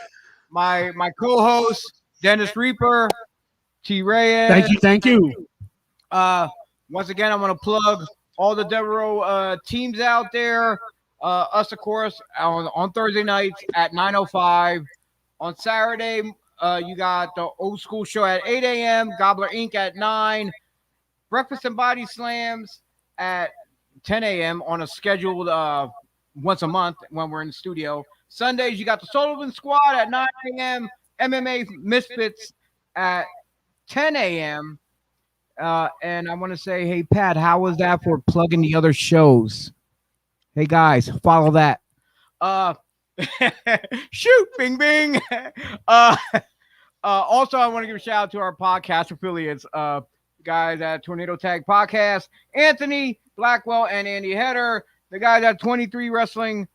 Speaker 1: co-host Dennis Reaper, T.Reyes.
Speaker 2: Thank you.
Speaker 1: Once again, I want to plug all the Devereaux teams out there. Us, of course, on Thursday nights at 9:05. On Saturday, you got the Old School Show at 8 a.m. Gobbler Inc. at 9. Breakfast and Body Slams at 10 a.m. on a scheduled once a month when we're in the studio. Sundays, you got the Sullivan Squad at 9 a.m. MMA Misfits at 10 a.m. And I want to say, hey, Pat, how was that for plugging the other shows? Hey, guys, follow that. Shoot, bing, bing. Also, I want to give a shout out to our podcast affiliates, guys at Tornado Tag Podcast, Anthony Blackwell and Andy Header, the guys at 23 Wrestling,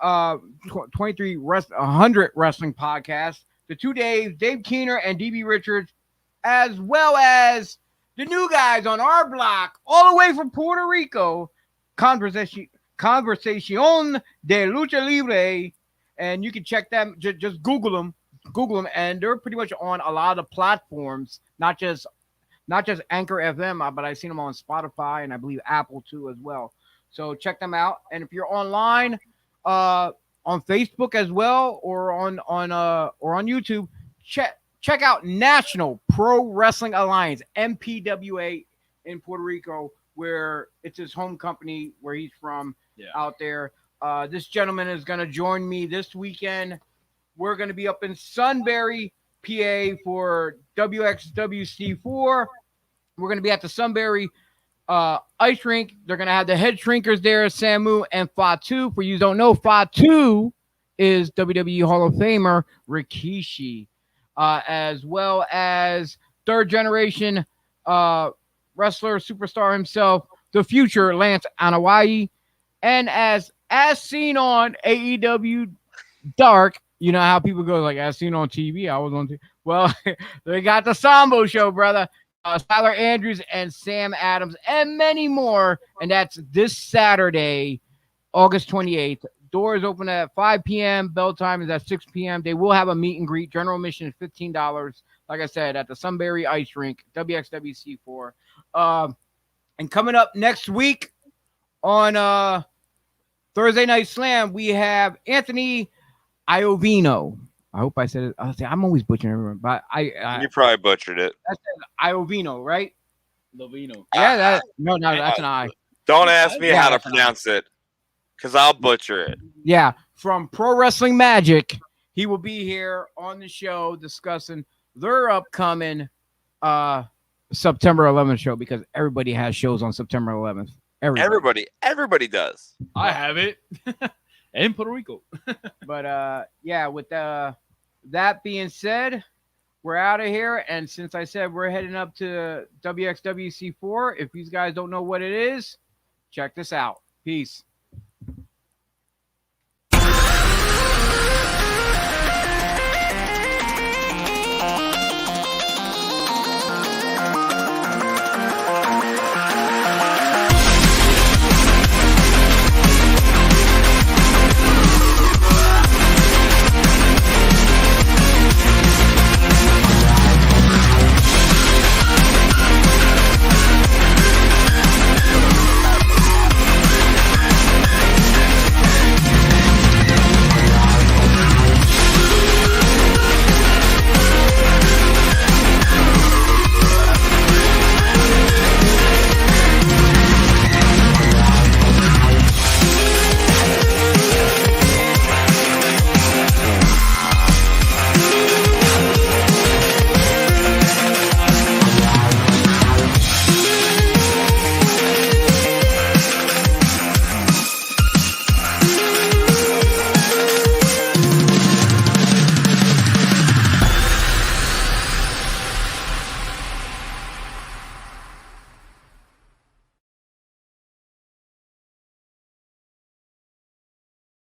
Speaker 1: 100 Wrestling Podcast, the two Daves, Dave Keener and DB Richards, as well as the new guys on our block, all the way from Puerto Rico, Conversación de Lucha Libre, and you can check them. Just Google them, and they're pretty much on a lot of platforms, not just Anchor FM, but I've seen them on Spotify and I believe Apple too as well. So check them out. And if you're online, on Facebook as well, or on YouTube, check out National Pro Wrestling Alliance, NPWA, in Puerto Rico, where it's his home company where he's from out there. This gentleman is going to join me this weekend we're going to be up in Sunbury, PA for WXWC4. We're going to be at the Sunbury ice rink. They're going to have the head shrinkers there, Samu and Fatu. For you who don't know, Fatu is WWE Hall of Famer Rikishi, as well as third generation wrestler, superstar himself, the future Lance Anoa'i, and as seen on AEW Dark, you know how people go like, as seen on TV, I was on TV. Well, they got the Sambo show, brother. Tyler Andrews and Sam Adams and many more. And that's this Saturday, August 28th. Doors open at 5 p.m. Bell time is at 6 p.m. They will have a meet and greet. General admission is $15. Like I said, at the Sunbury Ice Rink, WXWC4. And coming up next week on Thursday Night Slam, we have Anthony Iovino. I hope I said it. I'm always butchering everyone, but
Speaker 3: you probably butchered it.
Speaker 1: That's Iovino, right?
Speaker 10: Lovino.
Speaker 1: Yeah, no, that's an I.
Speaker 3: Don't ask me how to pronounce it, because I'll butcher it.
Speaker 1: Yeah, from Pro Wrestling Magic, he will be here on the show discussing their upcoming September 11th show, because everybody has shows on September 11th.
Speaker 3: Everybody does.
Speaker 10: I have it. In Puerto Rico.
Speaker 1: But yeah, with that being said, we're out of here. And since I said we're heading up to WXWC4, if these guys don't know what it is, check this out. Peace.